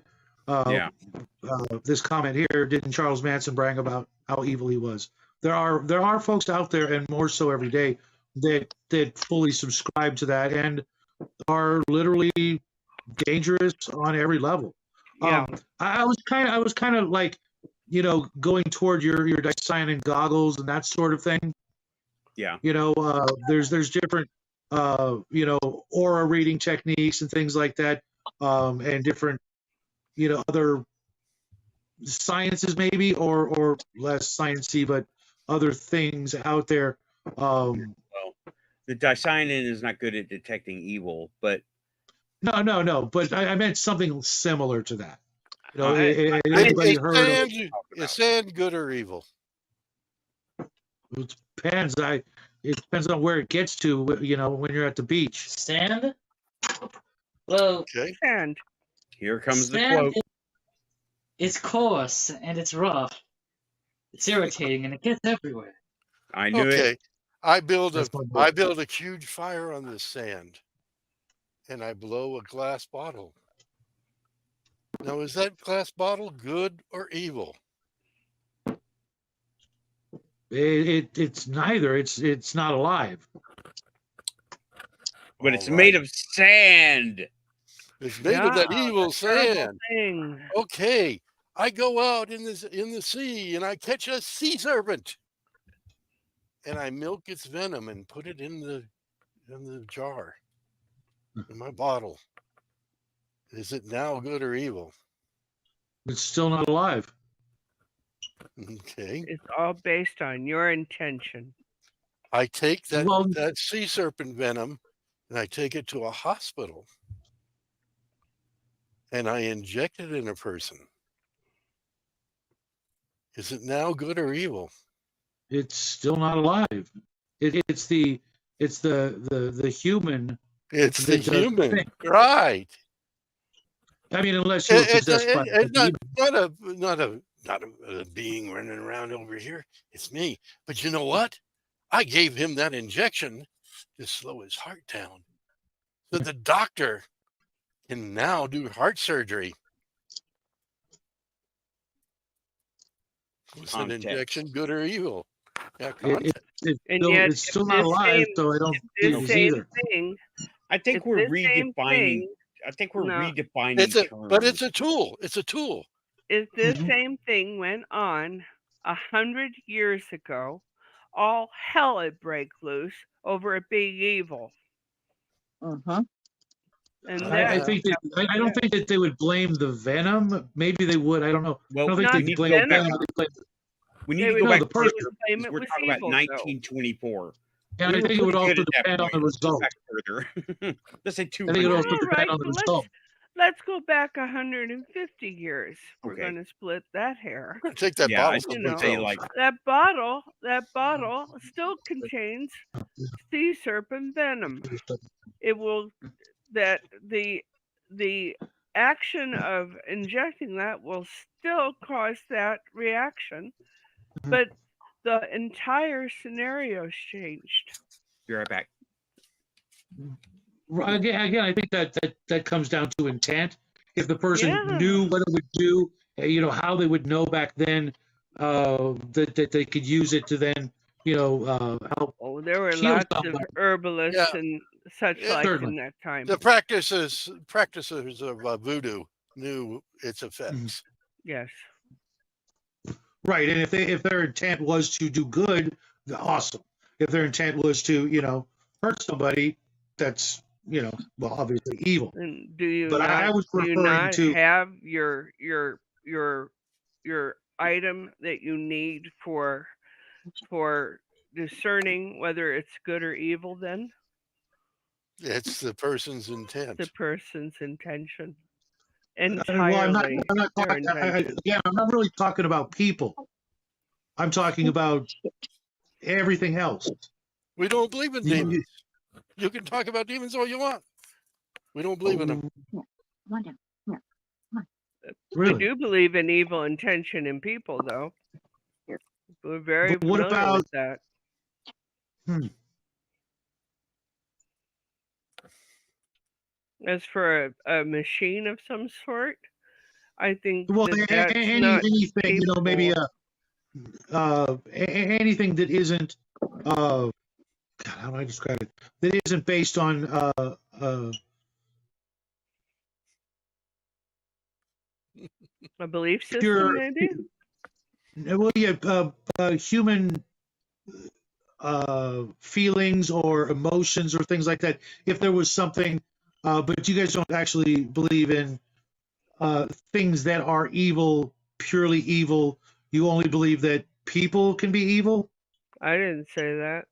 this comment here, didn't Charles Manson brag about how evil he was? There are folks out there, and more so every day, that fully subscribe to that and are literally dangerous on every level. Yeah. I was kind of like, you know, going toward your cyanin goggles and that sort of thing. Yeah. You know, there's different you know, aura reading techniques and things like that, and different, you know, other sciences maybe or less sciencey, but other things out there. Well, the dicyanin is not good at detecting evil, but no. But I meant something similar to that. You know, anybody heard of it? Is sand good or evil? It depends. It depends on where it gets to. You know, when you're at the beach. Sand? Well, Okay. Sand. Here comes the sand quote. It's coarse and it's rough. It's irritating and it gets everywhere. I knew it. I build a huge fire on this sand, and I blow a glass bottle. Now, is that glass bottle good or evil? It's neither. It's not alive. But it's made of sand. It's made of that evil sand. Thing. Okay. I go out in the sea and I catch a sea serpent, and I milk its venom and put it in the jar, in my bottle. Is it now good or evil? It's still not alive. Okay. It's all based on your intention. I take that Well- that sea serpent venom and I take it to a hospital and I inject it in a person. Is it now good or evil? It's still not alive. It's the human. It's the that does the human, thing. right? I mean, unless you're possessed by It's the not a being running around over here. It's me. But you know what? I gave him that injection to slow his heart down, so the doctor can now do heart surgery. Was an Context. injection good or evil? Yeah, It- And still, yet, it's still if not this alive, same- so I don't If think it this was same either. thing, I think if we're this same redefining. thing, I think we're No. redefining It's a, terms. but it's a tool. It's a tool. if this Mhm. same thing went on 100 years ago, all hell would break loose over a big evil. Mm-hmm. And I that, think that I don't think that they would blame the venom. Maybe they would. I don't know. I Well, don't think Not they we need to blame go venom. back. venom. They blame- We need They to would go No, back the further person- claim because it we're was talking about evil, though. 1924. And We I were think it would pretty also good at that depend on the point. Let's go result. back further. Let's say I think it 200. also All depend right, on the so result. let's go back 150 years. We're Okay. going to split that hair. I'm gonna take that Yeah, I bottle still You would know, say someplace like That bottle still contains sea serpent venom. It will that the action of injecting that will still cause that reaction, Mhm. but the entire scenario's changed. be right back. Again, I think that comes down to intent. If the person Yeah. knew what it would do, how they would know back then, that they could use it to then, help Oh, there were heal lots of someone. herbalists Yeah. and such Yeah. like Certainly. in that time. the practices of voodoo knew its effects. Yes. Right, and if their intent was to do good, awesome. If their intent was to, hurt somebody, that's, well, obviously evil. And do you But I not was do you referring not to- have your item that you need for discerning whether it's good or evil? Then It's the person's intent. the person's intention. Well, I'm not Entirely their talking. intention. Again, I'm not really talking about people. I'm talking about everything else. We don't believe in You- demons. You can talk about demons all you want. We don't believe in them. Come on down. Really? We do believe in evil intention in people, though. We're very But what familiar about- with that. As for a machine of some sort, I think Well, that's not anything, maybe anything that isn't, God, how do I describe it? That isn't based on, a belief system, pure- maybe. well, yeah, human feelings or emotions or things like that. If there was something, but you guys don't actually believe in things that are evil, purely evil. You only believe that people can be evil. I didn't say that.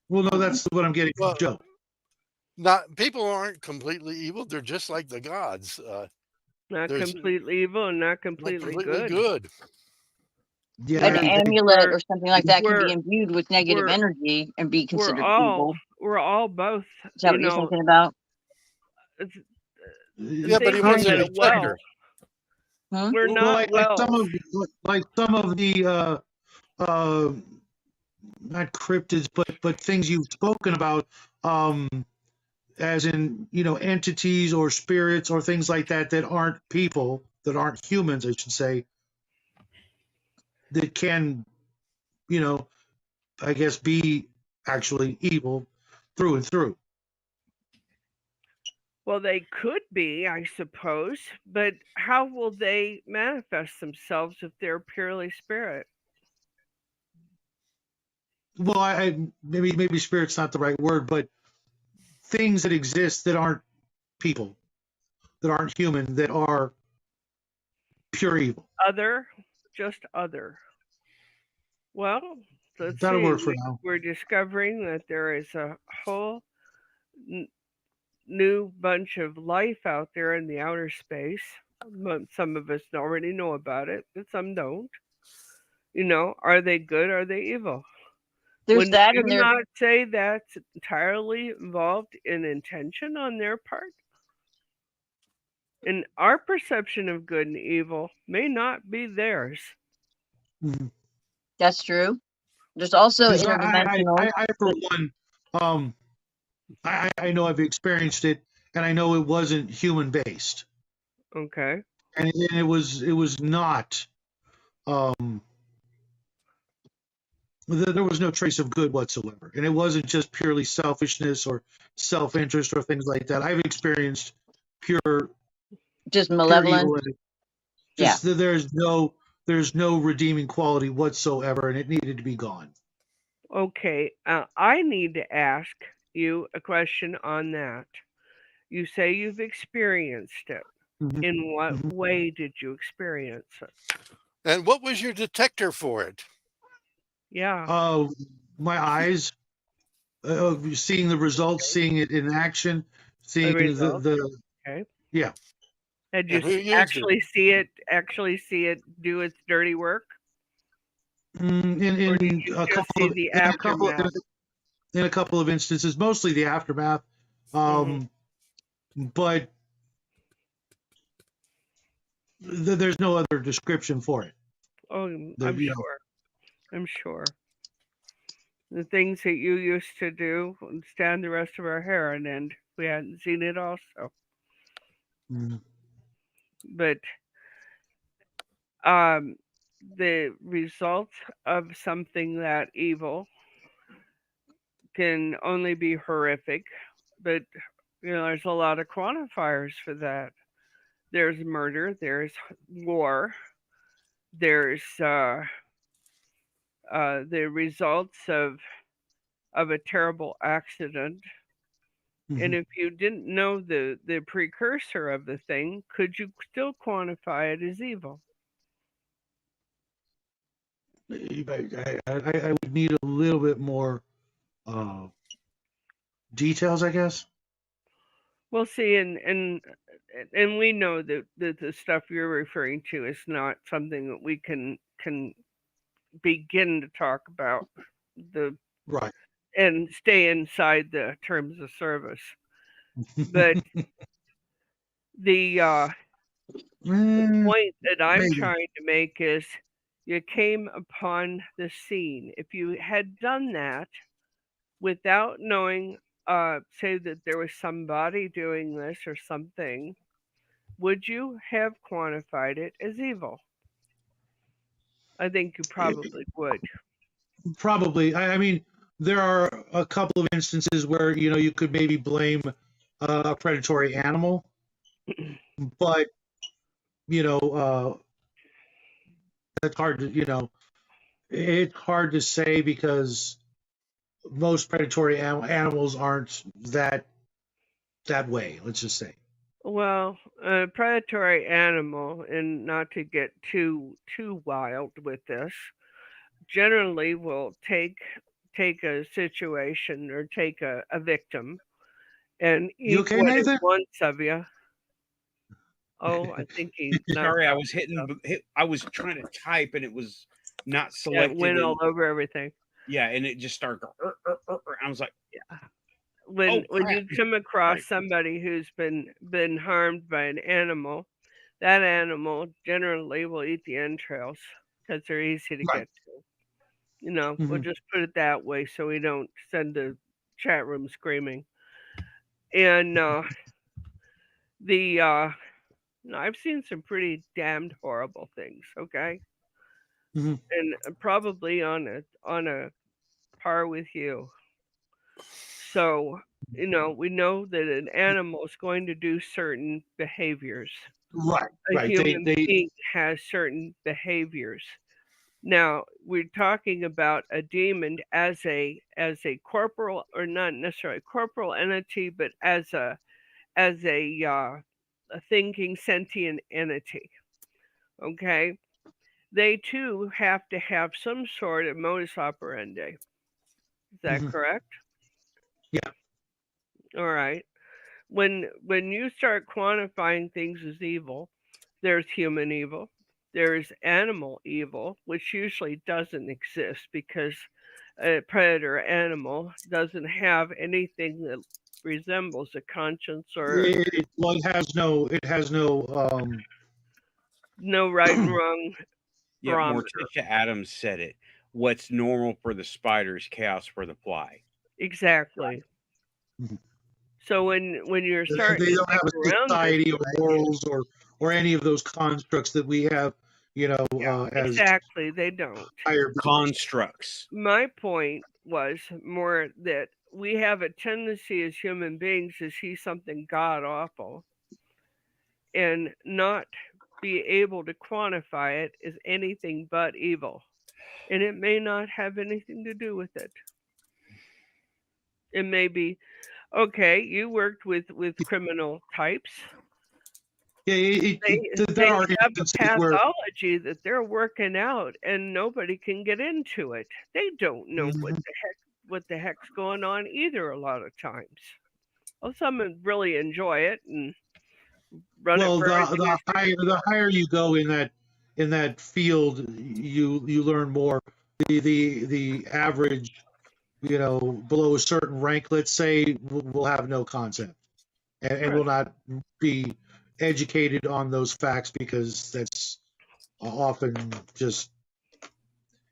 Well, no, that's what I'm getting from Well, Joe. Not people aren't completely evil. They're just like the gods. Not There's- completely evil and not Not completely, completely good. good. Yeah, An amulet we're- or something like that can be we're- imbued with negative we're- energy and be considered evil. We're all both. Is that what you're thinking about? It's, Yeah, but he thinking wasn't that a it well. protector. We're Well, not like some of the not cryptids, but things you've spoken about, as in entities or spirits or things like that aren't people, that aren't humans, I should say, that can, I guess, be actually evil through and through. Well, they could be, I suppose, but how will they manifest themselves if they're purely spirit? Well, maybe spirit's not the right word, but things that exist that aren't people, that aren't human, that are pure evil. Other, just other. Well, let's That'll see. work for now. We're discovering that there is a whole new bunch of life out there in the outer space. Some of us already know about it, but some don't. Are they good? Are they evil? There's Would that, you and there. not say that's entirely involved in intention on their part? And our perception of good and evil may not be theirs. Mhm. That's true. There's also 'Cause interdimensional. I, for one, I know I've experienced it, and I know it wasn't human based, Okay. and it was not. Um, there was no trace of good whatsoever, and it wasn't just purely selfishness or self interest or things like that. I've experienced pure Just pure malevolent. evil. Yeah. Just there's no redeeming quality whatsoever, and it needed to be gone. Okay. I need to ask you a question on that. You say you've experienced it. Mhm, In what mhm. way did you experience it? And what was your detector for it? Yeah. My eyes, seeing the results, seeing it in action, The seeing result. the Okay. yeah. Had you And who used it? actually see it do its dirty work? Or did In you a just couple see of the in a couple aftermath? in a couple of instances, mostly the aftermath. Hmm. But there's no other description for it. Oh, The, I'm you know, sure. I'm sure. The things that you used to do would stand the rest of our hair on end. We hadn't seen it also. mm, But um, the result of something that evil can only be horrific. But, there's a lot of quantifiers for that. There's murder, there's war, there's the results of a terrible accident. And mhm. if you didn't know the precursor of the thing, could you still quantify it as evil? I would need a little bit more uh, details, I guess. Well, see, and we know that the stuff you're referring to is not something that we can begin to talk about the Right. and stay inside the terms of service. But the point that I'm Maybe. trying to make is you came upon the scene. If you had done that without knowing, say that there was somebody doing this or something, would you have quantified it as evil? I think you probably would. Probably. I mean, there are a couple of instances where you could maybe blame a predatory animal, but it's hard to it's hard to say because most predatory animals aren't that way. Let's just say. Well, a predatory animal, and not to get too wild with this, generally will take a situation or take a victim and You eat okay, what it Nathan? wants of you. Oh, I think he's not. Sorry, I was I was trying to type and it was not Yeah, it selected. went And all over everything. yeah, and it just started going. I was like, oh When crap! you come across Right. somebody who's been harmed by an animal, that animal generally will eat the entrails because they're easy to Right. get to. We'll Hmm. just put it that way so we don't send the chat room screaming. And the I've seen some pretty damned horrible things. Okay, Hmm. and probably on a par with you. So we know that an animal is going to do certain behaviors. Right, A right. human They being has certain behaviors. Now, we're talking about a demon as a corporal, or not necessarily corporal entity, but as a thinking sentient entity. Okay, they too have to have some sort of modus operandi. Is that Mhm. correct? Yeah. All right. When you start quantifying things as evil, there's human evil, there's animal evil, which usually doesn't exist because a predator animal doesn't have anything that resembles a conscience or Well, it has no no right and wrong Yep, barometer. Morticia Adams said it. What's normal for the spider is chaos for the fly. Exactly. Mhm. So when you're they starting to don't have dig a around this, society or morals or any of those constructs that we have, as exactly, they don't. higher beings. Constructs. My point was more that we have a tendency as human beings to see something god awful and not be able to quantify it as anything but evil. And it may not have anything to do with it. It may be, okay, you worked with criminal types. Yeah, They there are have a instances where pathology that they're working out and nobody can get into it. They don't know Mhm. what the heck's going on either a lot of times. Well, some really enjoy it and run it well, for everything it's worth. the higher you go in that field, you learn more. The average, below a certain rank, let's say, will have no concept and Right. will not be educated on those facts because that's often just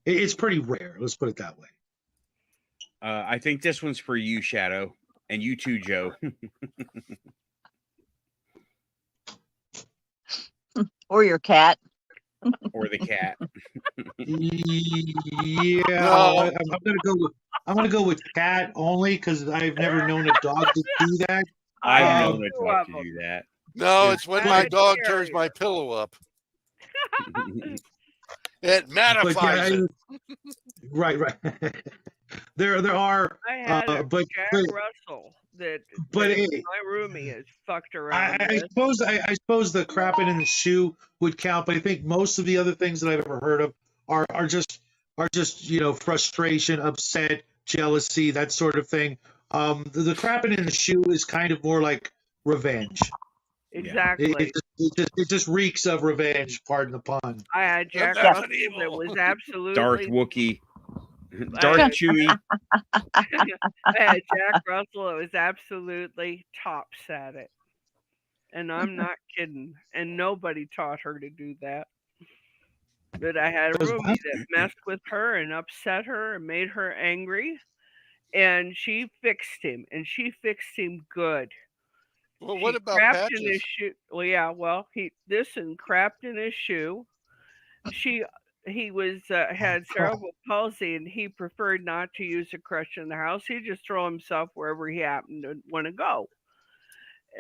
it's pretty rare. Let's put it that way. I think this one's for you, Shadow, and you too, Joe, Or your cat. or the cat. Yeah, No. I'm gonna go with cat only because I've never known a dog to do that. I I've have known a two dog of to them. do that. No, Yeah. it's when I my had a dog turns terrier. my pillow up. But It magnifies yeah, it. right. There are, I had a but Jack but Russell that but my roomie has fucked around I with. suppose I suppose the crapping in the shoe would count, but I think most of the other things that I've ever heard of are just frustration, upset, jealousy, that sort of thing. The crapping in the shoe is kind of more like revenge. Exactly. It just reeks of revenge. Pardon the pun. I had Jack That's Russell evil. that was Darth absolutely. Wookie, I Darth had, Chewie. I had Jack Russell that was absolutely tops at it. And I'm not kidding. And nobody taught her to do that. But I had a Does roomie that messed with her and upset her and made her angry. And she fixed him. And she fixed him good. Well, She what about crapped in his patches? shoe. Well, yeah, well, this and crapped in his shoe. He was had cerebral palsy and he preferred not to use a crutch in the house. He'd just throw himself wherever he happened to want to go.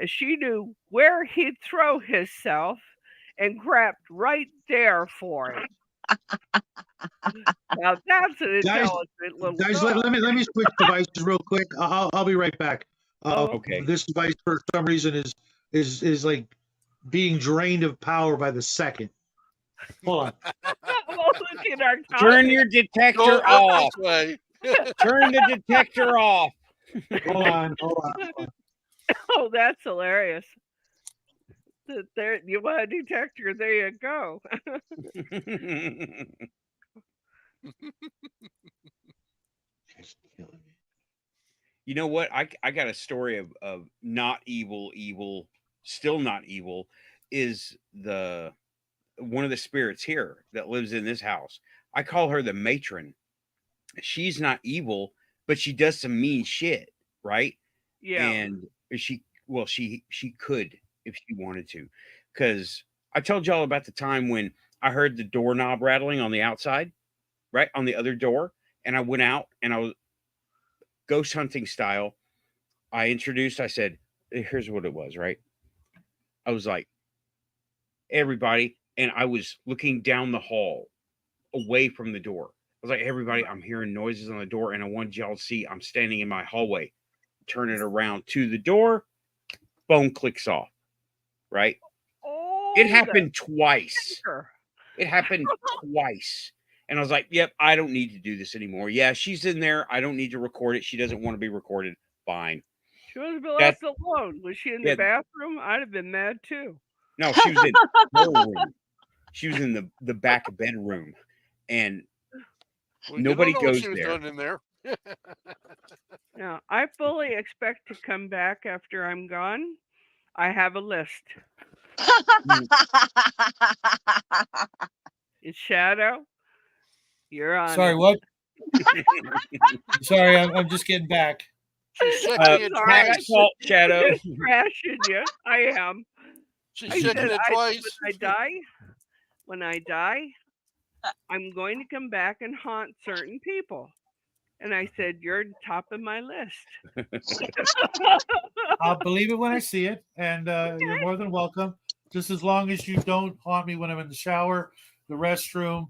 She knew where he'd throw himself and crapped right there for him. Now that's an guys intelligent little guys dog. let me switch devices real quick. I'll be right back. Okay. This device for some reason is like being drained of power by the second. Hold on. Well, look at our Turn topic. your detector Don't look off. this way. Turn the detector off. Hold on. Oh, that's hilarious. There, you want a detector? There you go. You know what? I got a story of not evil, still not evil, is the one of the spirits here that lives in this house. I call her the matron. She's not evil, but she does some mean shit, right? Yeah. And she could if she wanted to. Because I told y'all about the time when I heard the doorknob rattling on the outside, right? On the other door. And I went out and I was ghost hunting style. I said, here's what it was, right? I was like, everybody, and I was looking down the hall away from the door. I was like, everybody, I'm hearing noises on the door, and I want y'all to see I'm standing in my hallway. Turn it around to the door, phone clicks off, right? Oh, It happened twice. sure. It happened twice. And I was like, yep, I don't need to do this anymore. Yeah, she's in there. I don't need to record it. She doesn't want to be recorded. Fine. She was left alone. Was she in the bathroom? I'd have been mad too. No, she was in her room. She was in the back bedroom. And nobody goes there. In there. Now, I fully expect to come back after I'm gone. I have a list. It's Shadow. You're on. Sorry, what? Sorry, I'm just getting back. Max Fault, Shadow. Just trashing you. I am. She's checking it twice. When I die, I'm going to come back and haunt certain people. And I said, you're top of my list. I'll believe it when I see it, and you're more than welcome. Just as long as you don't haunt me when I'm in the shower, the restroom,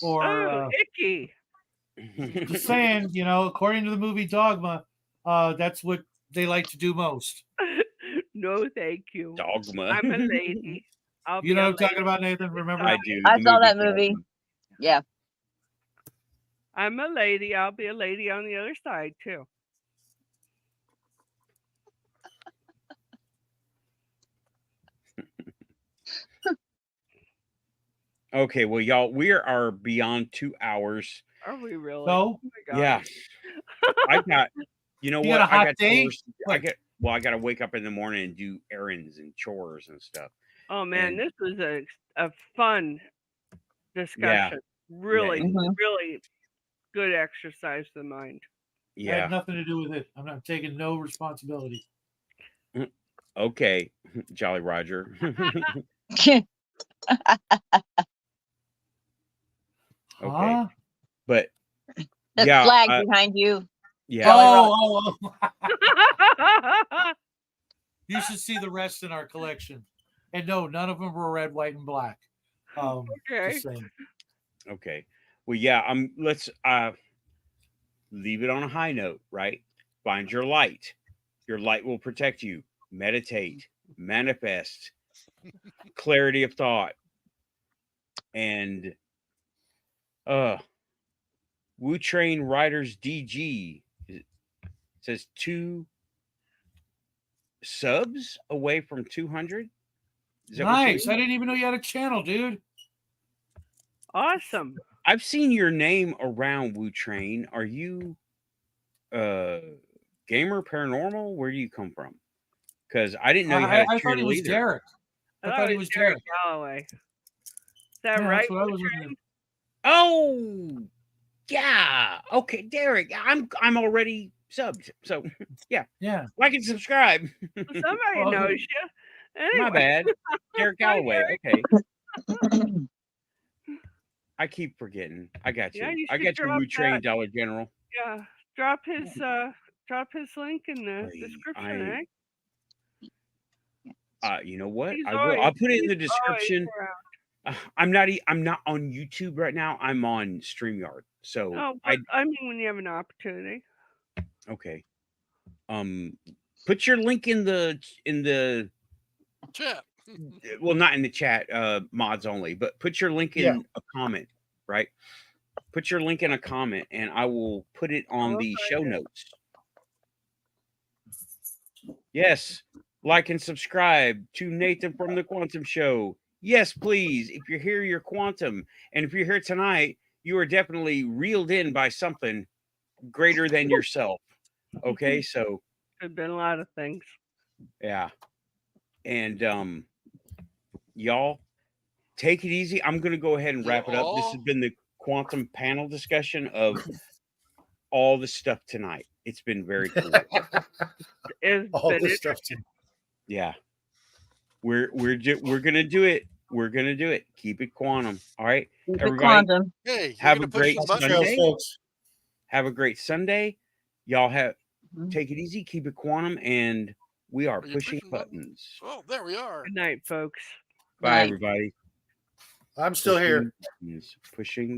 or icky. Just saying, according to the movie Dogma, that's what they like to do most. No, thank you. Dogma. I'm a lady. You know what I'm talking about, Nathan? Remember? I do. I saw that movie. Yeah. I'm a lady. I'll be a lady on the other side too. Okay, well, y'all, we are beyond 2 hours. Are we really? No. Oh my God. Yeah. I got, you know You what? got a hot I got day? chores. I got to wake up in the morning and do errands and chores and stuff. Oh man, And- this was a fun discussion. Really, really good exercise of the mind. I Yeah. had nothing to do with it. I'm not taking no responsibility. Okay, Jolly Roger. Okay, Huh? but The yeah, flag behind you. yeah. Oh. You should see the rest in our collection. And no, none of them were red, white, and black. Okay. Just saying. Okay. Well, yeah. Let's leave it on a high note, right? Find your light. Your light will protect you. Meditate, manifest, clarity of thought, and Wu Train Riders DG says 2 subs away from 200. Nice. I didn't even know you had a channel, dude. Awesome. I've seen your name around Wu Train. Are you Gamer Paranormal? Where do you come from? Because I didn't know you had a I thought channel it was either. Derek. I thought it was Derek. Galloway. Is that Yeah, right? that's what I was wondering. Oh, yeah. Okay, Derek. I'm already subbed. So yeah. Yeah. Like and subscribe. Somebody knows you. Anyway. My bad. Derek Galloway. Okay. I keep forgetting. I got you. Yeah, you I should got your drop Wu Train that. Dollar General. Yeah. Drop his link in the description, You know what? He's I will. I'll put it in the he's always description. I'm not on YouTube right now. I'm on StreamYard. So Oh, but I mean when you have an opportunity. okay. Put your link in the Chat. well, not in the chat, mods only, but put your link in a comment, right? Put your link in a comment and I will put it on the show notes. Yes. Like and subscribe to Nathan from the Quantum Show. Yes, please. If you're here, you're quantum. And if you're here tonight, you are definitely reeled in by something greater than yourself. Okay, so Could have been a lot of things. yeah. And y'all take it easy. I'm gonna go ahead and wrap it up. This has been the quantum panel discussion of all the stuff tonight. It's been very cool. All this stuff tonight. Yeah. We're gonna do it. We're gonna do it. Keep it quantum. All right. Keep it Everybody quantum. Hey, have a great Trails, Sunday. folks. Have a great Sunday. Y'all have Take it easy, keep it quantum, and we are Are you pushing pushing buttons. Oh, there we are. Good night, folks. Bye, Night. everybody. I'm still here. Pushing buttons. Pushing